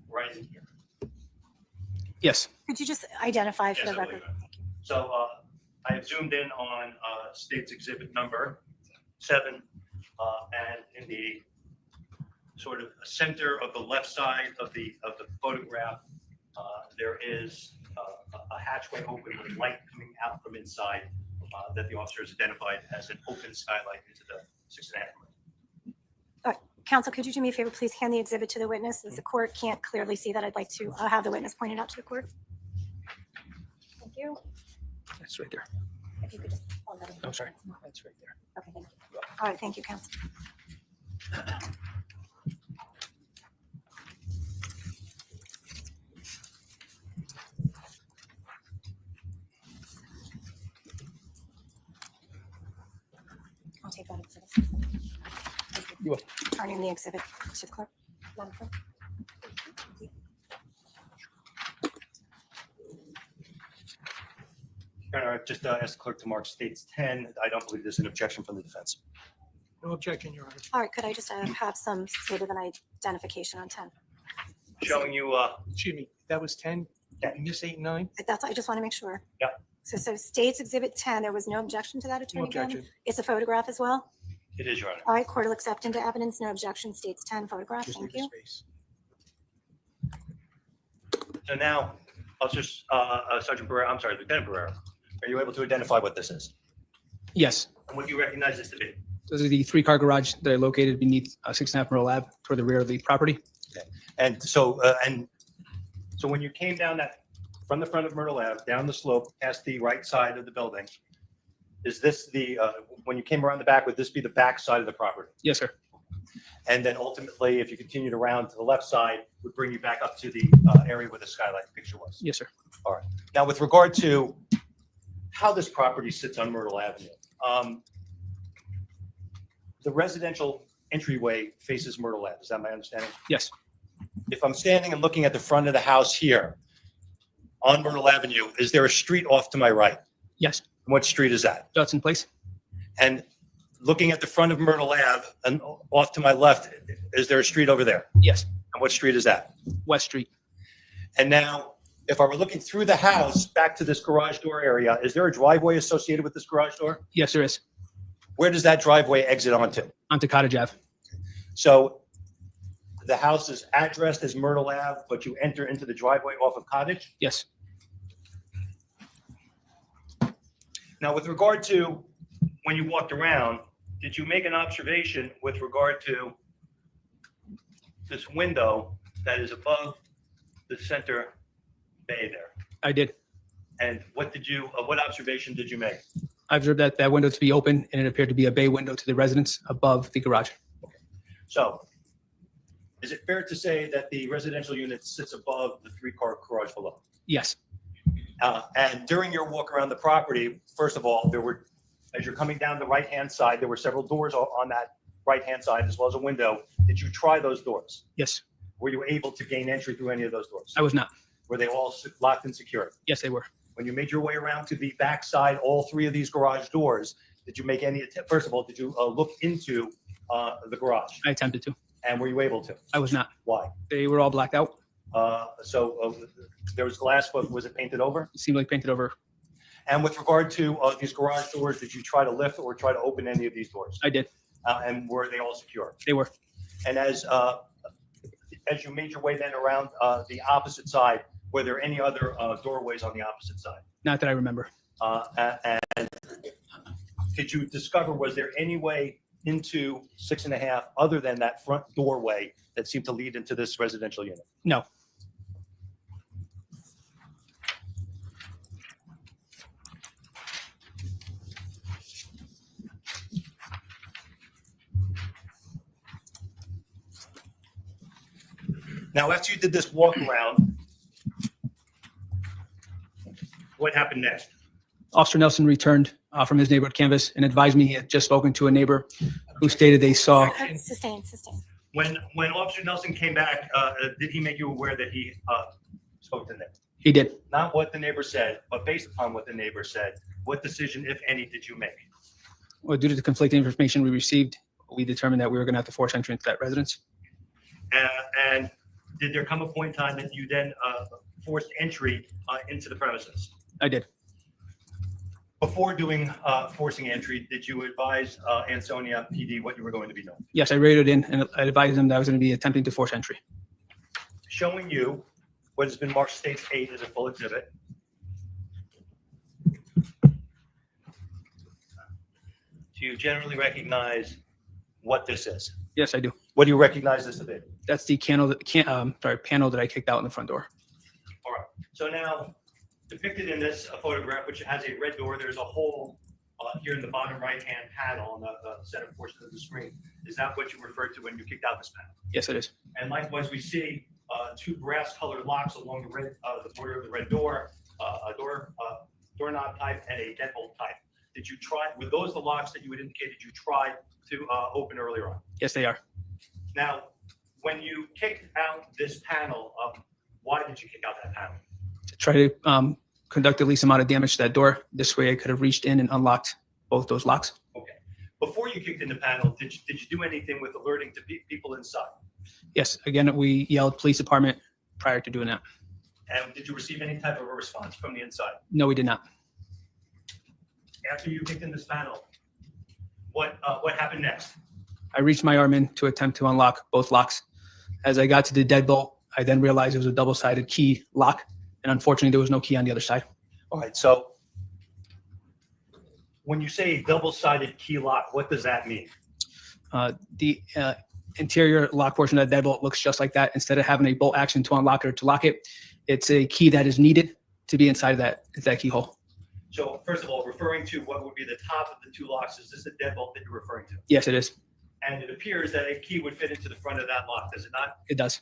right in here? Could you just identify for Yes, the I will, record? Your Honor. So I have zoomed in on State's Exhibit number 7, and in the sort of center of the left side of the photograph, there is a hatchway open with light coming out from inside that the officer has identified as an open skylight into the 6.5 room. Counsel, could you do me a favor, please hand the exhibit to the witness, as the court can't clearly see that. I'd like to have the witness pointed out to the court. Thank you. That's right there. If you could just hold that. I'm sorry. That's right there. Okay, thank you. All right, thank you, counsel. I'll take that exhibit. You will. Turning the exhibit to the clerk. Madam Clerk. Your Honor, I've just asked the clerk to mark State's 10. I don't believe there's an objection from the defense. No objection, Your Honor. All right, could I just have some sort of an identification on 10? Showing you, Excuse me, that was 10? Yeah. You miss 8 and 9? I just want to make sure. Yeah. So State's Exhibit 10, there was no objection to that, No Attorney Gannon? objection. It's a photograph as well? it is, Your Honor. All right, court will accept into evidence, no objection, State's 10 photograph, Just thank leave you. the space. So now, Officers, Sergeant Barrera, I'm sorry, Lieutenant Barrera, are you able to identify what this is? Yes. And what do you recognize this to be? Those are the 3-car garage that are located beneath 6.5 Myrtle Ave toward the rear of the property. And so when you came down that, from the front of Myrtle Ave, down the slope, past the right side of the building, is this the, when you came around the back, would this be the back side of the property? Yes, sir. And then ultimately, if you continued around to the left side, would bring you back up to the area where the skylight picture was? Yes, sir. Now, with regard to how this property sits on Myrtle Avenue, the residential entryway faces Myrtle Ave. Is that my understanding? Yes. If I'm standing and looking at the front of the house here on Myrtle Avenue, is there a street off to my right? Yes. What street is that? Dodson Place. And looking at the front of Myrtle Ave and off to my left, is there a street over there? Yes. And what street is that? West Street. And now, if I were looking through the house back to this garage door area, is there a driveway associated with this garage door? Yes, there is. Where does that driveway exit onto? Onto Cottage Ave. So the house is addressed as Myrtle Ave, but you enter into the driveway off of Cottage? Yes. Now, with regard to when you walked around, did you make an observation with regard to this window that is above the center bay there? I did. And what observation did you make? I observed that window to be open, and it appeared to be a bay window to the residence above the garage. So is it fair to say that the residential unit sits above the 3-car garage below? Yes. And during your walk around the property, first of all, as you're coming down the right-hand side, there were several doors on that right-hand side as well as a window. Did you try those doors? Yes. Were you able to gain entry through any of those doors? I was not. Were they all locked and secured? Yes, they were. When you made your way around to the back side, all 3 of these garage doors, did you make any attempt? First of all, did you look into the garage? I attempted to. And were you able to? I was not. Why? They were all blacked out. So there was glass, but was it painted over? It seemed like painted over. And with regard to these garage doors, did you try to lift or try to open any of these doors? I did. And were they all secure? They were. And as you made your way then around the opposite side, were there any other doorways on the opposite side? Not that I remember. And did you discover, was there any way into 6.5 other than that front doorway that seemed to lead into this residential unit? No. Now, after you did this walk around, what happened next? Officer Nelson returned from his neighborhood canvas and advised me he had just spoken to a neighbor who stated they saw. Sustain. When Officer Nelson came back, did he make you aware that he spoke to the neighbor? He did. Not what the neighbor said, but based upon what the neighbor said, what decision, if any, did you make? Well, due to the conflicting information we received, we determined that we were going to have to force entry into that residence. And did there come a point in time that you then forced entry into the premises? I did. Before doing forcing entry, did you advise Ansonia PD what you were going to be doing? Yes, I radioed in and I advised them that I was going to be attempting to force entry. Showing you what has been marked States 8 as a full exhibit. Do you generally recognize what this is? Yes, I do. What do you recognize this to be? That's the panel that I kicked out in the front door. All right. So now, depicted in this photograph, which has a red door, there's a hole here in the bottom right-hand panel on the center portion of the screen. Is that what you referred to when you kicked out this panel? Yes, it is. And likewise, we see two brass-colored locks along the border of the red door, a doorknob type and a deadbolt type. Did you try? Were those the locks that you had indicated you tried to open earlier on? Yes, they are. Now, when you kicked out this panel, why did you kick out that panel? To try to conduct the least amount of damage to that door. This way I could have reached in and unlocked both those locks. Okay. Before you kicked in the panel, did you do anything with alerting to people inside? Yes, again, we yelled police department prior to doing that. And did you receive any type of a response from the inside? No, we did not. After you kicked in this panel, what happened next? I reached my arm in to attempt to unlock both locks. As I got to the deadbolt, I then realized it was a double-sided key lock, and unfortunately, there was no key on the other side. All right, so when you say a double-sided key lock, what does that mean? The interior lock portion of the deadbolt looks just like that. Instead of having a bolt action to unlock it or to lock it, it's a key that is needed to be inside of that keyhole. So first of all, referring to what would be the top of the two locks, is this the deadbolt that you're referring to? Yes, it is. And it appears that a key would fit into the front of that lock, does it not? It does.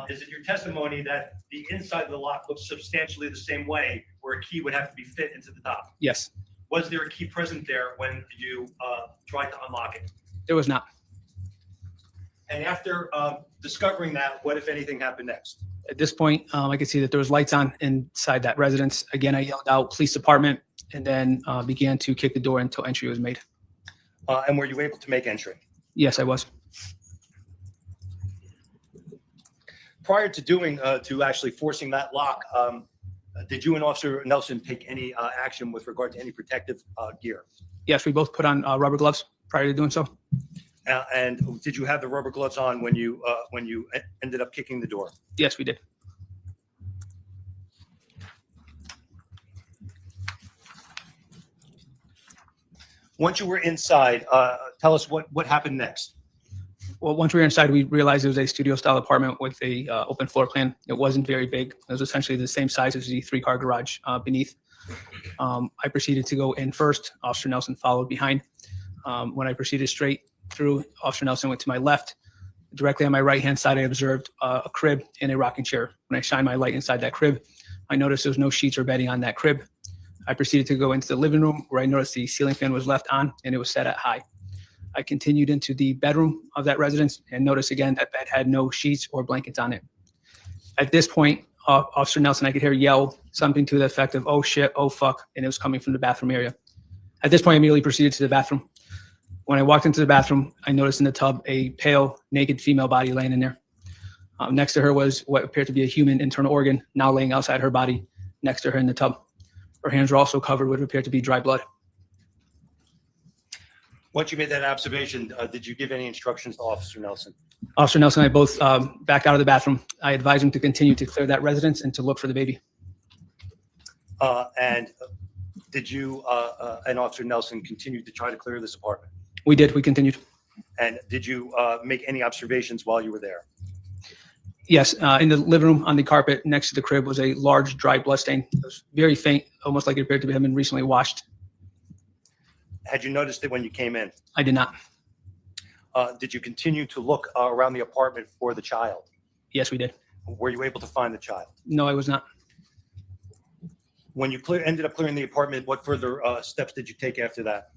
Is it your testimony that the inside of the lock looks substantially the same way, where a key would have to be fit into the top? Yes. Was there a key present there when you tried to unlock it? There was not. And after discovering that, what, if anything, happened next? At this point, I could see that there was lights on inside that residence. Again, I yelled out police department and then began to kick the door until entry was made. And were you able to make entry? Yes, I was. Prior to actually forcing that lock, did you and Officer Nelson take any action with regard to any protective gear? Yes, we both put on rubber gloves prior to doing so. And did you have the rubber gloves on when you ended up kicking the door? Yes, we did. Once you were inside, tell us what happened next. Well, once we were inside, we realized it was a studio-style apartment with a open floor plan. It wasn't very big. It was essentially the same size as the three-car garage beneath. I proceeded to go in first. Officer Nelson followed behind. When I proceeded straight through, Officer Nelson went to my left. Directly on my right-hand side, I observed a crib and a rocking chair. When I shined my light inside that crib, I noticed there was no sheets or bedding on that crib. I proceeded to go into the living room, where I noticed the ceiling fan was left on and it was set at high. I continued into the bedroom of that residence and noticed again that bed had no sheets or blankets on it. At this point, Officer Nelson, I could hear yell something to the effect of, "Oh shit, oh fuck," and it was coming from the bathroom area. At this point, I immediately proceeded to the bathroom. When I walked into the bathroom, I noticed in the tub a pale, naked female body laying in there. Next to her was what appeared to be a human internal organ, now laying outside her body, next to her in the tub. Her hands were also covered with what appeared to be dry blood. Once you made that observation, did you give any instructions to Officer Nelson? Officer Nelson and I both backed out of the bathroom. I advised him to continue to clear that residence and to look for the baby. And did you and Officer Nelson continue to try to clear this apartment? We did. We continued. And did you make any observations while you were there? Yes. In the living room on the carpet next to the crib was a large dry blood stain. It was very faint, almost like it appeared to have been recently washed. Had you noticed it when you came in? I did not. Did you continue to look around the apartment for the child? Yes, we did. Were you able to find the child? No, I was not. When you ended up clearing the apartment, what further steps did you take after that?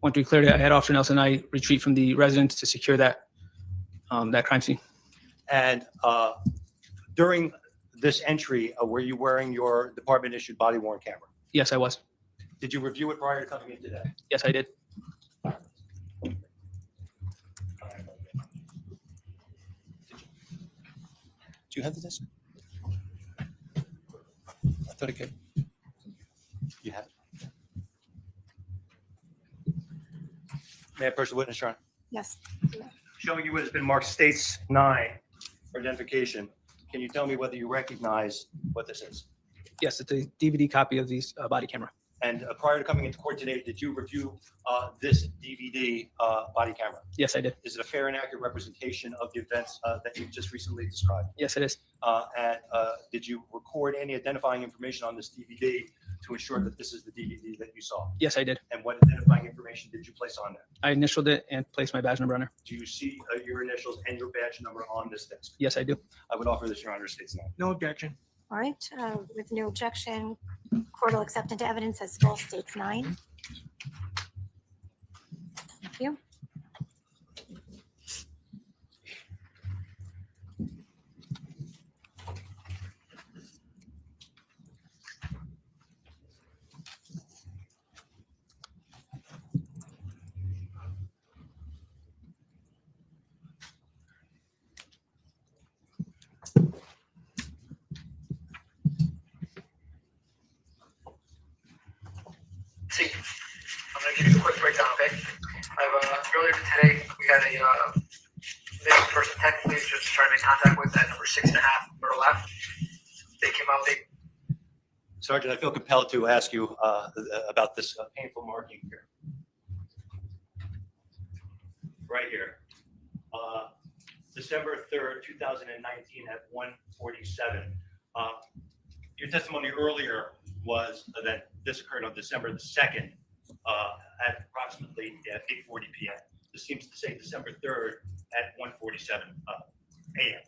Once we cleared it, I had Officer Nelson and I retreat from the residence to secure that that crime scene. And during this entry, were you wearing your department-issued body-worn camera? Yes, I was. Did you review it prior to coming in today? Yes, I did. Do you have the disc? I thought it could. You have it. May I approach the witness, Your Honor? Yes. Showing you what has been marked States 9 for identification. Can you tell me whether you recognize what this is? Yes, it's a DVD copy of the body camera. And prior to coming into court today, did you review this DVD body camera? Yes, I did. Is it a fair and accurate representation of the events that you've just recently described? Yes, it is. And did you record any identifying information on this DVD to ensure that this is the DVD that you saw? Yes, I did. And what identifying information did you place on there? I initialed it and placed my badge number on there. Do you see your initials and your badge number on this disc? Yes, I do. I would offer this, Your Honor, States 9. No objection. All right, with no objection, court will accept into evidence as false States 9. Thank you. See, I'm gonna give you a quick breakdown, okay? Earlier today, we had a missing person, technically just trying to make contact with that number 6.5 Myrtle left. They came out, Sergeant, I feel compelled to ask you about this painful marking here. Right here. December 3rd, 2019 at 1:47. Your testimony earlier was that this occurred on December the 2nd at approximately 8:40 p.m. This seems to say December 3rd at 1:47 a.m.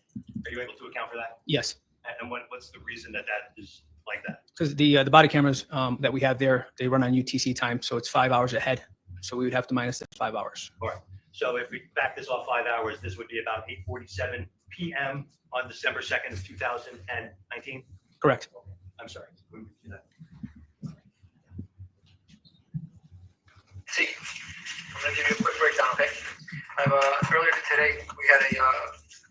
Are you able to account for that? Yes, And what's the reason that is like that? because the body cameras that we have there, they run on UTC time, so it's 5 hours ahead. So we would have to minus the 5 hours. All right. So if we back this off 5 hours, this would be about 8:47 p.m. on December 2nd of 2019? Correct. I'm sorry. We would do that. see, I'm gonna give you a quick breakdown, okay? Earlier today, we had a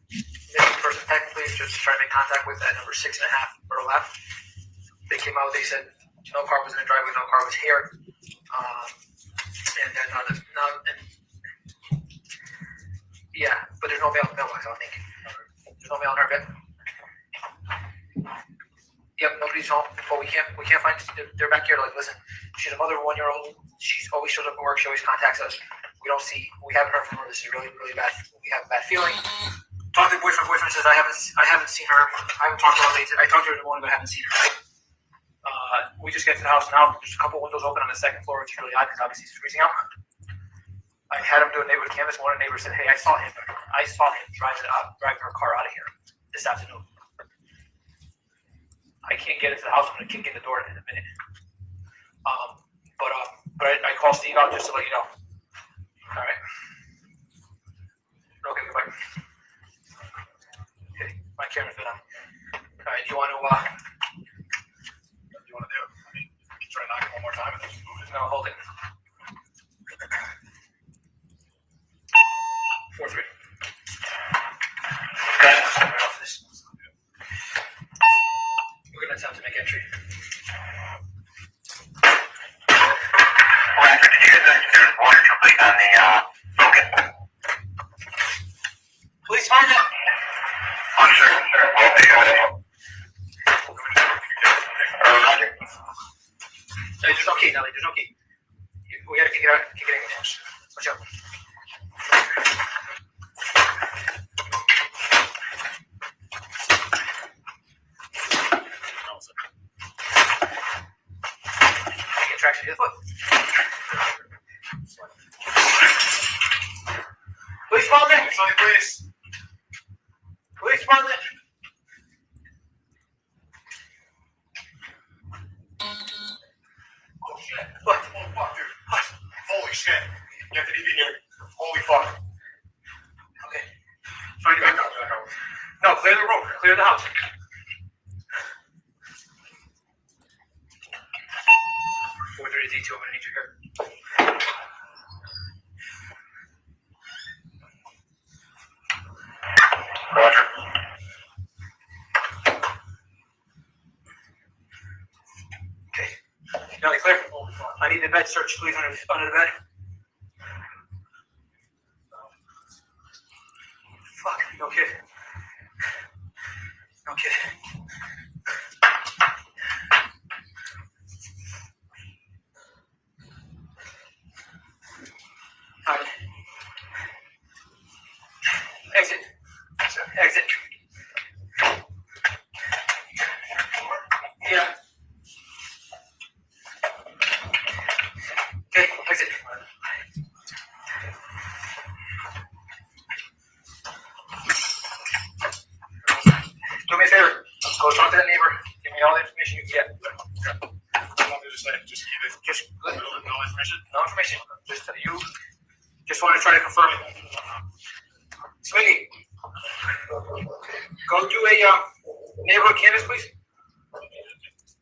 missing person, technically just trying to make contact with that number 6.5 Myrtle left. They came out, they said no car was in the driveway, no car was here. And then, yeah, but there's no mailbox, I don't think. There's no mail in our bed. Yep, nobody's home, but we can't find, they're back here, like, listen, she's a mother of a 1-year-old, she's always shows up at work, she always contacts us. We haven't heard from her, this is really, really bad, we have a bad feeling. Talk to the boyfriend says, I haven't seen her, I haven't talked to her later, I talked to her in the morning, but I haven't seen her. We just get to the house now, there's a couple windows open on the second floor, which is really odd, because obviously it's freezing out. I had him do a neighborhood canvas, one of the neighbors said, hey, I saw him drive her car out of here this afternoon. I can't get into the house. I'm gonna kick in the door in a minute. But I called Steve out just to let you know. All right. Okay, goodbye. Okay, my camera's been on. All right, do you want to? What do you want to do? I mean, try to knock it one more time and then just move it. No, hold it. 4-3. We're gonna attempt to make entry. Police find it. There's no key, Nelly. There's no key. We gotta kick it out. Kick it in. Watch out. Get traction to the foot. Police found it. Please. Police found it. Oh shit. What? Oh fuck, dude. What? Holy shit. You have to be here. Holy fuck. Okay. Clear the room. Clear the house. Going through the detail, I'm gonna need you here. Roger. Okay. Nelly, clear. I need the bed searched, please, under the bed. Fuck, no kid. No kid. All right. Exit. Exit. Yeah. Okay, exit. Do me a favor. Go talk to that neighbor. Give me all the information you can get. Just no information. No information. Just you. Just want to try to confirm it. Swingy, go do a neighborhood canvas, please.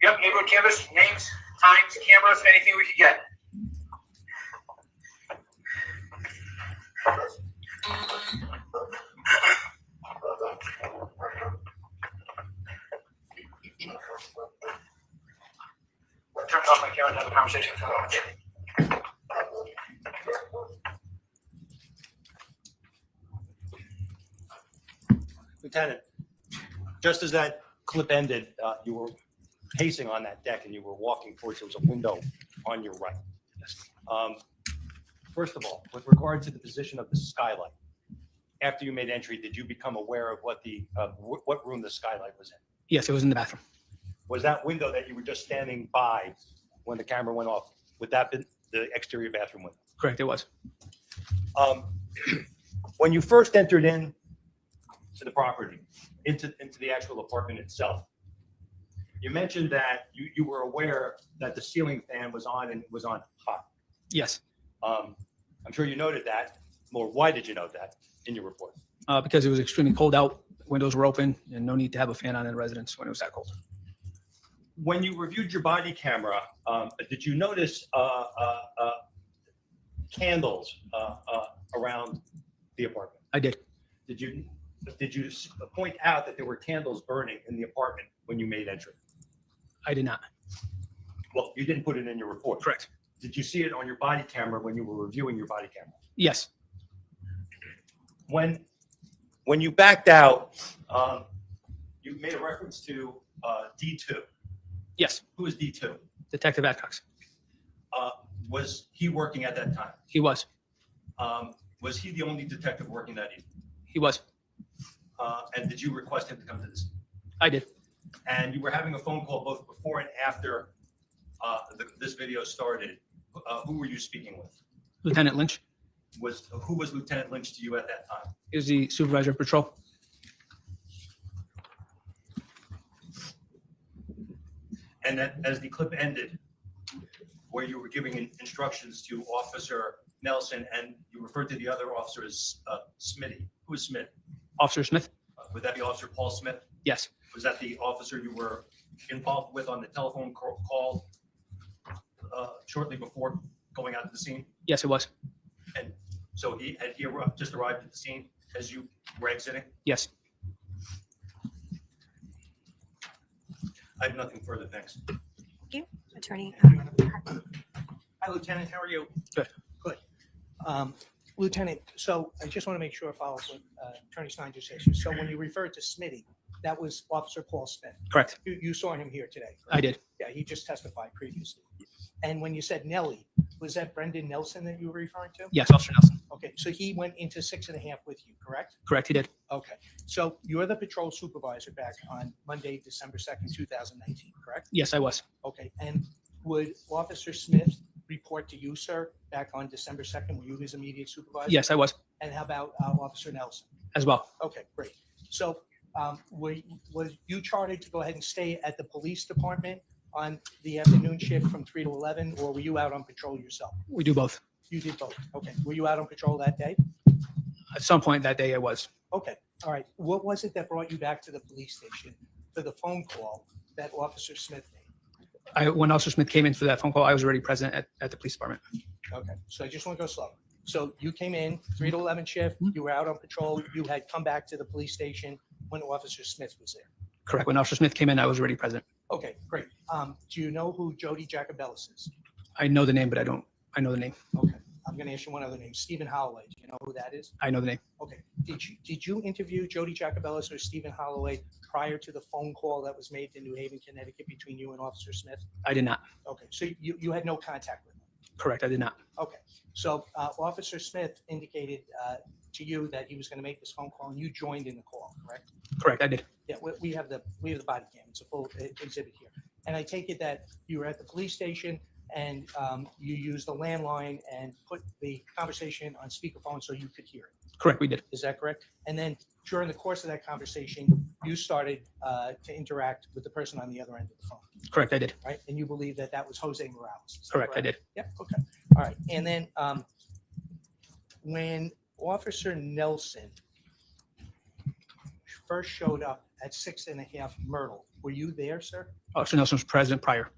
Yep, neighborhood canvas. Names, times, cameras, anything we could get. Turn off my camera and have a conversation. Lieutenant, just as that clip ended, you were pacing on that deck and you were walking towards, there was a window on your right. First of all, with regard to the position of the skylight, after you made entry, did you become aware of what the what room the skylight was in? Yes, it was in the bathroom. Was that window that you were just standing by when the camera went off, would that be the exterior bathroom window? Correct, it was. When you first entered in to the property, into the actual apartment itself, you mentioned that you were aware that the ceiling fan was on and was on hot. Yes, I'm sure you noted that. Or why did you note that in your report? because it was extremely cold out, windows were open, and no need to have a fan on in residence when it was that cold. When you reviewed your body camera, did you notice candles around the apartment? I did. Did you point out that there were candles burning in the apartment when you made entry? I did not. Well, you didn't put it in your report. Correct. Did you see it on your body camera when you were reviewing your body camera? Yes, When you backed out, you made a reference to D2. yes. Who is D2? Detective Adcox. Was he working at that time? He was. Was he the only detective working that evening? He was. And did you request him to come to this? I did. And you were having a phone call both before and after this video started. Who were you speaking with? Lieutenant Lynch Who was Lieutenant Lynch to you at that time? is the supervisor of patrol. And that, as the clip ended, where you were giving instructions to Officer Nelson, and you referred to the other officer as Smitty. Who is Smith? Officer Smith? Would that be Officer Paul Smith? Yes. Was that the officer you were involved with on the telephone call shortly before going out to the scene? Yes, it was. And so he just arrived at the scene as you were exiting? Yes. I have nothing further, thanks. Thank you, Attorney. Hi, Lieutenant, how are you? Good. Good. Lieutenant, so I just want to make sure I follow what Attorney Stein just said. So when you referred to Smitty, that was Officer Paul Smith. Correct. You saw him here today. correct? I did. Yeah, he just testified previously. And when you said Nelly, was that Brendan Nelson that you were referring to? Yes, Officer Nelson. Okay, so he went into 6.5 with you, correct? Correct, he did. Okay, so you're the patrol supervisor back on Monday, December 2nd, 2019, correct? Yes, I was. Okay, and would Officer Smith report to you, sir, back on December 2nd? Were you his immediate supervisor? Yes, I was And how about Officer Nelson? as well. Okay, great. So was you chartered to go ahead and stay at the police department on the afternoon shift from 3 to 11, or were you out on patrol yourself? We do both. You did both. Okay, were you out on patrol that day? At some point that day I was. Okay, All right, what was it that brought you back to the police station for the phone call that Officer Smith made? When Officer Smith came in for that phone call, I was already present at the police department. Okay, so I just want to go slow. So you came in, 3 to 11 shift, you were out on patrol, you had come back to the police station when Officer Smith was there. Correct. When Officer Smith came in, I was already present. Okay, great. Do you know who Jody Jacobellis is? I know the name, but I know the name. Okay, I'm going to ask you one other name, Stephen Holloway. Do you know who that is? I know the name. Okay, did you interview Jody Jacobellis or Stephen Holloway prior to the phone call that was made to New Haven, Connecticut between you and Officer Smith? I did not. Okay, so you had no contact with them? Correct. I did not. Okay, so Officer Smith indicated to you that he was going to make this phone call, and you joined in the call, correct? Correct. I did. Yeah, we have the body cam. It's a full exhibit here, and I take it that you were at the police station and you used the landline and put the conversation on speakerphone so you could hear it. Correct. We did. Is that correct? And then during the course of that conversation, you started to interact with the person on the other end of the phone, Correct. I did. right? And you believe that that was Jose Morales. Is that Correct. I did. Yeah, okay. All right. And then when Officer Nelson first showed up at 6.5 Myrtle, were you there, sir? Officer Nelson was present prior.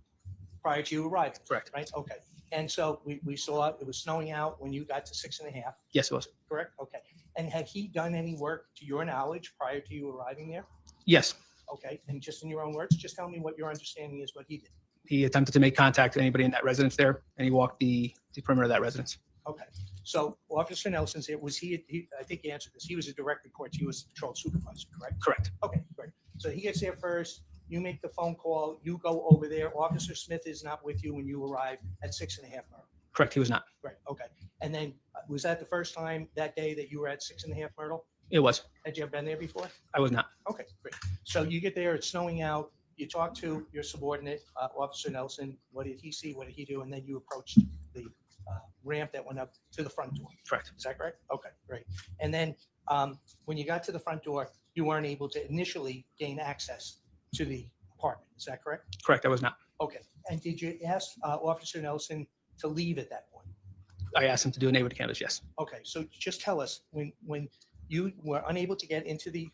Prior to you arriving? Correct. Right, okay. And so we saw it was snowing out when you got to 6.5, Yes, it was. correct? Okay. And had he done any work to your knowledge prior to you arriving there? Yes. Okay, and just in your own words, just tell me what your understanding is what he did. He attempted to make contact with anybody in that residence there, and he walked the perimeter of that residence. Okay, so Officer Nelson's here, was he, I think he answered this, he was a direct report, he was the patrol supervisor, correct? Correct. Okay, great. So he gets there first, you make the phone call, you go over there, Officer Smith is not with you when you arrive at 6.5 Myrtle. Correct. He was not. Right, okay. And then was that the first time that day that you were at 6.5 Myrtle? It was. Had you ever been there before? I was not. Okay, great. So you get there, it's snowing out, you talk to your subordinate, Officer Nelson, what did he see, what did he do? And then you approached the ramp that went up to the front door. Correct. Is that correct? Okay, great. And then when you got to the front door, you weren't able to initially gain access to the apartment. Is that correct? Correct. I was not. Okay. And did you ask Officer Nelson to leave at that point? I asked him to do a neighborhood canvas. Yes. Okay, so just tell us, when you were unable to get into the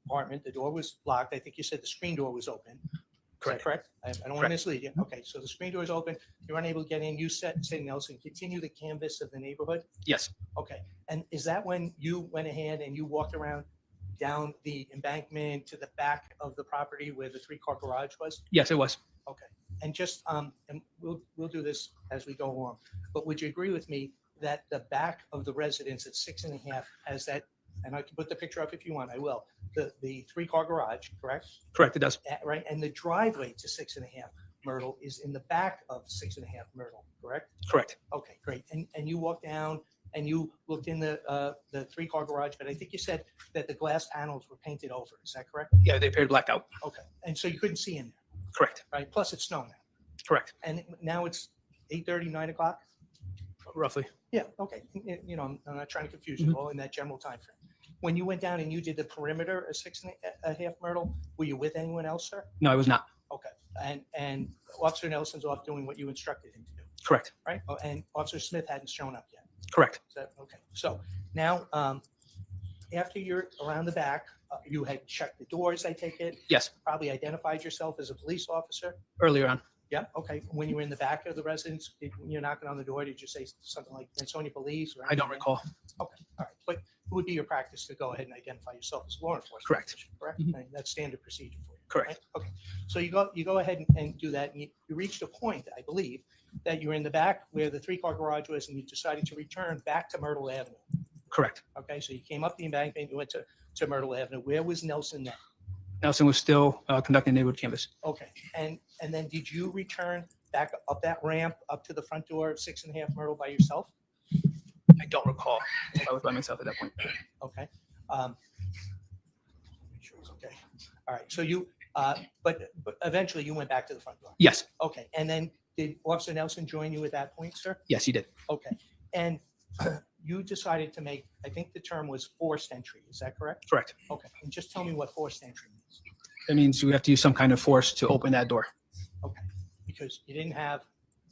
apartment, the door was locked. I think you said the screen door was open. Is that correct? I don't want to mislead you. Okay, so the screen door is open. You're unable to get in. You say, Nelson, continue the canvas of the neighborhood. Yes. Okay, and is that when you went ahead and you walked around down the embankment to the back of the property where the 3-car garage was? Yes, it was. Okay, and just and we'll do this as we go along. But would you agree with me that the back of the residence at 6.5 has that? And I can put the picture up if you want. I will. The 3-car garage, correct? Correct. It does. Right, and the driveway to 6.5 Myrtle is in the back of 6.5 Myrtle, correct? Correct. Okay, great. And you walked down and you looked in the 3-car garage, but I think you said that the glass panels were painted over. Is that correct? Yeah, they appeared blacked out. Okay, and so you couldn't see in there, Correct. right? Plus it's snow now, Correct. and now it's 8:30, 9 o'clock. Roughly. Yeah, okay. You know, I'm not trying to confuse you, all in that general time frame. When you went down and you did the perimeter of 6.5 Myrtle, were you with anyone else, sir? No, I was not. Okay, and Officer Nelson's off doing what you instructed him to do, Correct. right? Oh, and Officer Smith hadn't shown up yet. Correct. Is that okay? So now, after you're around the back, you had checked the doors, I take it? Yes. Probably identified yourself as a police officer? Earlier on. Yeah, okay. When you were in the back of the residence, when you're knocking on the door, did you say something like Ansonia Police? Or I don't anything? recall. Okay, all right. But it would be your practice to go ahead and identify yourself as law enforcement? Correct. officer, Correct? Mhm. And that's standard procedure for you? Correct. right? Okay. So you go ahead and do that. And you reached a point, I believe, that you were in the back where the 3-car garage was and you decided to return back to Myrtle Avenue. Correct. Okay, so you came up the embankment, you went to Myrtle Avenue. Where was Nelson then? Nelson was still conducting neighborhood canvas. Okay, and then did you return back up that ramp up to the front door of 6.5 Myrtle by yourself? I don't recall if I was by myself at that point. Okay. Make sure it's okay. All right, so you, but eventually you went back to the front door? Yes. Okay, and then did Officer Nelson join you at that point, sir? Yes, he did. Okay, and you decided to make, I think the term was forced entry, is that correct? Correct. Okay, and just tell me what forced entry means. That means you have to use some kind of force to open that door. Okay, because you didn't have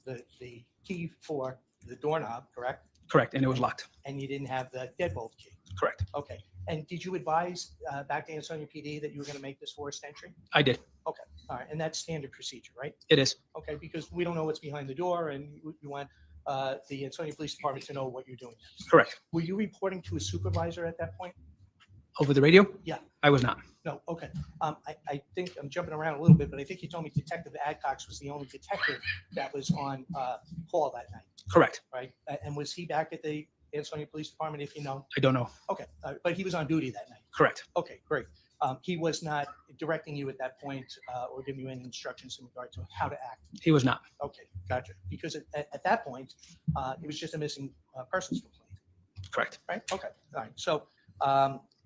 the key for the doorknob, correct? Correct. And it was locked. And you didn't have the deadbolt key. Correct. Okay, And did you advise back to Ansonia PD that you were going to make this forced entry? I did. All right, and that's standard procedure, right? It is. Okay, because we don't know what's behind the door, and you want the Ansonia Police Department to know what you're doing next. Correct. Were you reporting to a supervisor at that point? Over the radio? Yeah. I was not. No, okay. I think I'm jumping around a little bit, but I think you told me Detective Adcox was the only detective that was on call that night, Correct. right? And was he back at the Ansonia Police Department, if you know? I don't know. Okay, but he was on duty that night. Correct. Okay, great. He was not directing you at that point or giving you any instructions in regard to how to act. He was not. Okay, gotcha. Because at that point, it was just a missing persons complaint, Correct. right? Okay, all right. So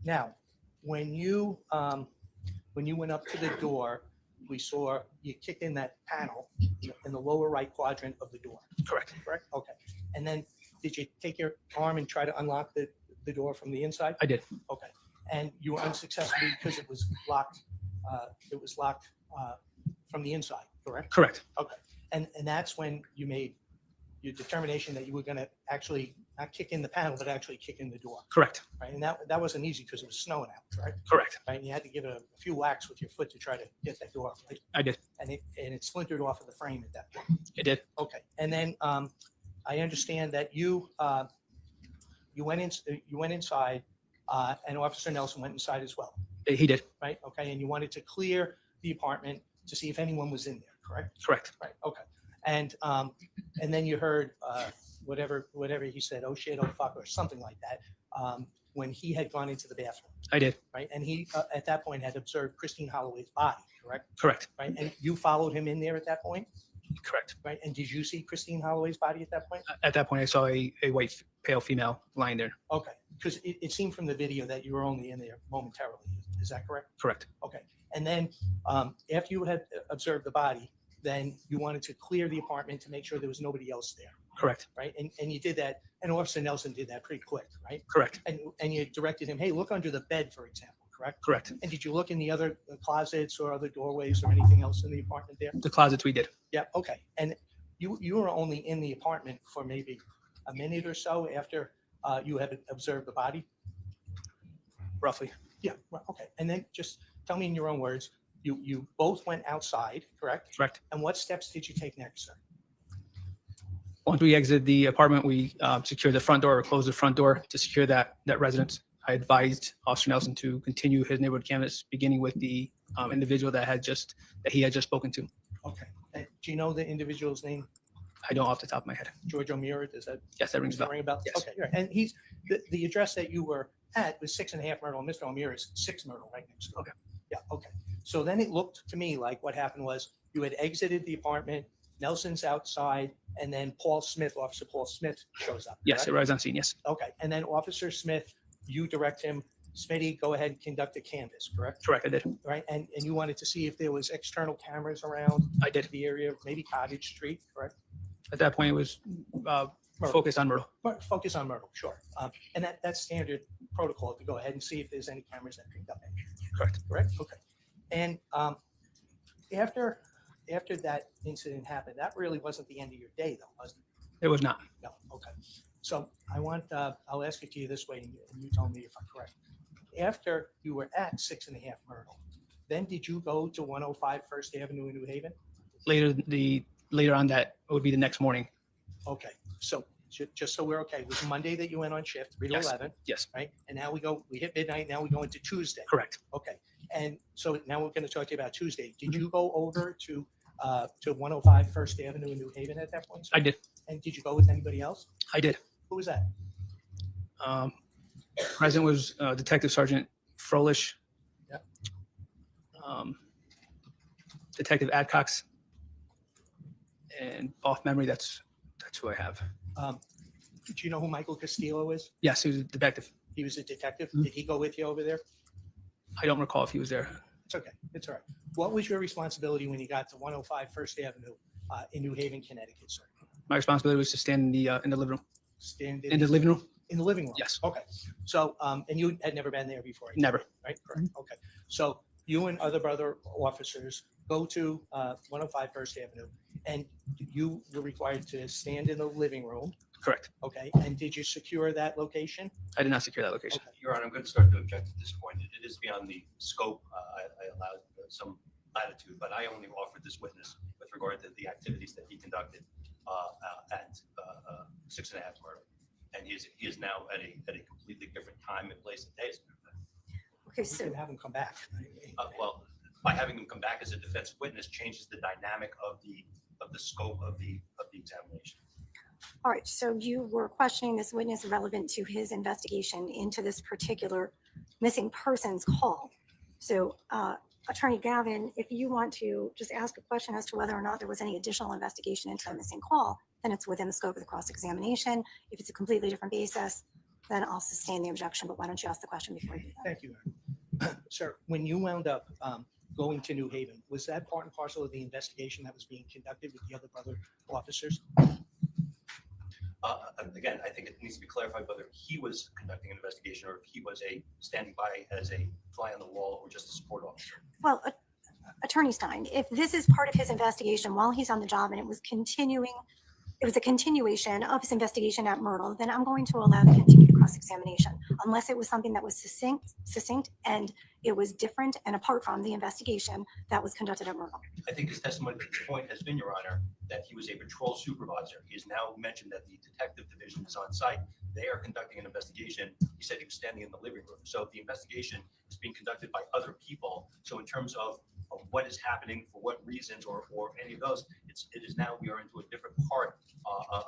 now, when you went up to the door, we saw you kick in that panel in the lower right quadrant of the door. Correct. Correct? Okay. And then did you take your arm and try to unlock the door from the inside? I did. Okay. And you were unsuccessful because it was locked. It was locked from the inside, correct? Correct. Okay. And that's when you made your determination that you were going to actually not kick in the panel, but actually kick in the door, Correct. right? And that wasn't easy because it was snowing out, right? Correct. Right. And you had to give it a few whacks with your foot to try to get that door, right? I did. And it splintered off of the frame at that point. It did. Okay. And then I understand that you went inside, and Officer Nelson went inside as well, He did. right? Okay. And you wanted to clear the apartment to see if anyone was in there, correct? Correct. Right. Okay. And then you heard whatever he said, oh shit, oh fuck, or something like that, when he had gone into the bathroom, I did. right? And he at that point had observed Christine Holloway's body, correct? Correct. Right. And you followed him in there at that point, Correct. right? And did you see Christine Holloway's body at that point? At that point, I saw a white, pale female lying there. Okay. Because it seemed from the video that you were only in there momentarily. Is that correct? Correct. Okay. And then after you had observed the body, then you wanted to clear the apartment to make sure there was nobody else there, Correct. right? And you did that, and Officer Nelson did that pretty quick, right? Correct. And you directed him, hey, look under the bed, for example, correct? Correct. And did you look in the other closets or other doorways or anything else in the apartment there? The closets we did. Yeah, okay. And you were only in the apartment for maybe a minute or so after you had observed the body? Roughly. Yeah, well, okay. And then just tell me in your own words, you both went outside, correct? Correct. And what steps did you take next, sir? Once we exited the apartment, we secured the front door or closed the front door to secure that residence. I advised Officer Nelson to continue his neighborhood canvass, beginning with the individual that he had just spoken to. Okay. And do you know the individual's name? I don't off the top of my head. George O'Meara? Does that Yes, that rings a bell. ring a bell? Yes. Okay, right. And the address that you were at was 6.5 Myrtle. Mr. O'Meara's 6 Myrtle right next door. Okay. Yeah, okay. So then it looked to me like what happened was you had exited the apartment, Nelson's outside, and then Officer Paul Smith shows up. Yes, correct? it was on scene. Yes. Okay. And then Officer Smith, you direct him, Smitty, go ahead and conduct a canvass, correct? Correct. I did. Right. And you wanted to see if there was external cameras around I did. the area, maybe Cottage Street, correct? At that point, it was focused on Myrtle. But focus on Myrtle, sure. And that's standard protocol to go ahead and see if there's any cameras that picked up anything. Correct? Okay. And after that incident happened, that really wasn't the end of your day, though, was it? It was not. No. Okay. So I'll ask it to you this way, and you tell me if I'm correct. After you were at 6.5 Myrtle, then did you go to 105 First Avenue in New Haven? Later on that would be the next morning. Okay. So just so we're okay, it was Monday that you went on shift, 3 to Yes. 11, Yes. right? And now we hit midnight, now we go into Tuesday. Correct. Okay. And so now we're going to talk to you about Tuesday. Did you go over to 105 First Avenue in New Haven at that point, sir? I did. And did you go with anybody else? I did. Who was that? Present was Detective Sergeant Froelich. Yep. Detective Adcox. And off memory, that's who I have. Do you know who Michael Castillo is? Yes, he was a detective. He was a detective. Mhm. Did he go with you over there? I don't recall if he was there. It's okay. It's all right. What was your responsibility when you got to 105 First Avenue in New Haven, Connecticut, sir? My responsibility was to stand in the living room. Stand In the living room? in the living room? Yes. Okay. So, and you had never been there before? Never. Right? Correct. Okay. So you and other brother officers go to 105 First Avenue, and you were required to stand in the living room, Correct. okay? And did you secure that location? I did not secure that location. Your Honor, I'm going to start to object at this point. It is beyond the scope. I allowed some latitude, but I only offered this witness with regard to the activities that he conducted at 6 Murder. And he is now at a completely different time and place and day. As a matter of fact. Okay, You so can have him come back. Well, by having him come back as a defense witness changes the dynamic of the scope of the examination. all right, so you were questioning this witness relevant to his investigation into this particular missing persons call. So Attorney Gavin, if you want to just ask a question as to whether or not there was any additional investigation into a missing call, then it's within the scope of the cross-examination. If it's a completely different basis, then I'll sustain the objection, but why don't you ask the question before you do that? Thank you. Sir, when you wound up going to New Haven, was that part and parcel of the investigation that was being conducted with the other brother officers? Again, I think it needs to be clarified whether he was conducting an investigation or if he was standing by as a fly on the wall or just a support officer. Well, Attorney Stein, if this is part of his investigation while he's on the job and it was a continuation of his investigation at Myrtle, then I'm going to allow the continued cross-examination, unless it was something that was succinct and it was different and apart from the investigation that was conducted at Myrtle. I think his testimony to this point has been, Your Honor, that he was a patrol supervisor. He has now mentioned that the detective division is on site. They are conducting an investigation. He said he was standing in the living room. So the investigation is being conducted by other people. So in terms of what is happening, for what reasons, or any of those, it is now we are into a different part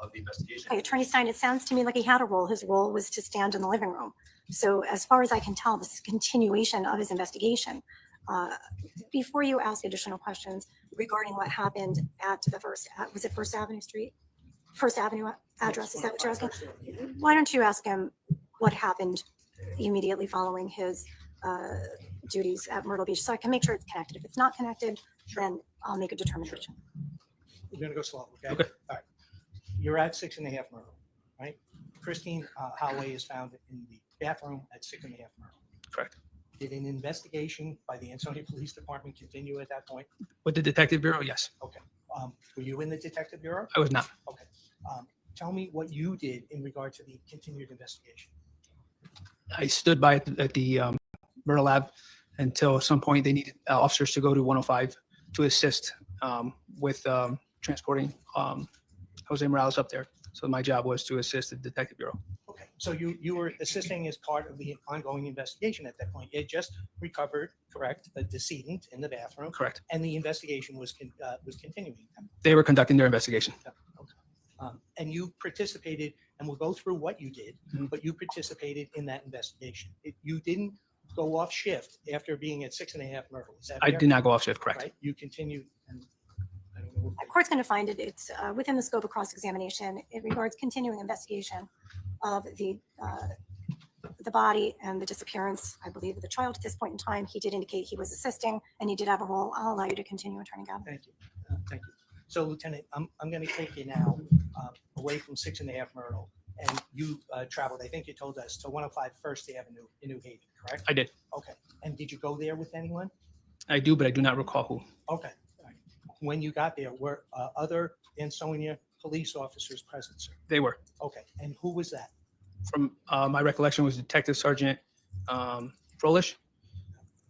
of the investigation. Okay, Attorney Stein, it sounds to me like he had a role. His role was to stand in the living room. So as far as I can tell, this is a continuation of his investigation. Before you ask additional questions regarding what happened at the was it First Avenue Street? First Avenue address, is that what you're asking? Why don't you ask him what happened immediately following his duties at Myrtle Beach, so I can make sure it's connected. If it's not connected, then I'll make a determination. We're gonna go slow, okay? Okay. All right. You're at 6 Myrtle, right? Christine Holloway is found in the bathroom at 6 Myrtle. Correct. Did an investigation by the Ansonia Police Department continue at that point? With the detective bureau, yes. Okay. Were you in the detective bureau? I was not. Okay. Tell me what you did in regard to the continued investigation. I stood by at the Myrtle Lab until some point they needed officers to go to 105 to assist with transporting Jose Morales up there. So my job was to assist the detective bureau. Okay, so you were assisting as part of the ongoing investigation at that point. You had just recovered, correct, a decedent in the bathroom, Correct. and the investigation was continuing. They were conducting their investigation. And you participated, and we'll go through what you did, Mhm. but you participated in that investigation. You didn't go off shift after being at 6 Myrtle. Is that I fair? did not go off shift, correct. Right? You continued. And I don't know. The court's going to find it's within the scope of cross-examination. It regards continuing investigation of the body and the disappearance, I believe, of the child. At this point in time, he did indicate he was assisting, and he did have a role. I'll allow you to continue, Attorney Gavin. Thank you. Thank you. So, Lieutenant, I'm going to take you now away from 6 Myrtle, and you traveled, I think you told us, to 105 First Avenue in New Haven, correct? I did. Okay. And did you go there with anyone? I do, but I do not recall who. Okay. All right. When you got there, were other Ansonia police officers present, sir? They were. Okay. And who was that? From my recollection was Detective Sergeant Frolish,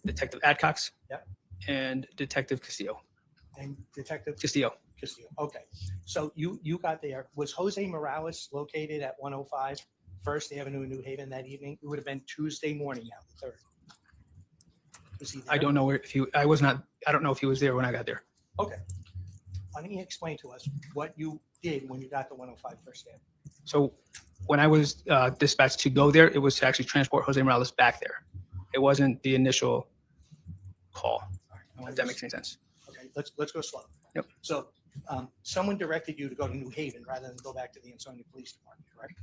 Detective Adcox, Yep. and Detective Castillo. And Detective Castillo. Castillo. Okay. So you got there. Was Jose Morales located at 105 First Avenue in New Haven that evening? It would have been Tuesday morning now, the 3rd. Was he there? I don't know if he. I was not. I don't know if he was there when I got there. Okay. Why don't you explain to us what you did when you got to 105 First Avenue? So when I was dispatched to go there, it was to actually transport Jose Morales back there. It wasn't the initial call. All right. If that makes any sense. Okay. Let's go slow. Yep. So someone directed you to go to New Haven rather than go back to the Ansonia Police Department, correct?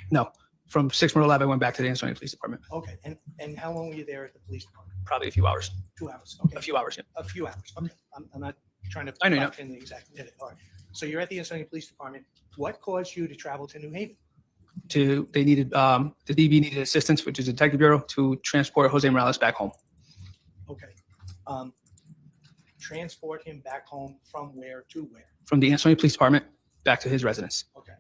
No, from 6 Myrtle Lab, I went back to the Ansonia Police Department. Okay. And how long were you there at the police department? Probably a few hours. 2 hours. Okay. A few hours. Yeah. A few hours. Okay. I'm not trying to. I know you're box in the exact minute. All right. So you're at the Ansonia Police Department. What caused you to travel to New Haven? They needed the DB needed assistance, which is the Detective Bureau, to transport Jose Morales back home. Okay. transport him back home from where to where? From the Ansonia Police Department back to his residence. Okay.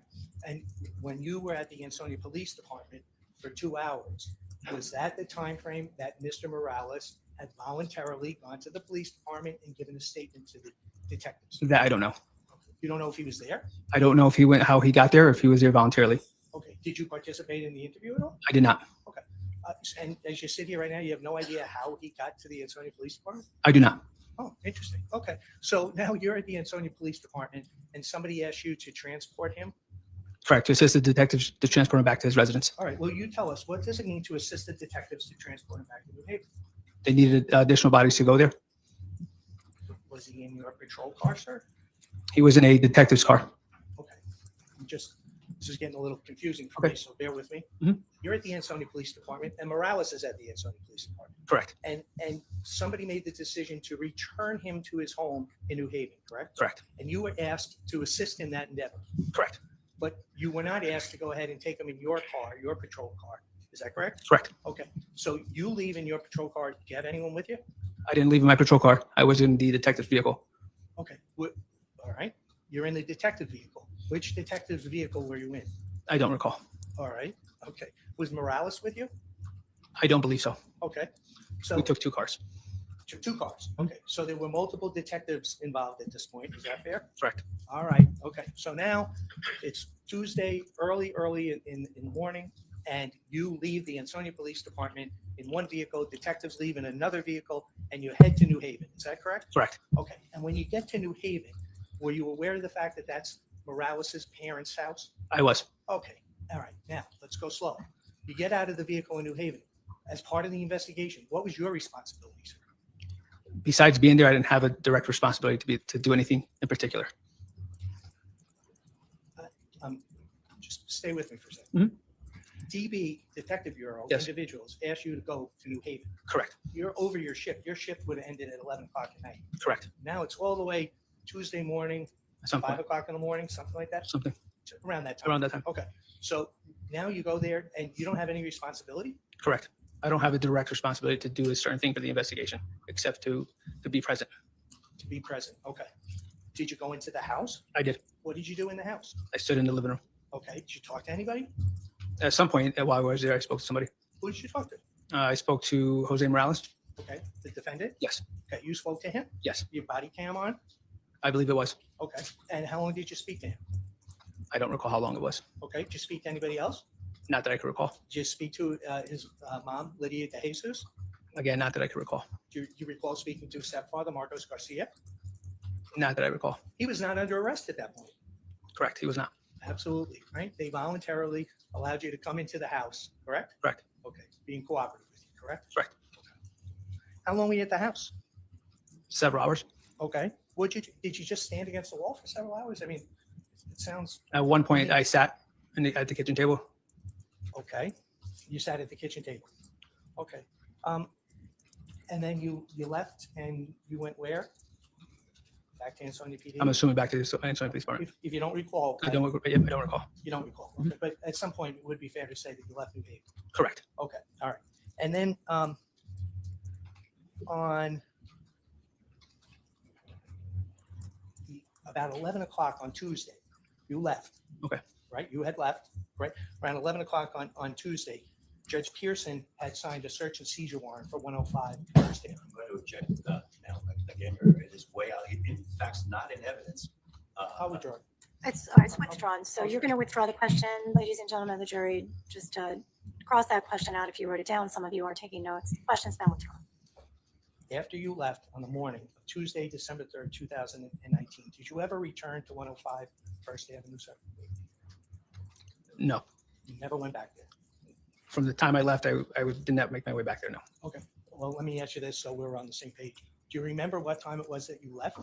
And when you were at the Ansonia Police Department for 2 hours, was that the time frame that Mr. Morales had voluntarily gone to the police department and given a statement to the detectives? That I don't know. You don't know if he was there? I don't know if he went, how he got there, or if he was there voluntarily. Okay. Did you participate in the interview at all? I did not. And as you sit here right now, you have no idea how he got to the Ansonia Police Department? I do not. Oh, interesting. Okay. So now you're at the Ansonia Police Department and somebody asked you to transport him? Correct. To assist the detectives to transport him back to his residence. All right. Well, you tell us, what does it mean to assist the detectives to transport him back to New Haven? They needed additional bodies to go there. Was he in your patrol car, sir? He was in a detective's car. Okay. This is getting a little confusing for me, so bear with me. Mhm. You're at the Ansonia Police Department and Morales is at the Ansonia Police Department. Correct. And somebody made the decision to return him to his home in New Haven, correct? Correct. And you were asked to assist in that endeavor. Correct. But you were not asked to go ahead and take him in your car, your patrol car. Is that correct? Correct. Okay. So you leave in your patrol car. Do you have anyone with you? I didn't leave in my patrol car. I was in the detective's vehicle. Okay. All right. You're in the detective vehicle. Which detective's vehicle were you in? I don't recall. All right. Okay. Was Morales with you? I don't believe so. Okay. So We took two cars. two cars. Okay. So there were multiple detectives involved at this point. Is that fair? Correct. All right. Okay. So now it's Tuesday, early in the morning, and you leave the Ansonia Police Department in one vehicle, detectives leave in another vehicle, and you head to New Haven. Is that correct? Correct. Okay. And when you get to New Haven, were you aware of the fact that that's Morales's parents' house? I was. Okay. All right. Now let's go slow. You get out of the vehicle in New Haven. As part of the investigation, what was your responsibility, sir? Besides being there, I didn't have a direct responsibility to do anything in particular. Just stay with me for a second. Mhm. DB, Detective Bureau, Yes. individuals asked you to go to New Haven. Correct. You're over your shift. Your shift would have ended at 11 o'clock at night. Correct. Now it's all the way Tuesday morning, At some 5 point. o'clock in the morning, something like that? Something Around that time. around that time. Okay. So now you go there and you don't have any responsibility? Correct. I don't have a direct responsibility to do a certain thing for the investigation, except to be present. To be present. Okay. Did you go into the house? I did. What did you do in the house? I stood in the living room. Okay. Did you talk to anybody? At some point while I was there, I spoke to somebody. Who did you talk to? I spoke to Jose Morales. Okay. The defendant? Yes. Okay. You spoke to him? Yes. Your body cam on? I believe it was. Okay. And how long did you speak to him? I don't recall how long it was. Okay. Did you speak to anybody else? Not that I could recall. Did you speak to his mom, Lydia De Jesus? Again, not that I could recall. Do you recall speaking to stepfather, Marcos Garcia? Not that I recall. He was not under arrest at that point. Correct. He was not. Absolutely, right? They voluntarily allowed you to come into the house, correct? Correct. Okay, being cooperative with you, correct? Correct. How long were you at the house? Several hours. Okay. Did you just stand against the wall for several hours? I mean, it sounds At one point, I sat at the kitchen table. okay. You sat at the kitchen table. Okay. And then you left and you went where? Back to Ansonia PD? I'm assuming back to the Ansonia Police Department. If you don't recall, I don't recall. you don't recall. Okay, but at some point, it would be fair to say that you left New Haven. Correct. Okay, all right. And then on about 11 o'clock on Tuesday, you left. Okay. Right? You had left, right? Around 11 o'clock on Tuesday, Judge Pearson had signed a search and seizure warrant for 105 First Avenue. I'm going to object now. Again, it is way out. In fact, not in evidence. I'll withdraw. It's withdrawn. So you're going to withdraw the question, ladies and gentlemen of the jury. Just cross that question out if you wrote it down. Some of you are taking notes. The question's been withdrawn. After you left on the morning of Tuesday, December 3rd, 2019, did you ever return to 105 First Avenue, sir? No. You never went back there? From the time I left, I did not make my way back there. No. Okay. Well, let me ask you this so we're on the same page. Do you remember what time it was that you left?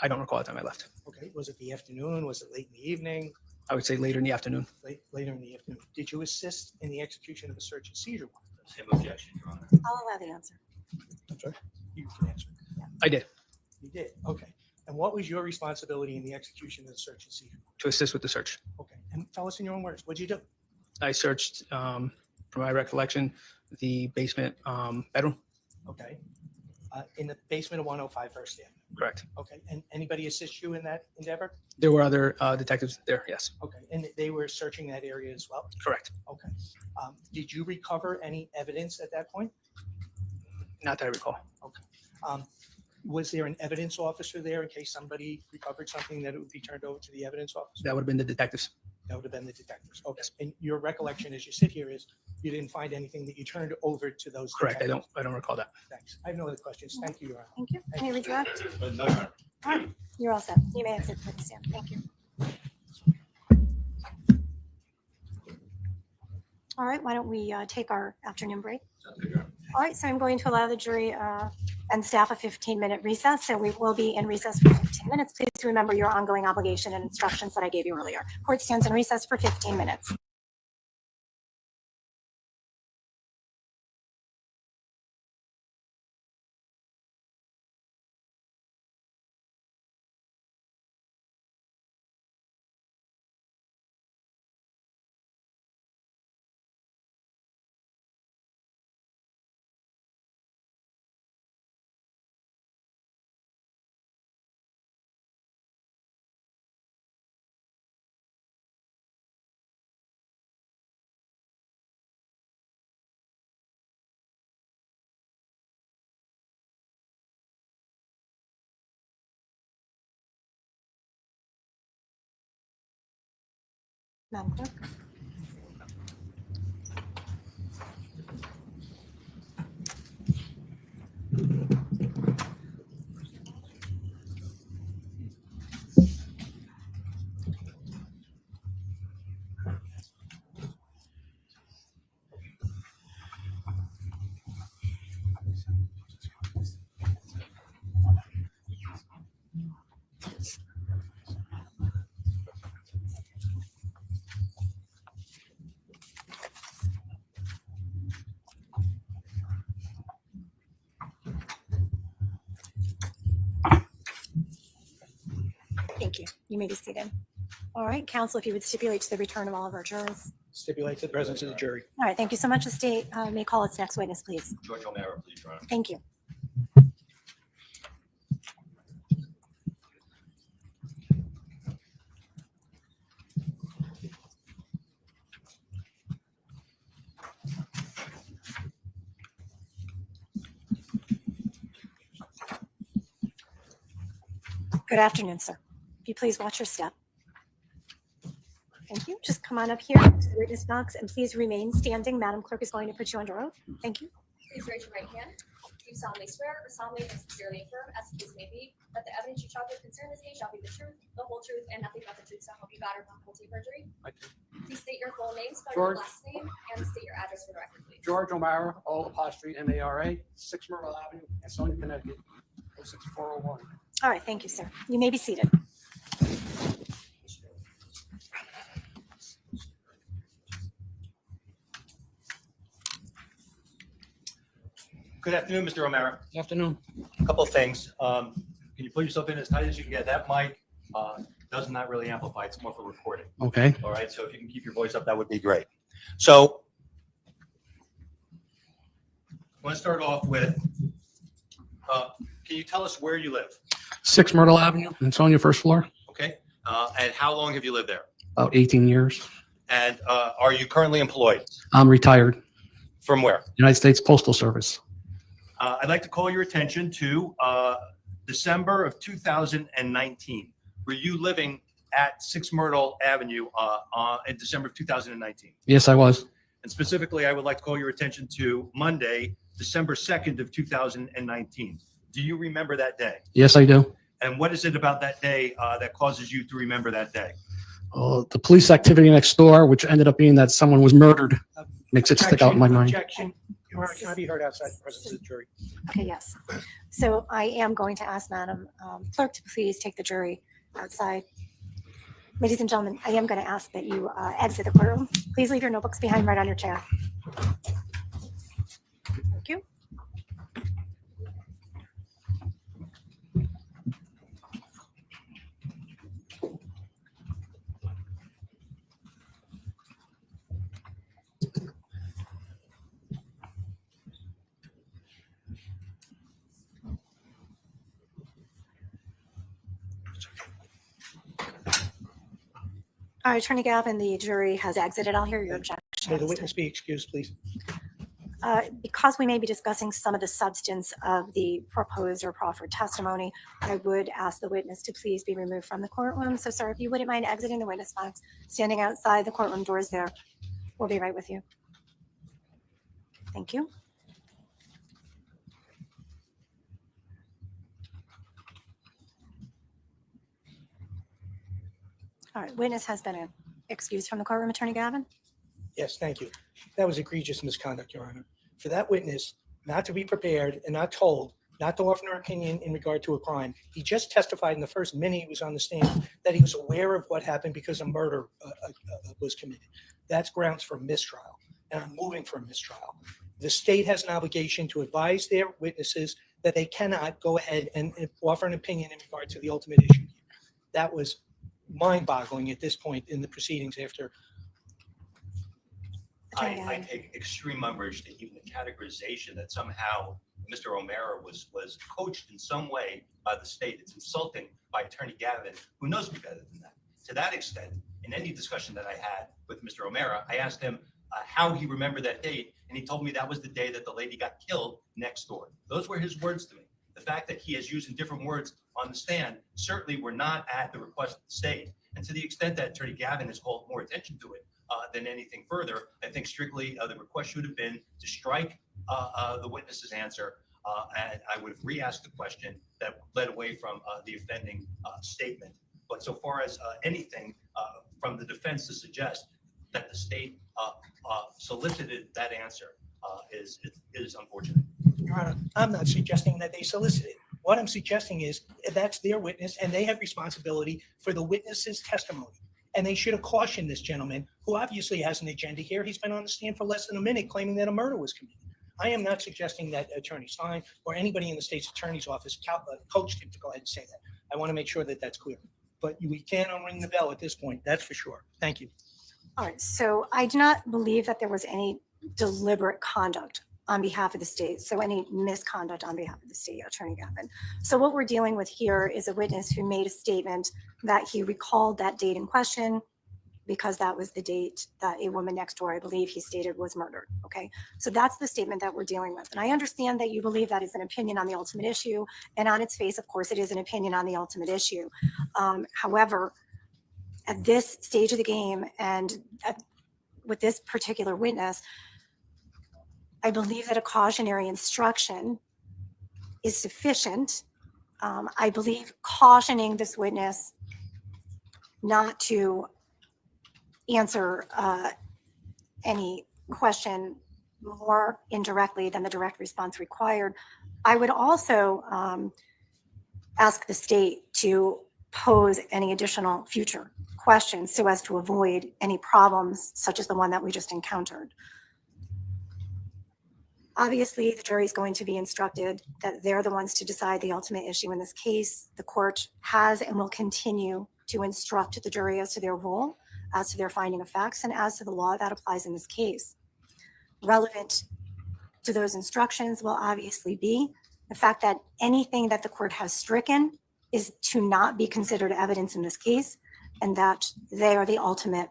I don't recall the time I left. Okay. Was it the afternoon? Was it late in the evening? I would say later in the afternoon. Later in the afternoon. Did you assist in the execution of a search and seizure warrant? Same objection, Your Honor. I'll allow the answer. I'm sorry. You can answer. I did, You did. Okay. And what was your responsibility in the execution of the search and seizure warrant? to assist with the search. Okay. And tell us in your own words, what'd you do? I searched, from my recollection, the basement bedroom. Okay. in the basement of 105 First Avenue. Correct. Okay, and anybody assist you in that endeavor? There were other detectives there, yes. Okay, and they were searching that area as well? Correct. Okay. Did you recover any evidence at that point? Not that I recall. Was there an evidence officer there in case somebody recovered something that it would be turned over to the evidence officer? That would have been the detectives. That would have been the detectives. Okay. And your recollection as you sit here is you didn't find anything that you turned over to those Correct. detectives? I don't recall that. Thanks. I have no other questions. Thank you, Your Honor. Thank you. Any redirect? No, Your Honor. All right, you're all set. You may exit for the stand. Thank you. All right, why don't we take our afternoon break? All right, so I'm going to allow the jury and staff a 15-minute recess. So we will be in recess for 15 minutes. Please remember your ongoing obligation and instructions that I gave you earlier. Court stands in recess for 15 minutes. Madam Clerk. Thank you. You may be seated. All right, counsel, if you would stipulate to the return of all of our jurors. Stipulate to the presence of the jury. All right, thank you so much. The state may call its next witness, please. George O'Mara, please, Your Honor. Thank you. Good afternoon, sir. If you please watch your step. Thank you. Just come on up here to the witness box and please remain standing. Madam Clerk is going to put you under oath. Thank you. Please raise your right hand. Do you solemnly swear or solemnly and sincerely affirm, as the case may be, that the evidence you shall give concerning this case shall be the truth, the whole truth, and nothing but the truth, so help you God or upon penalty of perjury? I do. Please state your full name, spell your George. last name, and state your address for the record, please. George O'Mara, O''Mara, 6 Myrtle Avenue, Ansonia, Connecticut, 06401. All right, thank you, sir. You may be seated. Good afternoon, Mr. O'Mara. Good afternoon. A couple of things. Can you put yourself in as tight as you can get? That mic does not really amplify. It's more for recording. Okay. All right. So if you can keep your voice up, that would be great. So I want to start off with, can you tell us where you live? 6 Myrtle Avenue, Ansonia, first floor, Okay. And how long have you lived there? about 18 years. And are you currently employed? I'm retired, From where? United States Postal Service. I'd like to call your attention to December of 2019. Were you living at 6 Myrtle Avenue in December of 2019? Yes, I was. And specifically, I would like to call your attention to Monday, December 2nd of 2019. Do you remember that day? Yes, I do. And what is it about that day that causes you to remember that day? The police activity next door, which ended up being that someone was murdered, makes it stick out in my mind. Objection. Your Honor, can I be heard outside the presence of the jury? Okay, yes. So I am going to ask Madam Clerk to please take the jury outside. Ladies and gentlemen, I am going to ask that you exit the courtroom. Please leave your notebooks behind right on your chair. Thank you. All right, Attorney Galvin, the jury has exited. I'll hear your objection. May the witness be excused, please? Because we may be discussing some of the substance of the proposed or proffered testimony, I would ask the witness to please be removed from the courtroom. So, sir, if you wouldn't mind exiting the witness box, standing outside the courtroom doors there, we'll be right with you. Thank you. All right, witness has been excused from the courtroom. Attorney Galvin? Yes, thank you. That was egregious misconduct, Your Honor. For that witness not to be prepared and not told, not to offer an opinion in regard to a crime, he just testified in the first minute he was on the stand that he was aware of what happened because a murder was committed. That's grounds for mistrial, and I'm moving for a mistrial. The state has an obligation to advise their witnesses that they cannot go ahead and offer an opinion in regard to the ultimate issue here. That was mind-boggling at this point in the proceedings after. I take extreme umbrage to even the categorization that somehow Mr. O'Mara was coached in some way by the state. It's insulting by Attorney Gavin, who knows me better than that. To that extent, in any discussion that I had with Mr. O'Mara, I asked him how he remembered that date, and he told me that was the day that the lady got killed next door. Those were his words to me. The fact that he has used different words on the stand certainly were not at the request of the state. And to the extent that Attorney Gavin has called more attention to it than anything further, I think strictly the request should have been to strike the witness's answer, and I would have re-asked the question that led away from the offending statement. But so far as anything from the defense to suggest that the state solicited that answer is unfortunate. Your Honor, I'm not suggesting that they solicited. What I'm suggesting is that's their witness, and they have responsibility for the witness's testimony. And they should have cautioned this gentleman, who obviously has an agenda here. He's been on the stand for less than a minute claiming that a murder was committed. I am not suggesting that Attorney Stein or anybody in the state's attorney's office coached him to go ahead and say that. I want to make sure that that's clear. But we can't unring the bell at this point, that's for sure. Thank you. All right, so I do not believe that there was any deliberate conduct on behalf of the state, so any misconduct on behalf of the state, Attorney Gavin. So what we're dealing with here is a witness who made a statement that he recalled that date in question because that was the date that a woman next door, I believe he stated, was murdered, okay? So that's the statement that we're dealing with. And I understand that you believe that is an opinion on the ultimate issue, and on its face, of course, it is an opinion on the ultimate issue. However, at this stage of the game and with this particular witness, I believe that a cautionary instruction is sufficient. I believe cautioning this witness not to answer any question more indirectly than the direct response required. I would also ask the state to pose any additional future questions so as to avoid any problems such as the one that we just encountered. Obviously, the jury is going to be instructed that they're the ones to decide the ultimate issue in this case. The court has and will continue to instruct the jury as to their role, as to their finding of facts, and as to the law that applies in this case. Relevant to those instructions will obviously be the fact that anything that the court has stricken is to not be considered evidence in this case, and that they are the ultimate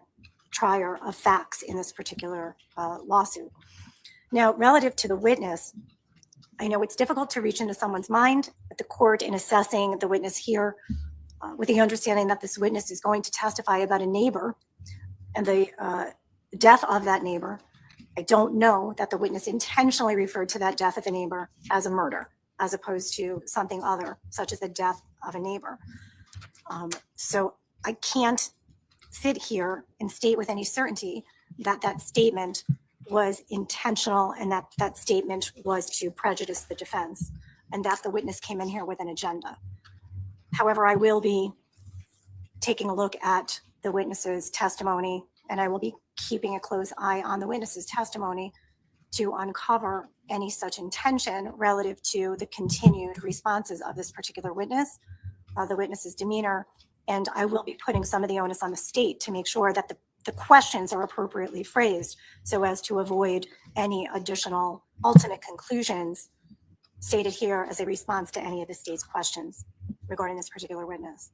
trier of facts in this particular lawsuit. Now, relative to the witness, I know it's difficult to reach into someone's mind, but the court, in assessing the witness here, with the understanding that this witness is going to testify about a neighbor and the death of that neighbor, I don't know that the witness intentionally referred to that death of a neighbor as a murder, as opposed to something other, such as the death of a neighbor. So I can't sit here and state with any certainty that that statement was intentional and that that statement was to prejudice the defense and that the witness came in here with an agenda. However, I will be taking a look at the witness's testimony, and I will be keeping a close eye on the witness's testimony to uncover any such intention relative to the continued responses of this particular witness, the witness's demeanor, and I will be putting some of the onus on the state to make sure that the questions are appropriately phrased so as to avoid any additional ultimate conclusions stated here as a response to any of the state's questions regarding this particular witness.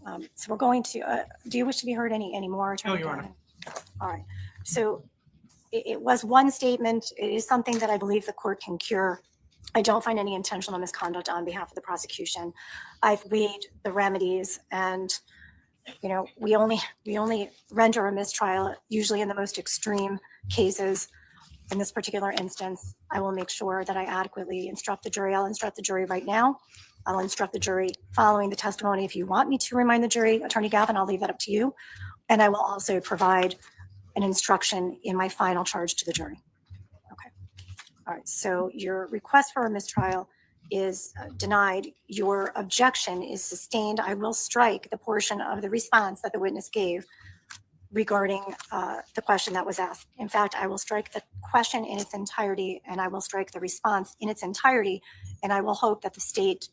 So we're going to, do you wish to be heard any more? Attorney Your Honor. Gavin? All right. So it was one statement. It is something that I believe the court can cure. I don't find any intentional misconduct on behalf of the prosecution. I've weighed the remedies, and we only render a mistrial usually in the most extreme cases. In this particular instance, I will make sure that I adequately instruct the jury. I'll instruct the jury right now. I'll instruct the jury following the testimony. If you want me to remind the jury, Attorney Gavin, I'll leave that up to you. And I will also provide an instruction in my final charge to the jury. Okay. All right. So your request for a mistrial is denied. Your objection is sustained. I will strike the portion of the response that the witness gave regarding the question that was asked. In fact, I will strike the question in its entirety, and I will strike the response in its entirety, and I will hope that the state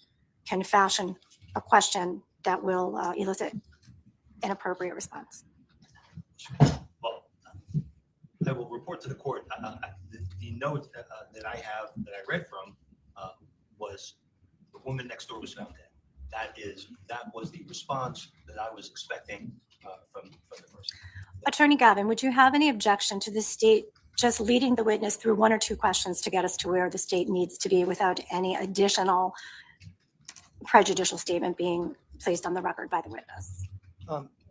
can fashion a question that will elicit an appropriate response. Well, I will report to the court. The note that I have, that I read from, was the woman next door was found dead. That was the response that I was expecting from the person. Attorney Gavin, would you have any objection to the state just leading the witness through one or two questions to get us to where the state needs to be without any additional prejudicial statement being placed on the record by the witness?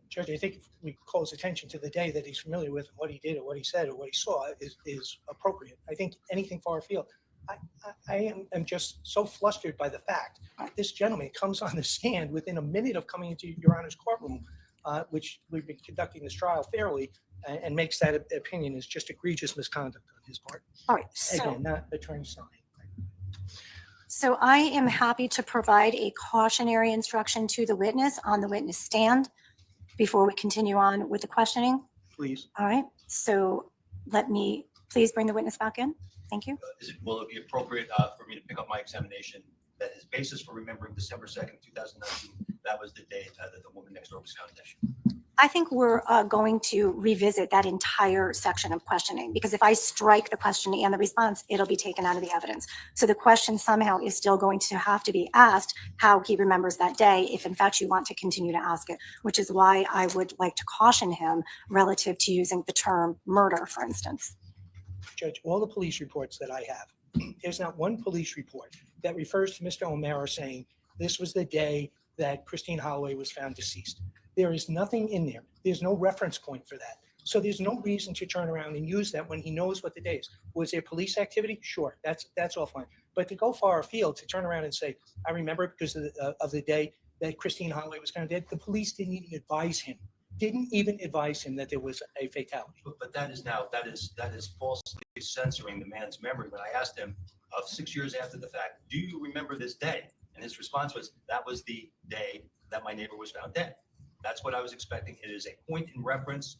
Judge, I think if we close attention to the day that he's familiar with, what he did or what he said or what he saw is appropriate. I think anything far afield. I am just so flustered by the fact that this gentleman comes on the stand within a minute of coming into Your Honor's courtroom, which we've been conducting this trial fairly, and makes that opinion is just egregious misconduct on his part. All right. So, Again, not attorney sign. so I am happy to provide a cautionary instruction to the witness on the witness stand before we continue on with the questioning. Please. All right. So let me please bring the witness back in. Thank you. Will it be appropriate for me to pick up my examination that his basis for remembering December 2nd, 2019, that was the day that the woman next door was found dead? I think we're going to revisit that entire section of questioning, because if I strike the question and the response, it'll be taken out of the evidence. So the question somehow is still going to have to be asked how he remembers that day, if in fact you want to continue to ask it, which is why I would like to caution him relative to using the term murder, for instance. Judge, all the police reports that I have, there's not one police report that refers to Mr. O'Mara saying this was the day that Christine Holloway was found deceased. There is nothing in there. There's no reference point for that. So there's no reason to turn around and use that when he knows what the day is. Was there police activity? Sure, that's all fine. But to go far afield, to turn around and say, I remember because of the day that Christine Holloway was found dead, the police didn't even advise him that there was a fatality. But that is falsely censoring the man's memory. When I asked him 6 years after the fact, do you remember this day? And his response was, that was the day that my neighbor was found dead. That's what I was expecting. It is a point in reference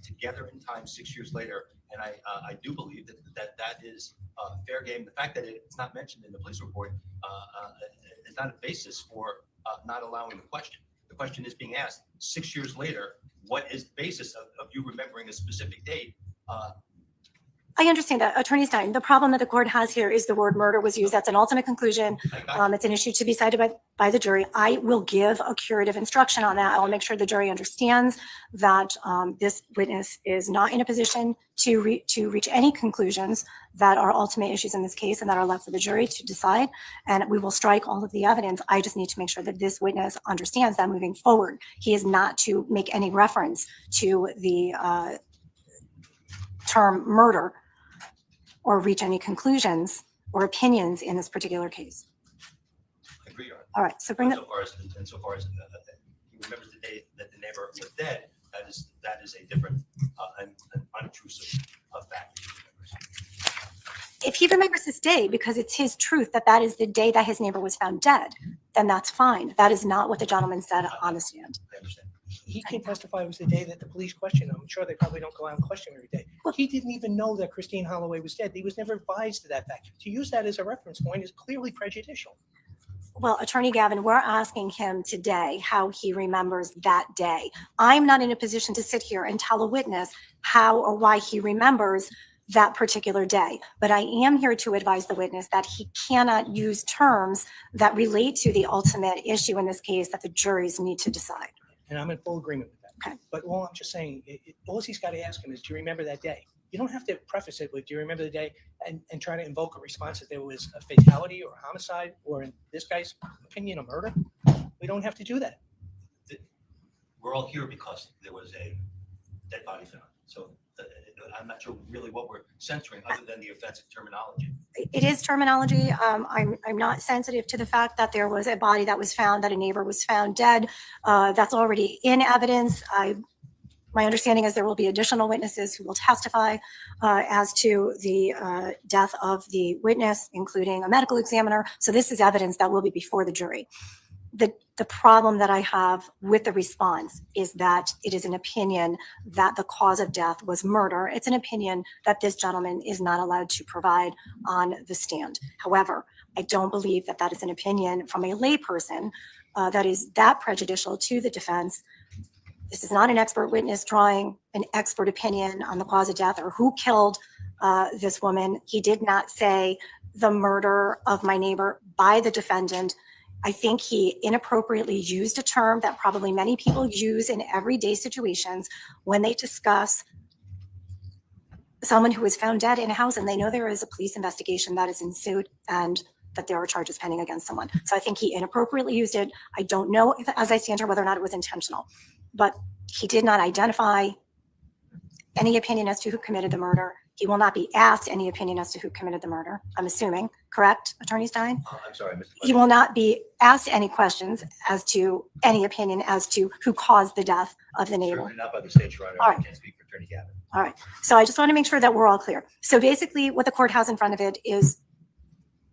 together in time 6 years later. And I do believe that is fair game. The fact that it's not mentioned in the police report is not a basis for not allowing the question. The question is being asked 6 years later, what is the basis of you remembering a specific date? I understand that, Attorney Stein. The problem that the court has here is the word murder was used. That's an ultimate conclusion. It's an issue to be decided by the jury. I will give a curative instruction on that. I'll make sure the jury understands that this witness is not in a position to reach any conclusions that are ultimate issues in this case and that are left for the jury to decide. And we will strike all of the evidence. I just need to make sure that this witness understands that moving forward, he is not to make any reference to the term murder or reach any conclusions or opinions in this particular case. I agree, Your Honor. All right, so bring that. Insofar as he remembers the day that the neighbor was dead, that is a different and unobtrusive fact. If he remembers this day because it's his truth that is the day that his neighbor was found dead, then that's fine. That is not what the gentleman said on the stand. I understand. He can testify it was the day that the police questioned him. I'm sure they probably don't go out and question every day. He didn't even know that Christine Holloway was dead. He was never advised of that fact. To use that as a reference point is clearly prejudicial. Well, Attorney Gavin, we're asking him today how he remembers that day. I'm not in a position to sit here and tell a witness how or why he remembers that particular day. But I am here to advise the witness that he cannot use terms that relate to the ultimate issue in this case that the juries need to decide. And I'm in full agreement with that. Okay. But all I'm just saying, all he's got to ask him is, do you remember that day? You don't have to preface it with, do you remember the day? And try to invoke a response that there was a fatality or a homicide, or in this guy's opinion, a murder. We don't have to do that. We're all here because there was a dead body found. So I'm not sure really what we're censoring other than the offensive terminology. It is terminology. I'm not sensitive to the fact that there was a body that was found, that a neighbor was found dead. That's already in evidence. My understanding is there will be additional witnesses who will testify as to the death of the witness, including a medical examiner. So this is evidence that will be before the jury. The problem that I have with the response is that it is an opinion that the cause of death was murder. It's an opinion that this gentleman is not allowed to provide on the stand. However, I don't believe that that is an opinion from a layperson that is that prejudicial to the defense. This is not an expert witness drawing an expert opinion on the cause of death or who killed this woman. He did not say the murder of my neighbor by the defendant. I think he inappropriately used a term that probably many people use in everyday situations when they discuss someone who was found dead in a house and they know there is a police investigation that is ensued and that there are charges pending against someone. So I think he inappropriately used it. I don't know, if, as I stand here, whether or not it was intentional, but he did not identify any opinion as to who committed the murder. He will not be asked any opinion as to who committed the murder, I'm assuming, correct, Attorney Stein? I'm sorry, Mr. He will not be asked any questions as to any opinion as to who caused the death of the neighbor. Certainly not by the state, Your Honor. All I right. can't speak for Attorney Gavin. All right. So I just want to make sure that we're all clear. So basically what the court has in front of it is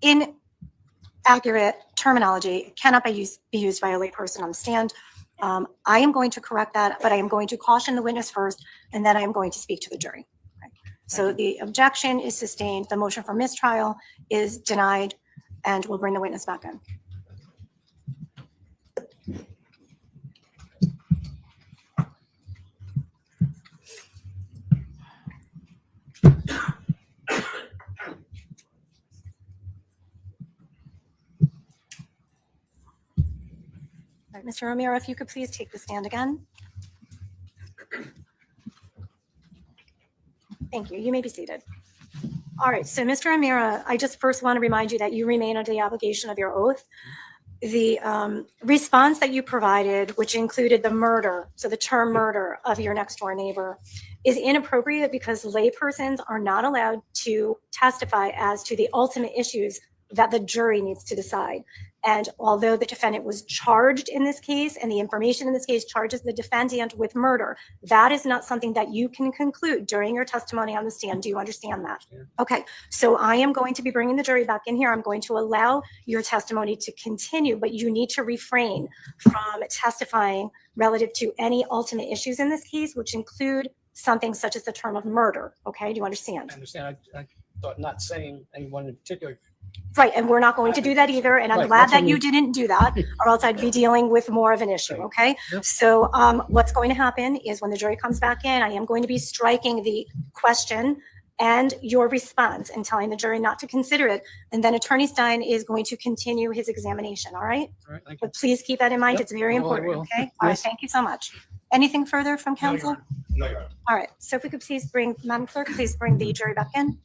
inaccurate terminology. It cannot be used by a layperson on the stand. I am going to correct that, but I am going to caution the witness first, and then I am going to speak to the jury. Okay. So the objection is sustained. The motion for mistrial is denied, and we'll bring the witness back in. All right, Mr. Romero, if you could please take the stand again. Thank you. You may be seated. All right, so Mr. Romero, I just first want to remind you that you remain under the obligation of your oath. The response that you provided, which included the murder, so the term murder of your next door neighbor, is inappropriate because laypersons are not allowed to testify as to the ultimate issues that the jury needs to decide. And although the defendant was charged in this case, and the information in this case charges the defendant with murder, that is not something that you can conclude during your testimony on the stand. Do you understand that? Yeah. Okay, so I am going to be bringing the jury back in here. I'm going to allow your testimony to continue, but you need to refrain from testifying relative to any ultimate issues in this case, which include something such as the term of murder. Okay, do you understand? I understand. I thought not saying anyone in particular. Right, and we're not going to do that either, and I'm Right, glad that's that what you we- didn't do that, or else I'd be dealing with more of an issue, Right. okay? Yep. So what's going to happen is when the jury comes back in, I am going to be striking the question and your response and telling the jury not to consider it, and then Attorney Stein is going to continue his examination, all right? All right, thank you. But please keep that in mind, Yep, it's very I important, will. okay? All right, Yes. thank you so much. Anything further from counsel? No, Your Honor. All right, so if we could please bring, Madam Clerk, please bring the jury back in.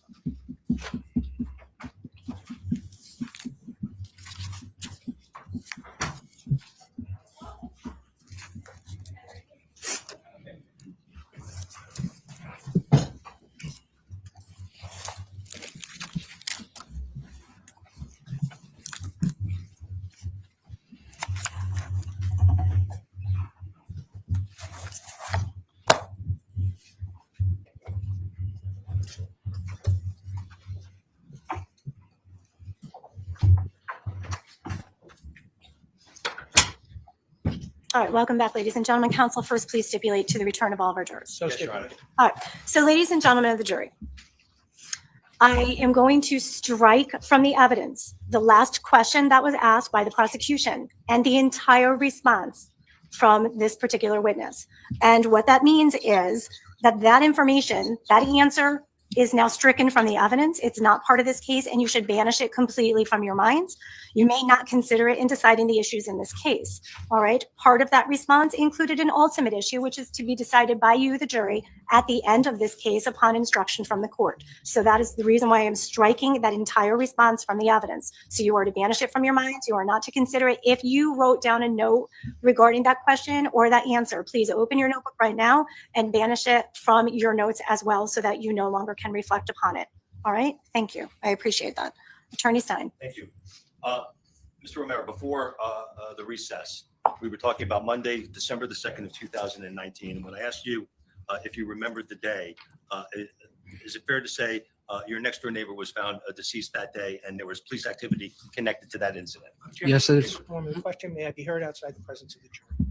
All right, welcome back, ladies and gentlemen. Counsel, first, please stipulate to the return of all of our jurors. So Yes, Your Honor. stipulated. All right, so ladies and gentlemen of the jury, I am going to strike from the evidence the last question that was asked by the prosecution and the entire response from this particular witness. And what that means is that that information, that answer is now stricken from the evidence. It's not part of this case, and you should banish it completely from your minds. You may not consider it in deciding the issues in this case. All right. Part of that response included an ultimate issue, which is to be decided by you, the jury, at the end of this case upon instruction from the court. So that is the reason why I'm striking that entire response from the evidence. So you are to banish it from your minds. You are not to consider it. If you wrote down a note regarding that question or that answer, please open your notebook right now and banish it from your notes as well, so that you no longer can reflect upon it. All right. Thank you. I appreciate that. Attorney Stein. Thank you. Mr. Romero, before the recess, we were talking about Monday, December the 2nd of 2019. And when I asked you if you remembered the day, is it fair to say your next door neighbor was found deceased that day and there was police activity connected to that incident? Yes, it is. Form of the question, may I be heard outside the presence of the jury?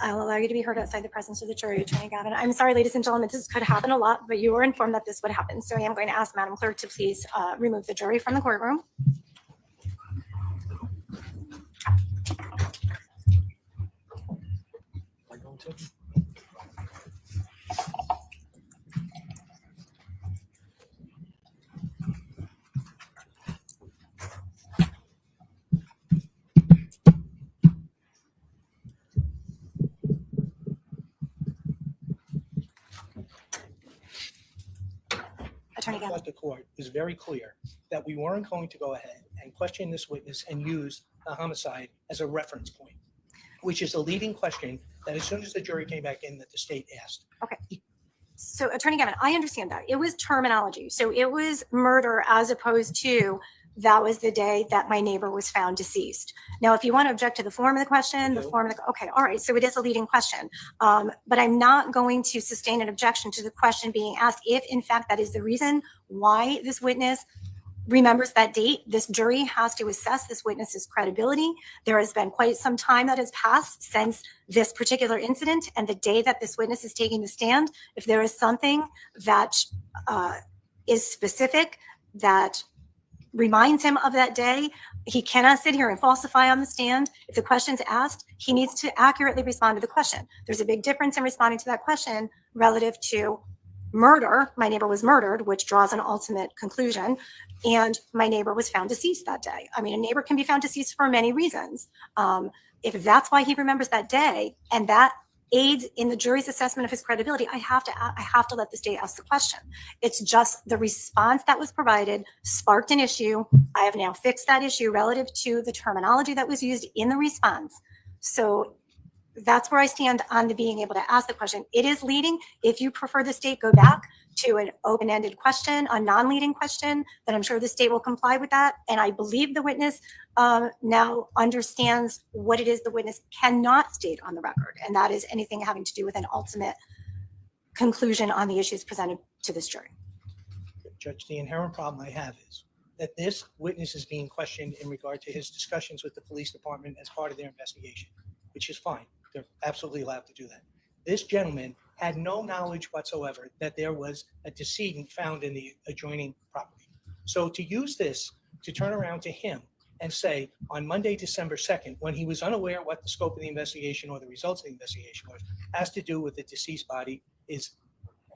I will allow you to be heard outside the presence of the jury, Attorney Gavin. I'm sorry, ladies and gentlemen, this could happen a lot, but you were informed that this would happen. So I am going to ask Madam Clerk to please remove the jury from the courtroom. Attorney I Gavin. thought the court was very clear that we weren't going to go ahead and question this witness and use the homicide as a reference point, which is a leading question that as soon as the jury came back in, that the state asked. So Attorney Gavin, I understand that. It was terminology. So it was murder as opposed to that was the day that my neighbor was found deceased. Now, if you want to object to the form of the question, okay, all right. So it is a leading question. But I'm not going to sustain an objection to the question being asked if, in fact, that is the reason why this witness remembers that date. This jury has to assess this witness's credibility. There has been quite some time that has passed since this particular incident and the day that this witness is taking the stand. If there is something that is specific that reminds him of that day, he cannot sit here and falsify on the stand. If the question's asked, he needs to accurately respond to the question. There's a big difference in responding to that question relative to murder. My neighbor was murdered, which draws an ultimate conclusion, and my neighbor was found deceased that day. I mean, a neighbor can be found deceased for many reasons. If that's why he remembers that day and that aids in the jury's assessment of his credibility, I have to let the state ask the question. It's just the response that was provided sparked an issue. I have now fixed that issue relative to the terminology that was used in the response. So that's where I stand on the being able to ask the question. It is leading. If you prefer the state go back to an open-ended question, a non-leading question, then I'm sure the state will comply with that. And I believe the witness now understands what it is the witness cannot state on the record, and that is anything having to do with an ultimate conclusion on the issues presented to this jury. Judge, the inherent problem I have is that this witness is being questioned in regard to his discussions with the police department as part of their investigation, which is fine. They're absolutely allowed to do that. This gentleman had no knowledge whatsoever that there was a decedent found in the adjoining property. So to use this to turn around to him and say on Monday, December 2nd, when he was unaware what the scope of the investigation or the results of the investigation was, has to do with the deceased body, is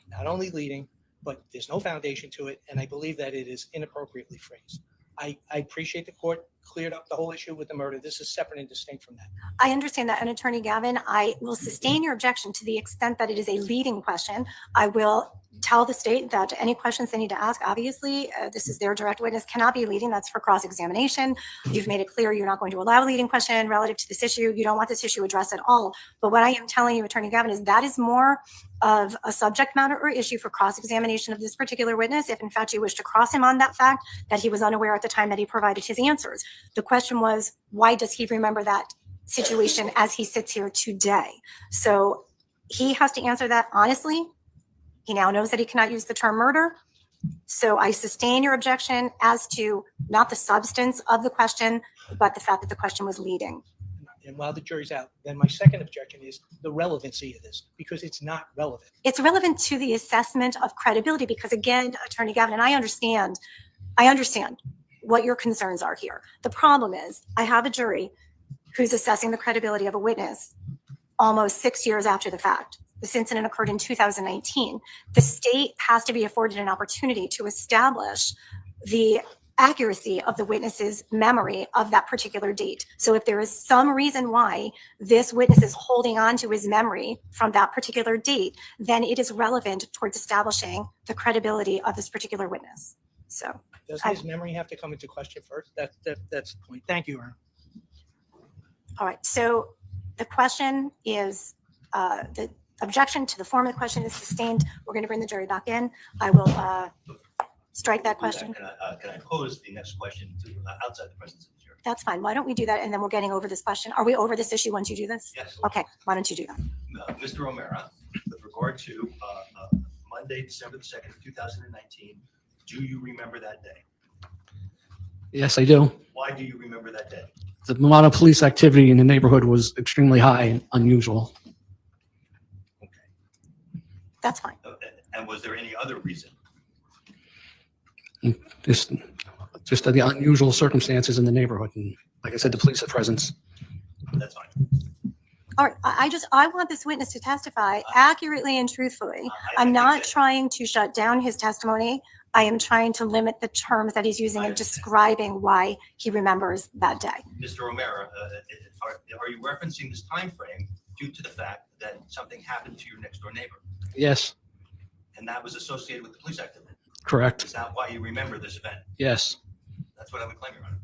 not only leading, but there's no foundation to it. And I believe that it is inappropriately phrased. I appreciate the court cleared up the whole issue with the murder. This is separate and distinct from that. I understand that. And Attorney Gavin, I will sustain your objection to the extent that it is a leading question. I will tell the state that any questions they need to ask, obviously, this is their direct witness, cannot be leading. That's for cross-examination. You've made it clear you're not going to allow a leading question relative to this issue. You don't want this issue addressed at all. But what I am telling you, Attorney Gavin, is that is more of a subject matter or issue for cross-examination of this particular witness, if in fact you wish to cross him on that fact that he was unaware at the time that he provided his answers. The question was, why does he remember that situation as he sits here today? So he has to answer that honestly. He now knows that he cannot use the term murder. So I sustain your objection as to not the substance of the question, but the fact that the question was leading. And while the jury's out, then my second objection is the relevancy of this, because it's not relevant. It's relevant to the assessment of credibility because, again, Attorney Gavin, and I understand what your concerns are here. The problem is I have a jury who's assessing the credibility of a witness almost 6 years after the fact. This incident occurred in 2019. The state has to be afforded an opportunity to establish the accuracy of the witness's memory of that particular date. So if there is some reason why this witness is holding on to his memory from that particular date, then it is relevant towards establishing the credibility of this particular witness. So Does his memory have to come into question first? That's the point. Thank you, Aaron. all right, so the question is, the objection to the form of the question is sustained. We're going to bring the jury back in. I will strike that question. Can I pose the next question to outside the presence of the jury? That's fine. Why don't we do that? And then we're getting over this question. Are we over this issue once you do this? Yes. Okay, why don't you do that? Mr. O'Mara, with regard to Monday, December the 2nd, 2019, do you remember that day? Yes, I do. Why do you remember that day? The amount of police activity in the neighborhood was extremely high and unusual. That's fine. And was there any other reason? Just the unusual circumstances in the neighborhood. And like I said, the police presence. That's fine. All right, I want this witness to testify accurately and truthfully. I'm not trying to shut down his testimony. I am trying to limit the terms that he's using in describing why he remembers that day. Mr. O'Mara, are you referencing this time frame due to the fact that something happened to your next door neighbor? Yes, And that was associated with the police activity? correct. Is that why you remember this event? Yes. That's what I would claim, Your Honor.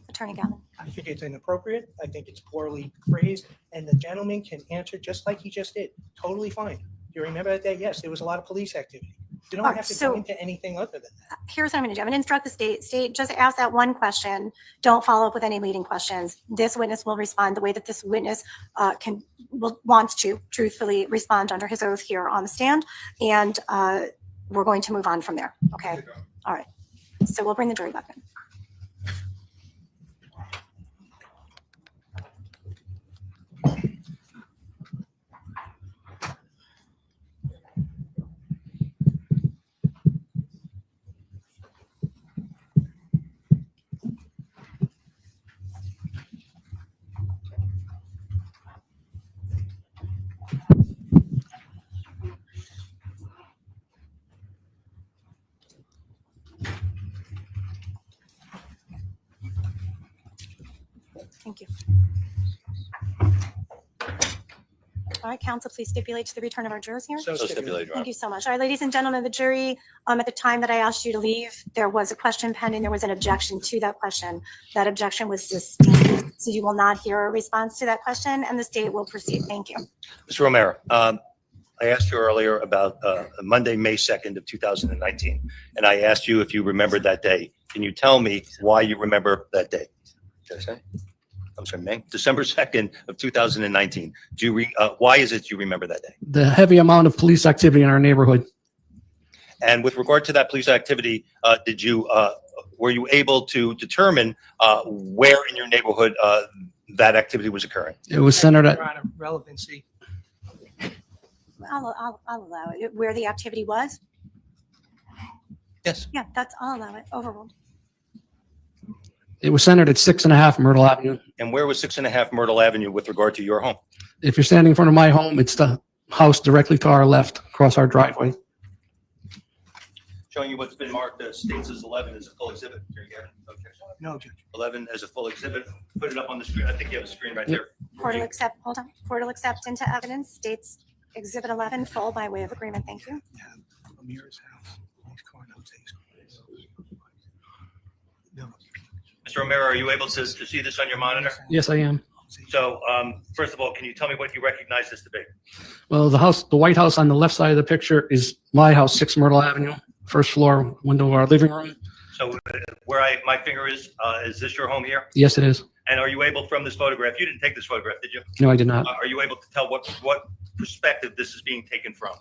Attorney Galvin. I think it's inappropriate. I think it's poorly phrased, and the gentleman can answer just like he just did. Totally fine. Do you remember that day? Yes, there was a lot of police activity. You don't All right, have to so- go into anything other than that. Here's what I'm going to do. I'm going to instruct the state, just ask that one question. Don't follow up with any leading questions. This witness will respond the way that this witness wants to truthfully respond under his oath here on the stand. And we're going to move on from there. Okay. All right. So we'll bring the jury back in. Thank you. All right, counsel, please stipulate to the return of our jurors here. So stipulated. Thank you so much. All right, ladies and gentlemen, the jury, at the time that I asked you to leave, there was a question pending. There was an objection to that question. That objection was sustained. So you will not hear a response to that question, and the state will proceed. Thank you. Mr. O'Mara, I asked you earlier about Monday, May 2nd of 2019, and I asked you if you remembered that day. Can you tell me why you remember that day? Did I say? I'm sorry, May, December 2nd of 2019. Why is it you remember that day? The heavy amount of police activity in our neighborhood. And with regard to that police activity, were you able to determine where in your neighborhood that activity was occurring? It was centered at, Your Honor, relevancy. I'll allow it. Where the activity was? Yes. Yeah, I'll allow it. Overruled. it was centered at 6.5 Myrtle Avenue. And where was 6.5 Myrtle Avenue with regard to your home? If you're standing in front of my home, it's the house directly to our left, across our driveway. Showing you what's been marked states as 11 as a full exhibit. Here you go. Okay. No, Judge. 11 as a full exhibit. Put it up on the screen. I think you have a screen right there. Court will accept, hold on. Court will accept into evidence states Exhibit 11 full by way of agreement. Thank you. Amir's house. He's calling out Zay's. No. Mr. O'Mara, are you able to see this on your monitor? Yes, I am. So, first of all, can you tell me what you recognize this to be? Well, the White House on the left side of the picture is my house, 6 Myrtle Avenue, first floor, window of our living room. So, where my finger is this your home here? Yes, it is. And are you able, from this photograph, you didn't take this photograph, did you? No, I did not. Are you able to tell what perspective this is being taken from?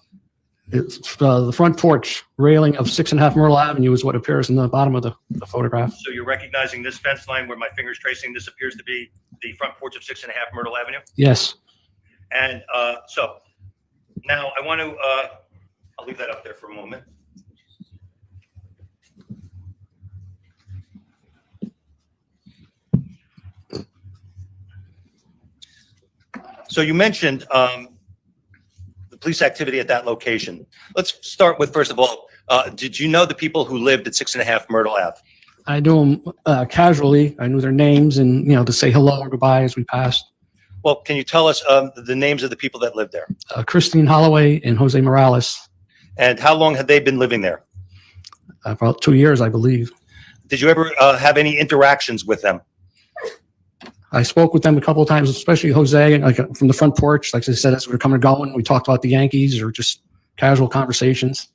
It's the front porch railing of 6.5 Myrtle Avenue is what appears in the bottom of the photograph. So you're recognizing this fence line where my finger's tracing, this appears to be the front porch of 6.5 Myrtle Avenue? Yes. And so now I want to, I'll leave that up there for a moment. So you mentioned police activity at that location. Let's start with, first of all, did you know the people who lived at 6.5 Myrtle Ave? I knew them casually. I knew their names and, to say hello or goodbye as we passed. Well, can you tell us the names of the people that lived there? Christine Holloway and Jose Morales. And how long had they been living there? About 2 years, I believe. Did you ever have any interactions with them? I spoke with them a couple of times, especially Jose, like from the front porch. Like I said, as we were coming and going, we talked about the Yankees or just casual conversations.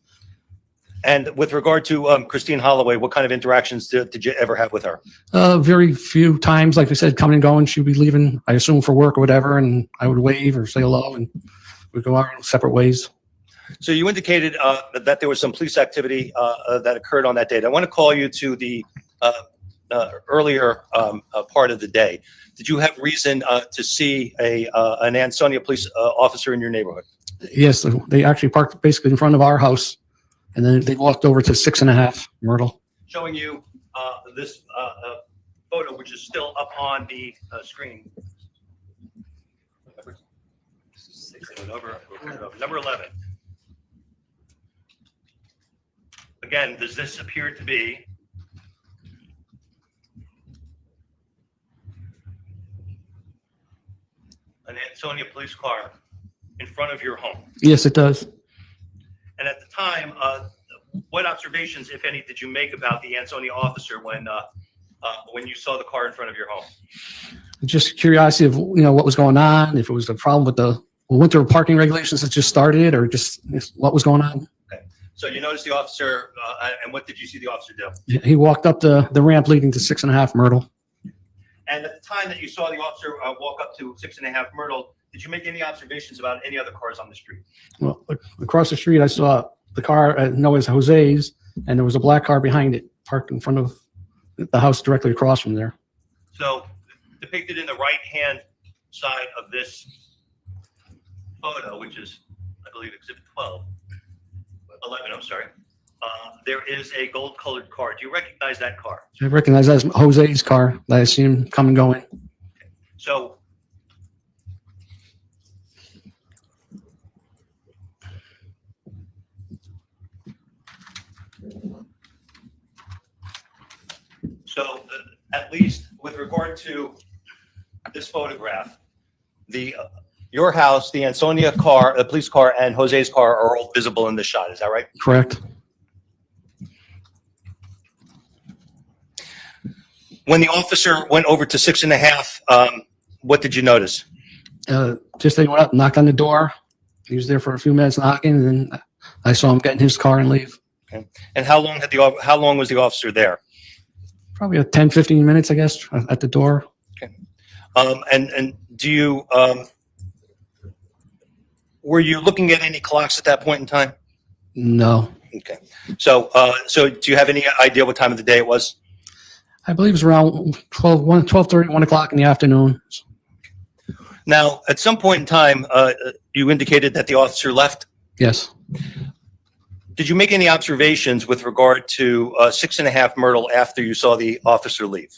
And with regard to Christine Holloway, what kind of interactions did you ever have with her? Very few times, like I said, coming and going. She'd be leaving, I assume, for work or whatever, and I would wave or say hello, and we'd go our separate ways. So you indicated that there was some police activity that occurred on that date. I want to call you to the earlier part of the day. Did you have reason to see an Ansonia police officer in your neighborhood? Yes, they actually parked basically in front of our house, and then they walked over to 6.5 Myrtle. Showing you this photo, which is still up on the screen. Number 11. Again, does this appear to be an Ansonia police car in front of your home? Yes, it does. And at the time, what observations, if any, did you make about the Ansonia officer when you saw the car in front of your home? Just curiosity of what was going on, if it was a problem with the winter parking regulations that just started, or just what was going on. Okay. So you noticed the officer, and what did you see the officer do? He walked up the ramp leading to 6.5 Myrtle. And at the time that you saw the officer walk up to 6.5 Myrtle, did you make any observations about any other cars on the street? Well, across the street, I saw the car, known as Jose's, and there was a black car behind it, parked in front of the house directly across from there. So depicted in the right-hand side of this photo, which is, I believe, Exhibit 11, I'm sorry. There is a gold-colored car. Do you recognize that car? I recognize that as Jose's car. I see him come and going. So at least with regard to this photograph, your house, the Ansonia car, the police car, and Jose's car are all visible in this shot. Is that right? Correct. When the officer went over to 6.5, what did you notice? Just they went up, knocked on the door. He was there for a few minutes knocking, and then I saw him get in his car and leave. Okay. And how long was the officer there? Probably 10, 15 minutes, I guess, at the door. Okay. And do you were you looking at any clocks at that point in time? No. Okay. So do you have any idea what time of the day it was? I believe it was around 12:30, 1 o'clock in the afternoon. Now, at some point in time, you indicated that the officer left. Yes. Did you make any observations with regard to 6.5 Myrtle after you saw the officer leave?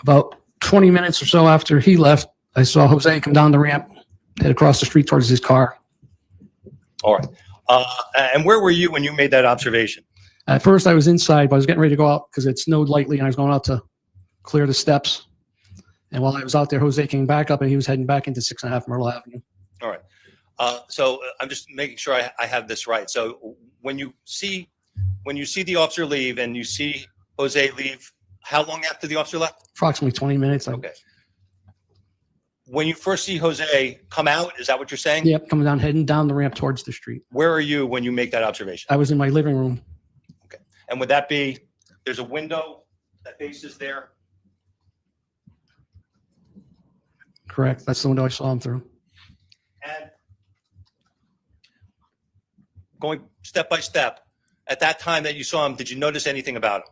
About 20 minutes or so after he left, I saw Jose come down the ramp, head across the street towards his car. All right. And where were you when you made that observation? At first, I was inside, but I was getting ready to go out because it snowed lightly, and I was going out to clear the steps. And while I was out there, Jose came back up, and he was heading back into 6.5 Myrtle Avenue. All right. So I'm just making sure I have this right. So when you see the officer leave and you see Jose leave, how long after the officer left? Approximately 20 minutes. Okay. When you first see Jose come out, is that what you're saying? Yep, coming down, heading down the ramp towards the street. Where are you when you make that observation? I was in my living room. Okay. And would that be, there's a window that faces there? Correct. That's the window I saw him through. And going step by step, at that time that you saw him, did you notice anything about him?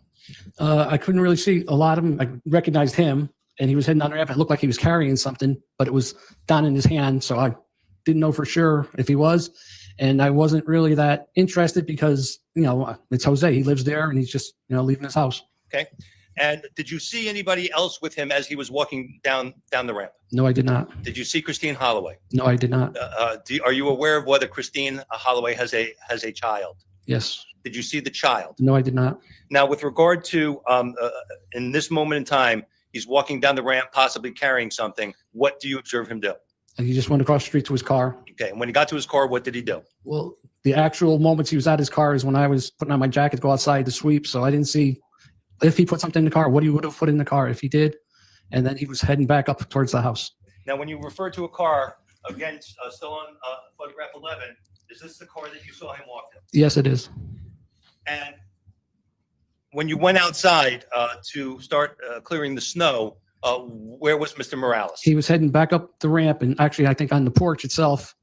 I couldn't really see a lot of him. I recognized him, and he was heading down the ramp. It looked like he was carrying something, but it was down in his hand, so I didn't know for sure if he was. And I wasn't really that interested because, it's Jose. He lives there, and he's just, leaving his house. Okay. And did you see anybody else with him as he was walking down the ramp? No, I did not. Did you see Christine Holloway? No, I did not. Are you aware of whether Christine Holloway has a child? Yes. Did you see the child? No, I did not. Now, with regard to in this moment in time, he's walking down the ramp, possibly carrying something. What do you observe him do? And he just went across the street to his car. Okay, and when he got to his car, what did he do? Well, the actual moments he was at his car is when I was putting on my jacket to go outside to sweep. So I didn't see if he put something in the car, what he would have put in the car if he did. And then he was heading back up towards the house. Now, when you refer to a car, again, still on photograph 11, is this the car that you saw him walk in? Yes, it is. And when you went outside to start clearing the snow, where was Mr. Morales? He was heading back up the ramp, and actually, I think on the porch itself.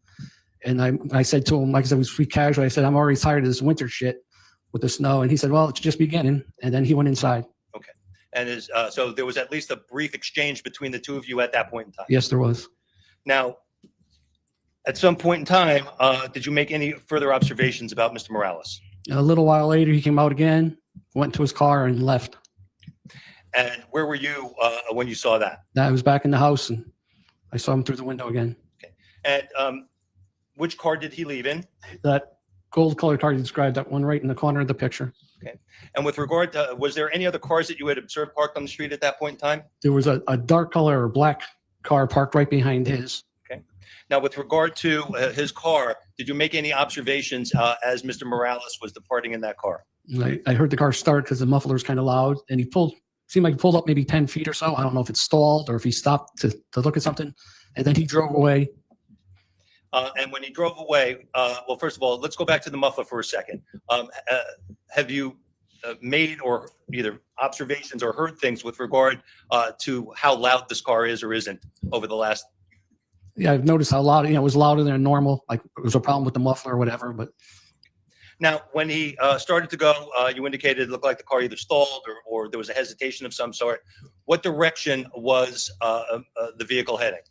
And I said to him, like I said, it was free casual. I said, I'm already tired of this winter shit with the snow. And he said, well, it's just beginning. And then he went inside. Okay. And so there was at least a brief exchange between the two of you at that point in time? Yes, there was. Now, at some point in time, did you make any further observations about Mr. Morales? A little while later, he came out again, went to his car, and left. And where were you when you saw that? I was back in the house, and I saw him through the window again. Okay. And which car did he leave in? That gold-colored car you described, that one right in the corner of the picture. Okay. And with regard to, was there any other cars that you had observed parked on the street at that point in time? There was a dark color or black car parked right behind his. Okay. Now, with regard to his car, did you make any observations as Mr. Morales was departing in that car? I heard the car start because the muffler was kind of loud, and seemed like he pulled up maybe 10 feet or so. I don't know if it stalled or if he stopped to look at something, and then he drove away. And when he drove away, well, first of all, let's go back to the muffler for a second. Have you made or either observations or heard things with regard to how loud this car is or isn't over the last? Yeah, I've noticed how loud, it was louder than normal. Like there was a problem with the muffler or whatever, but. Now, when he started to go, you indicated it looked like the car either stalled or there was a hesitation of some sort. What direction was the vehicle heading?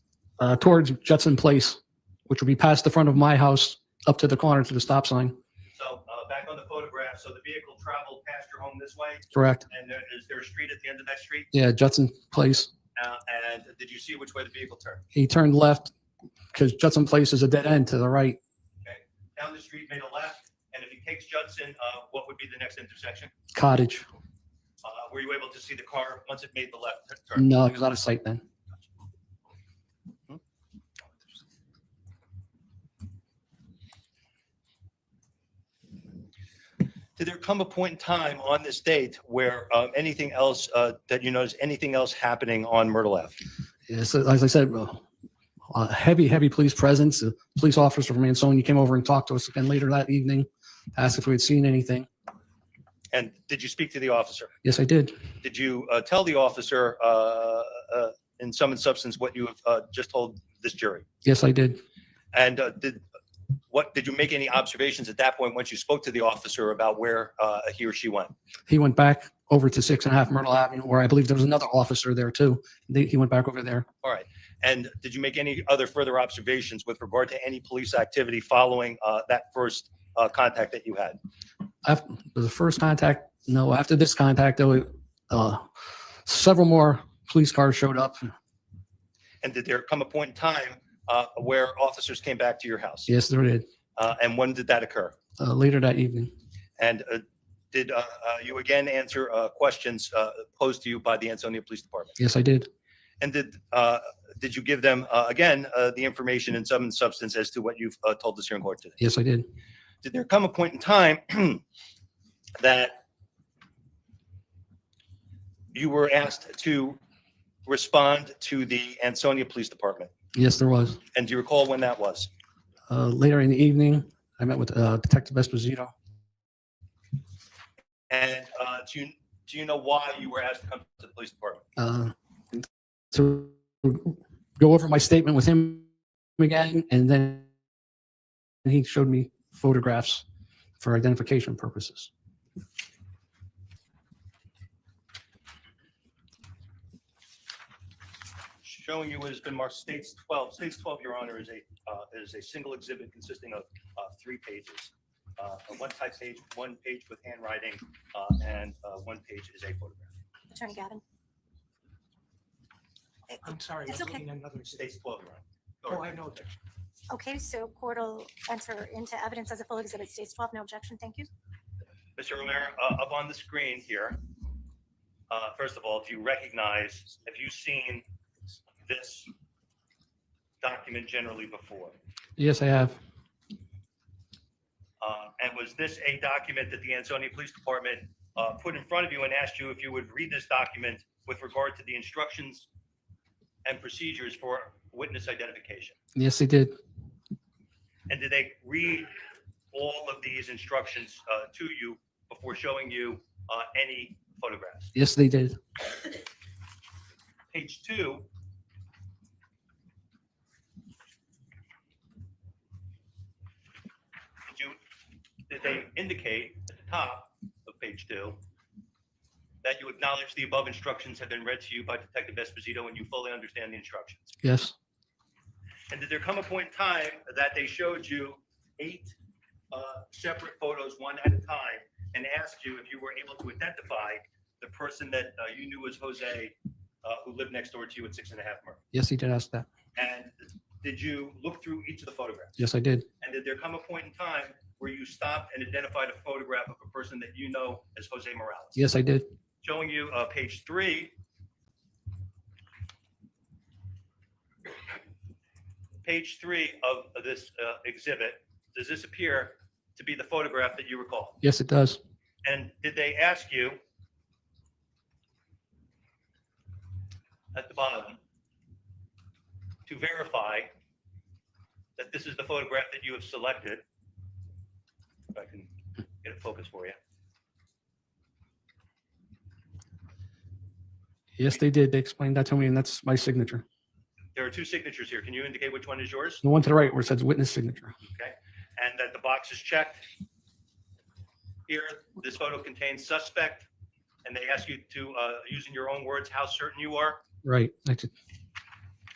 Towards Judson Place, which would be past the front of my house up to the corner to the stop sign. So back on the photograph, so the vehicle traveled past your home this way? Correct. And is there a street at the end of that street? Yeah, Judson Place. And did you see which way the vehicle turned? He turned left because Judson Place is a dead end to the right. Okay. Down the street, made a left. And if he takes Judson, what would be the next intersection? Cottage. Were you able to see the car once it made the left turn? No, he was out of sight then. Did there come a point in time on this date where anything else that you noticed, anything else happening on Myrtle Ave? Yes, as I said, heavy police presence. A police officer from Ansonia came over and talked to us again later that evening, asked if we had seen anything. And did you speak to the officer? Yes, I did. Did you tell the officer in sum and substance what you have just told this jury? Yes, I did. And did you make any observations at that point once you spoke to the officer about where he or she went? He went back over to 6.5 Myrtle Avenue, where I believe there was another officer there too. He went back over there. All right. And did you make any other further observations with regard to any police activity following that first contact that you had? After the first contact, no. After this contact, though, several more police cars showed up. And did there come a point in time where officers came back to your house? Yes, there did. And when did that occur? Later that evening. And did you again answer questions posed to you by the Ansonia Police Department? Yes, I did. And did you give them again the information in sum and substance as to what you've told us here in court today? Yes, I did. Did there come a point in time that you were asked to respond to the Ansonia Police Department? Yes, there was. And do you recall when that was? Later in the evening, I met with Detective Esposito. And do you know why you were asked to come to the police department? To go over my statement with him again, and then he showed me photographs for identification purposes. Showing you what has been marked States 12. States 12, Your Honor, is a single exhibit consisting of 3 pages. One type page, one page with handwriting, and one page is a photograph. Attorney Gavin. I'm sorry, I It's was okay. looking at another. States 12, Your Honor. Oh, I have no objection. Okay, so court will enter into evidence as a full exhibit, states 12, no objection, thank you. Mr. Romero, up on the screen here, first of all, have you seen this document generally before? Yes, I have. And was this a document that the Ansonia Police Department put in front of you and asked you if you would read this document with regard to the instructions and procedures for witness identification? Yes, they did. And did they read all of these instructions to you before showing you any photographs? Yes, they did. Page 2. Did they indicate at the top of page 2 that you acknowledge the above instructions have been read to you by Detective Esposito and you fully understand the instructions? Yes. And did there come a point in time that they showed you 8 separate photos, one at a time, and asked you if you were able to identify the person that you knew was Jose, who lived next door to you at 6.5 Murder? Yes, he did ask that. And did you look through each of the photographs? Yes, I did. And did there come a point in time where you stopped and identified a photograph of a person that you know as Jose Morales? Yes, I did. Showing you page 3. Page 3 of this exhibit, does this appear to be the photograph that you recall? Yes, it does. And did they ask you at the bottom to verify that this is the photograph that you have selected? If I can get a focus for you. Yes, they did. They explained that to me, and that's my signature. There are 2 signatures here. Can you indicate which one is yours? The one to the right where it says witness signature. Okay. And that the box is checked. Here, this photo contains suspect, and they ask you to, using your own words, how certain you are, Right. I did.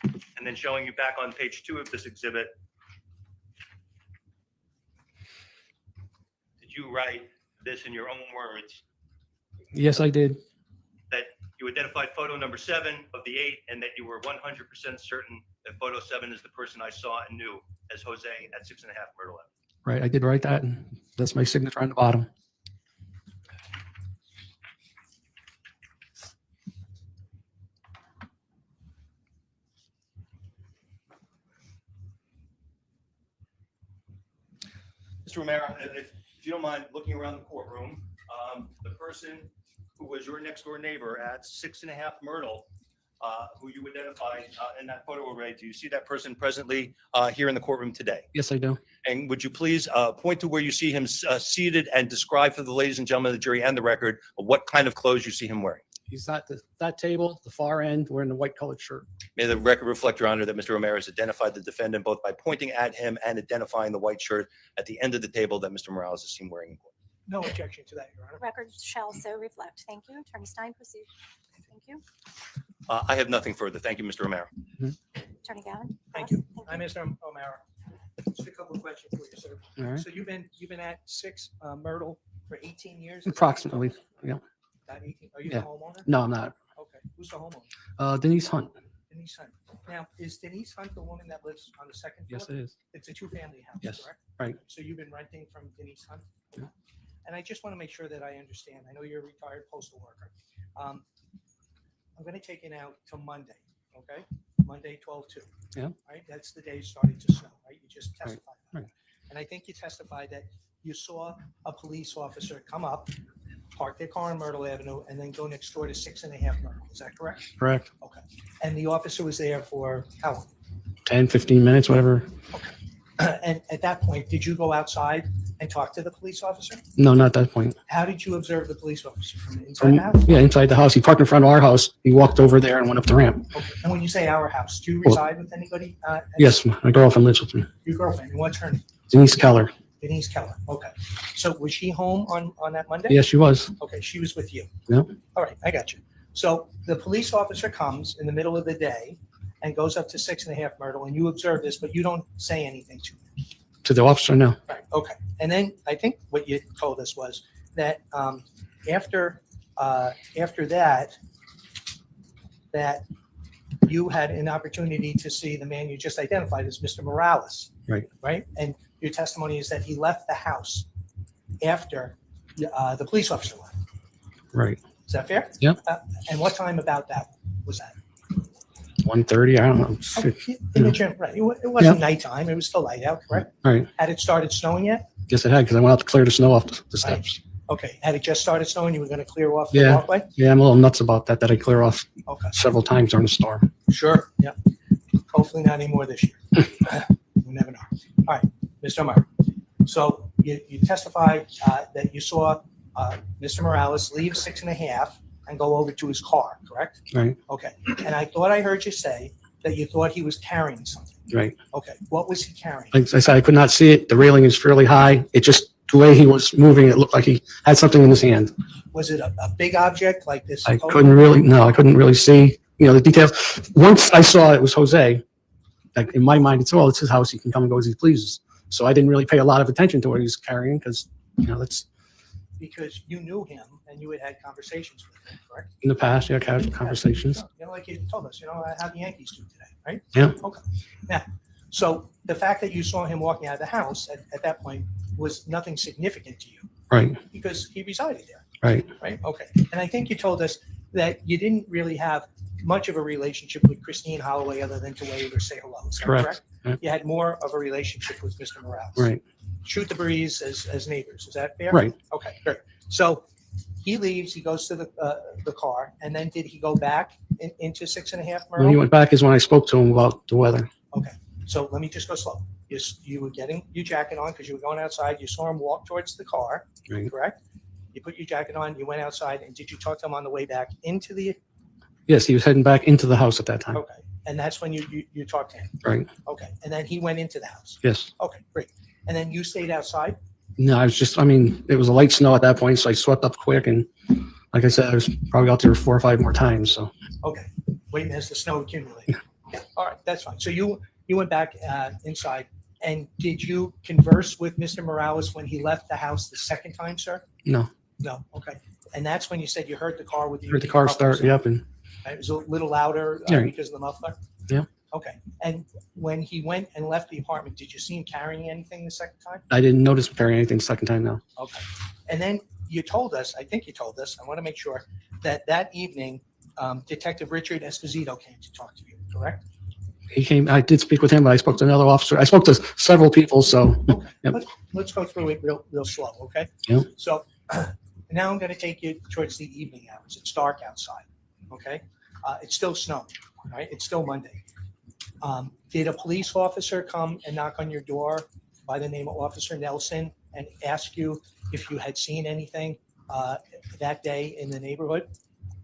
and then showing you back on page 2 of this exhibit. Did you write this in your own words, Yes, I did. that you identified photo number 7 of the 8, and that you were 100% certain that photo 7 is the person I saw and knew as Jose at 6.5 Myrtle Avenue? Right. I did write that, and that's my signature on the bottom. Mr. Romero, if you don't mind looking around the courtroom, the person who was your next door neighbor at 6.5 Myrtle, who you identified in that photo array, do you see that person presently here in the courtroom today? Yes, I do. And would you please point to where you see him seated and describe for the ladies and gentlemen of the jury and the record what kind of clothes you see him wearing? He's at that table, the far end, wearing the white colored shirt. May the record reflect, Your Honor, that Mr. Romero has identified the defendant both by pointing at him and identifying the white shirt at the end of the table that Mr. Morales is seen wearing in court. No objection to that, Your Honor. Record shall so reflect. Thank you. Attorney Stein, proceed. Thank you. I have nothing further. Thank you, Mr. Romero. Attorney Gavin. Thank you. Hi, Mr. O'Mara. Just a couple of questions for you, sir. All right. So you've been at 6 Myrtle for 18 years? Approximately. Yeah. About 18. Are you Yeah. the homeowner? No, I'm not. Okay. Who's the homeowner? Denise Hunt. Denise Hunt. Now, is Denise Hunt the woman that lives on the second floor? Yes, it is. It's a 2-family house, Yes, correct? right. So you've been renting from Denise Hunt? Yeah. And I just want to make sure that I understand. I know you're a retired postal worker. I'm going to take it out to Monday, okay? Monday, 12/2. Yeah. Right? That's the day it started to snow, right? You just Right, testified. right. And I think you testified that you saw a police officer come up, park their car on Myrtle Avenue, and then go next door to 6.5 Myrtle. Is that correct? Correct. Okay. And the officer was there for how long? 10, 15 minutes, whatever. And at that point, did you go outside and talk to the police officer? No, not at that point. How did you observe the police officer? From inside the house? Yeah, inside the house. He parked in front of our house. He walked over there and went up the ramp. Okay. And when you say our house, do you Well, reside with anybody? Yes, my girlfriend lives with me. Your girlfriend. And what's her name? Denise Keller. Denise Keller. Okay. So was she home on that Monday? Yes, she was. Okay. She was with you. Yeah. All right. I got you. So the police officer comes in the middle of the day and goes up to 6.5 Myrtle, and you observe this, but you don't say anything to him. To the officer, no. Right. Okay. And then I think what you told us was that after that, that you had an opportunity to see the man you just identified as Mr. Morales. Right. Right? And your testimony is that he left the house after the police officer left. Right. Is that fair? Yep. And what time about that was that? 1:30. I don't know. In the gym, right. It wasn't nighttime. It was still light out, correct? Right. Had it started snowing yet? Yes, it had because I went out to clear the snow off the steps. Okay. Had it just started snowing? You were going to clear off the Yeah. walkway? Yeah, I'm a little nuts about that. That I clear off Okay. several times during the storm. Sure. Yeah. Hopefully not anymore this year. You never know. All right, Mr. Omar. So you testified that you saw Mr. Morales leave 6.5 and go over to his car, correct? Right. Okay. And I thought I heard you say that you thought he was carrying something. Right. Okay. What was he carrying? Like I said, I could not see it. The railing is fairly high. It just, the way he was moving, it looked like he had something in his hand. Was it a big object like this? I couldn't really see, the details. Once I saw it was Jose, like in my mind, it's, it's his house. He can come and go as he pleases. So I didn't really pay a lot of attention to what he was carrying because, that's because you knew him and you had conversations with him, correct? in the past, casual conversations. Like you told us, how the Yankees do today, right? Yeah. Okay. Now, so the fact that you saw him walking out of the house at that point was nothing significant to you Right. because he resided there, Right. right? Okay. And I think you told us that you didn't really have much of a relationship with Christine Holloway other than to wave or say hello. Is that Correct. You had more of a relationship with Mr. Morales. Right. Shoot the breeze as neighbors. Is that fair? Right. Okay, good. So he leaves, he goes to the car, and then did he go back into 6.5 When he Myrtle? went back is when I spoke to him about the weather. Okay, so let me just go slow. You were getting your jacket on because you were going outside. You saw him walk towards the car, Right. correct? You put your jacket on, you went outside, and did you talk to him on the way back into the, Yes, he was heading back into the house at that time. okay, and that's when you talked to him? Right. Okay, and then he went into the house? Yes. Okay, great. And then you stayed outside? No, I was just, it was a light snow at that point, so I swept up quick. And like I said, I was probably out there 4 or 5 more times. So, Okay, waiting as the snow accumulated. Yeah, all right, that's fine. So you went back inside, and did you converse with Mr. Morales when he left the house the second time, sir? no, No, okay. And that's when you said you heard the car with heard the car start. Yep. And It was a little louder Yeah. because of the muffler? Yeah. Okay, and when he went and left the apartment, did you see him carrying anything the second time? I didn't notice him carrying anything the second time. No. Okay. And then you told us, I think you told us, I want to make sure, that evening, Detective Richard Esposito came to talk to you, correct? He came, I did speak with him, but I spoke to another officer. I spoke to several people. So, Yep. Let's go through it real slow, okay? Yeah. So now I'm going to take you towards the evening hours. It's dark outside, okay? It's still snowing, right? It's still Monday. Did a police officer come and knock on your door by the name of Officer Nelson and ask you if you had seen anything that day in the neighborhood?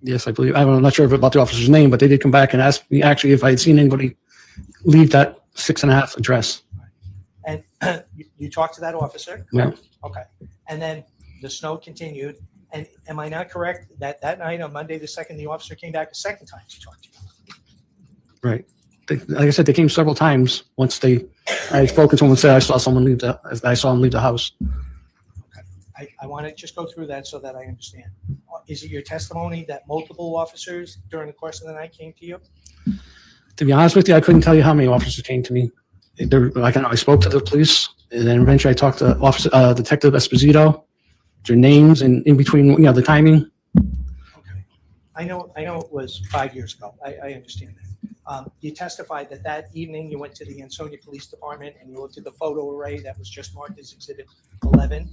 yes, I believe, I'm not sure about the officer's name, but they did come back and ask me actually if I had seen anybody leave that 6.5 address. And you talked to that officer? Yeah. Okay. And then the snow continued. And am I not correct that that night on Monday the 2nd, the officer came back a second time to talk to you? Right. Like I said, they came several times. Once I had spoken to him and said I saw him leave the house. I want to just go through that so that I understand. Is it your testimony that multiple officers during the course of the night came to you? To be honest with you, I couldn't tell you how many officers came to me. I spoke to the police, and then eventually I talked to Detective Esposito, their names, and in between, the timing. Okay. I know it was 5 years ago. I understand that. You testified that evening you went to the Ansonia Police Department and you looked at the photo array that was just marked as Exhibit 11.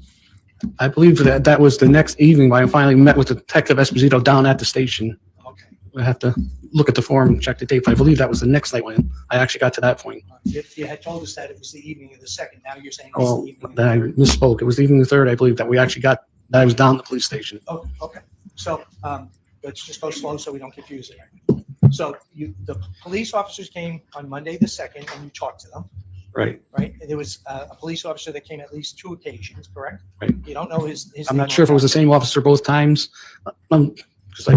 I believe that was the next evening when I finally met with Detective Esposito down at the station. Okay. I have to look at the form and check the tape. I believe that was the next night when I actually got to that point. If you had told us that it was the evening of the 2nd, now you're saying it's Oh, the evening. then I misspoke. It was the evening of the 3rd, I believe, that we actually got, that I was down at the police station. Oh, okay. So let's just go slow so we don't confuse it. So the police officers came on Monday the 2nd and you talked to them, Right. right? And there was a police officer that came at least 2 occasions, correct? Right. You don't know his I'm name not sure if it was the offhand. same officer both times. Because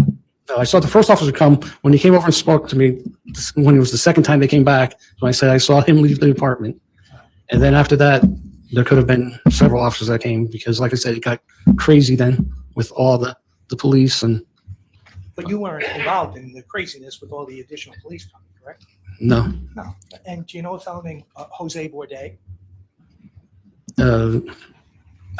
I saw the first officer come when he came over and spoke to me. When it was the second time they came back, when I said I saw him leave the apartment, and then after that, there could have been several officers that came because, like I said, it got crazy then with all the police and But you weren't involved in the craziness with all the additional police coming, correct? No. No. And do you know a fellow named Jose Bourdet?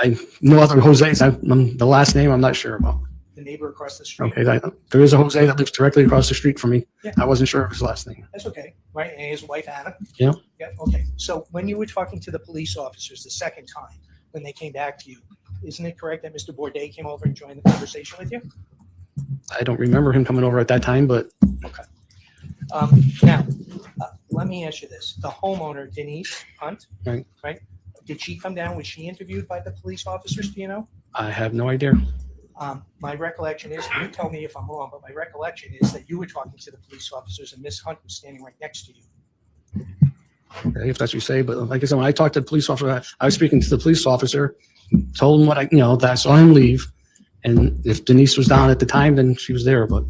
I know other Jose's. The last name I'm not sure about. The neighbor across the street? Okay, there is a Jose that lives directly across the street from me. Yeah. I wasn't sure of his last name. That's okay, right? And his wife, Anna? Yeah. Yeah, okay. So when you were talking to the police officers the second time, when they came back to you, isn't it correct that Mr. Bourdet came over and joined the conversation with you? I don't remember him coming over at that time, but Okay. Now, let me ask you this. The homeowner, Denise Hunt, Right. Did she come down? Was she interviewed by the police officers? Do you know? I have no idea. My recollection is, and you tell me if I'm wrong, but my recollection is that you were talking to the police officers and Miss Hunt was standing right next to you. Okay, if that's what you say, but like I said, when I talked to the police officer, I was speaking to the police officer, told him what that I saw him leave. And if Denise was down at the time, then she was there, but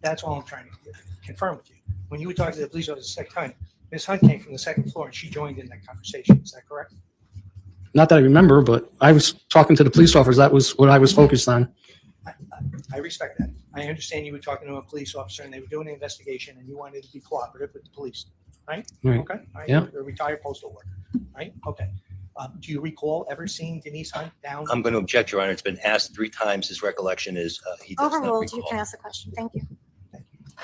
That's all I'm trying to confirm with you. When you were talking to the police officer the second time, Ms. Hunt came from the second floor and she joined in that conversation. Is that correct? not that I remember, but I was talking to the police officers. That was what I was focused on. I respect that. I understand you were talking to a police officer and they were doing an investigation and you wanted to be cooperative with the police, right? Right. Okay. All right. Yeah. You're a retired postal worker, right? Okay. Do you recall ever seeing Denise Hunt down? I'm going to object, Your Honor. It's been asked 3 times. His recollection is he does not Overruled, you recall. can ask the question. Thank you.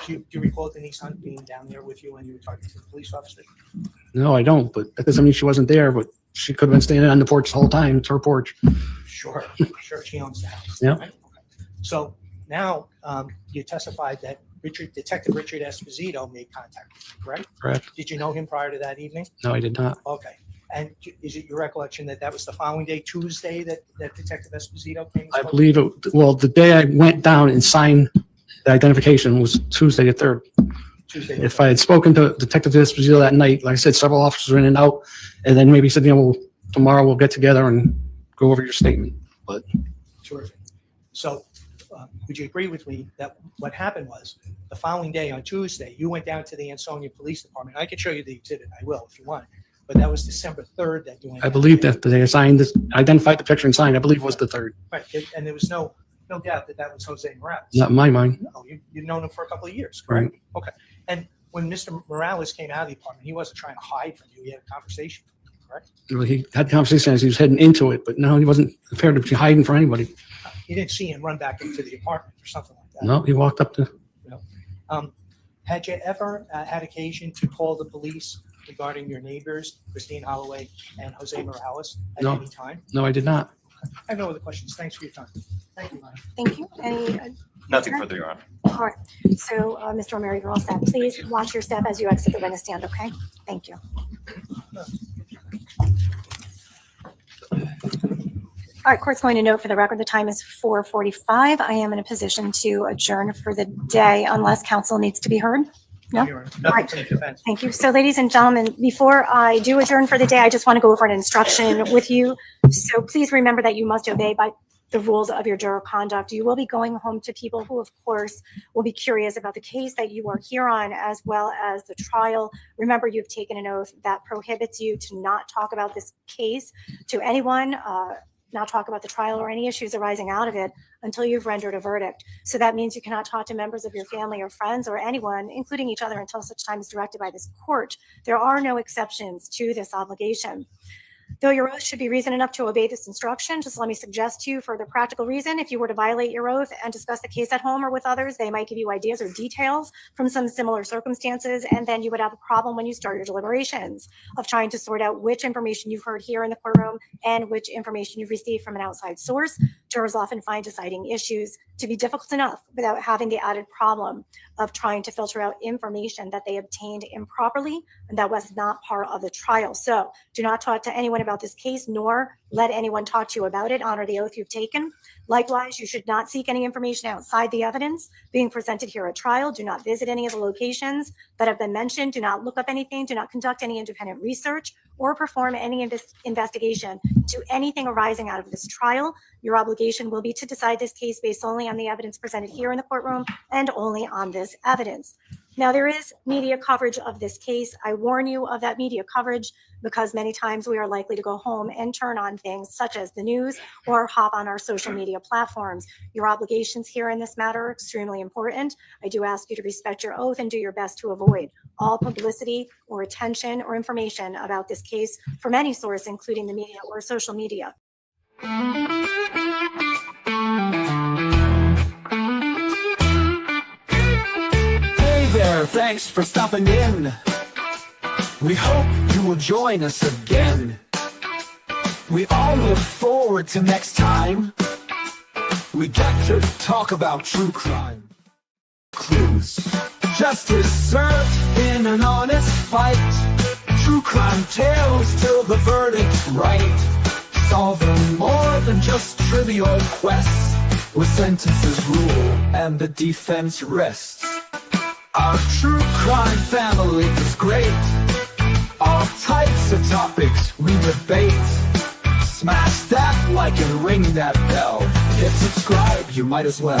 Do you recall Denise Hunt being down there with you when you were talking to the police officer? No, I don't, but that doesn't mean she wasn't there, but she could have been standing on the porch the whole time. It's her porch. Sure. Sure, she owns the house. Yeah. Right? Okay. So now you testified that Detective Richard Esposito made contact with you, correct? Correct. Did you know him prior to that evening? No, I did not. Okay. And is it your recollection that that was the following day, Tuesday, that Detective Esposito came? and I spoke? believe the day I went down and signed the identification was Tuesday the 3rd. Tuesday. If I had spoken to Detective Esposito that night, like I said, several officers were in and out, and then maybe said, tomorrow we'll get together and go over your statement. But Terrific. So would you agree with me that what happened was the following day on Tuesday, you went down to the Ansonia Police Department. I could show you the exhibit. I will if you want. But that was December 3rd that you went. I down believe there. that they assigned this, identified the picture and signed, I believe was the 3rd. Right. And there was no doubt that that was Jose Morales. Not in my mind. No, you've known him for a couple of years, correct? Right. Okay. And when Mr. Morales came out of the apartment, he wasn't trying to hide from you. He had a conversation with you, correct? Well, he had the conversation as he was heading into it, but no, he wasn't prepared to be hiding from anybody. You didn't see him run back into the apartment or something like that. No, he walked up to, Had you ever had occasion to call the police regarding your neighbors, Christine Holloway and Jose Morales, at No. any time? no, I did not. I have no other questions. Thanks for your time. Thank you, Ryan. Thank you. Any, Nothing further, Your Honor. all right. So, Mr. O'Meara, you're all set. Please watch your step as you exit the witness stand, okay? Thank you. All right, court's going to note for the record, the time is 4:45. I am in a position to adjourn for the day unless counsel needs to be heard. No? You're nothing to the defense. Thank you. So ladies and gentlemen, before I do adjourn for the day, I just want to go over an instruction with you. So please remember that you must obey by the rules of your juror conduct. You will be going home to people who, of course, will be curious about the case that you are here on, as well as the trial. Remember, you've taken an oath that prohibits you to not talk about this case to anyone, not talk about the trial or any issues arising out of it until you've rendered a verdict. So that means you cannot talk to members of your family or friends or anyone, including each other, until such time is directed by this court. There are no exceptions to this obligation. Though your oath should be reason enough to obey this instruction, just let me suggest to you for the practical reason, if you were to violate your oath and discuss the case at home or with others, they might give you ideas or details from some similar circumstances, and then you would have a problem when you start your deliberations of trying to sort out which information you've heard here in the courtroom and which information you've received from an outside source. Jurors often find deciding issues to be difficult enough without having the added problem of trying to filter out information that they obtained improperly and that was not part of the trial. So do not talk to anyone about this case, nor let anyone talk to you about it. Honor the oath you've taken. Likewise, you should not seek any information outside the evidence being presented here at trial. Do not visit any of the locations that have been mentioned. Do not look up anything. Do not conduct any independent research or perform any investigation to anything arising out of this trial. Your obligation will be to decide this case based only on the evidence presented here in the courtroom and only on this evidence. Now, there is media coverage of this case. I warn you of that media coverage because many times we are likely to go home and turn on things such as the news or hop on our social media platforms. Your obligations here in this matter are extremely important. I do ask you to respect your oath and do your best to avoid all publicity or attention or information about this case from any source, including the media or social media. Hey there, thanks for stopping in. We hope you will join us again. We all look forward to next time. We get to talk about true crime. Clues. Justice served in an honest fight. True crime tales till the verdict's right. Solving more than just trivial quests, where sentences rule and the defense rests. Our true crime family is great. All types of topics we debate. Smash that like and ring that bell. Hit subscribe, you might as well.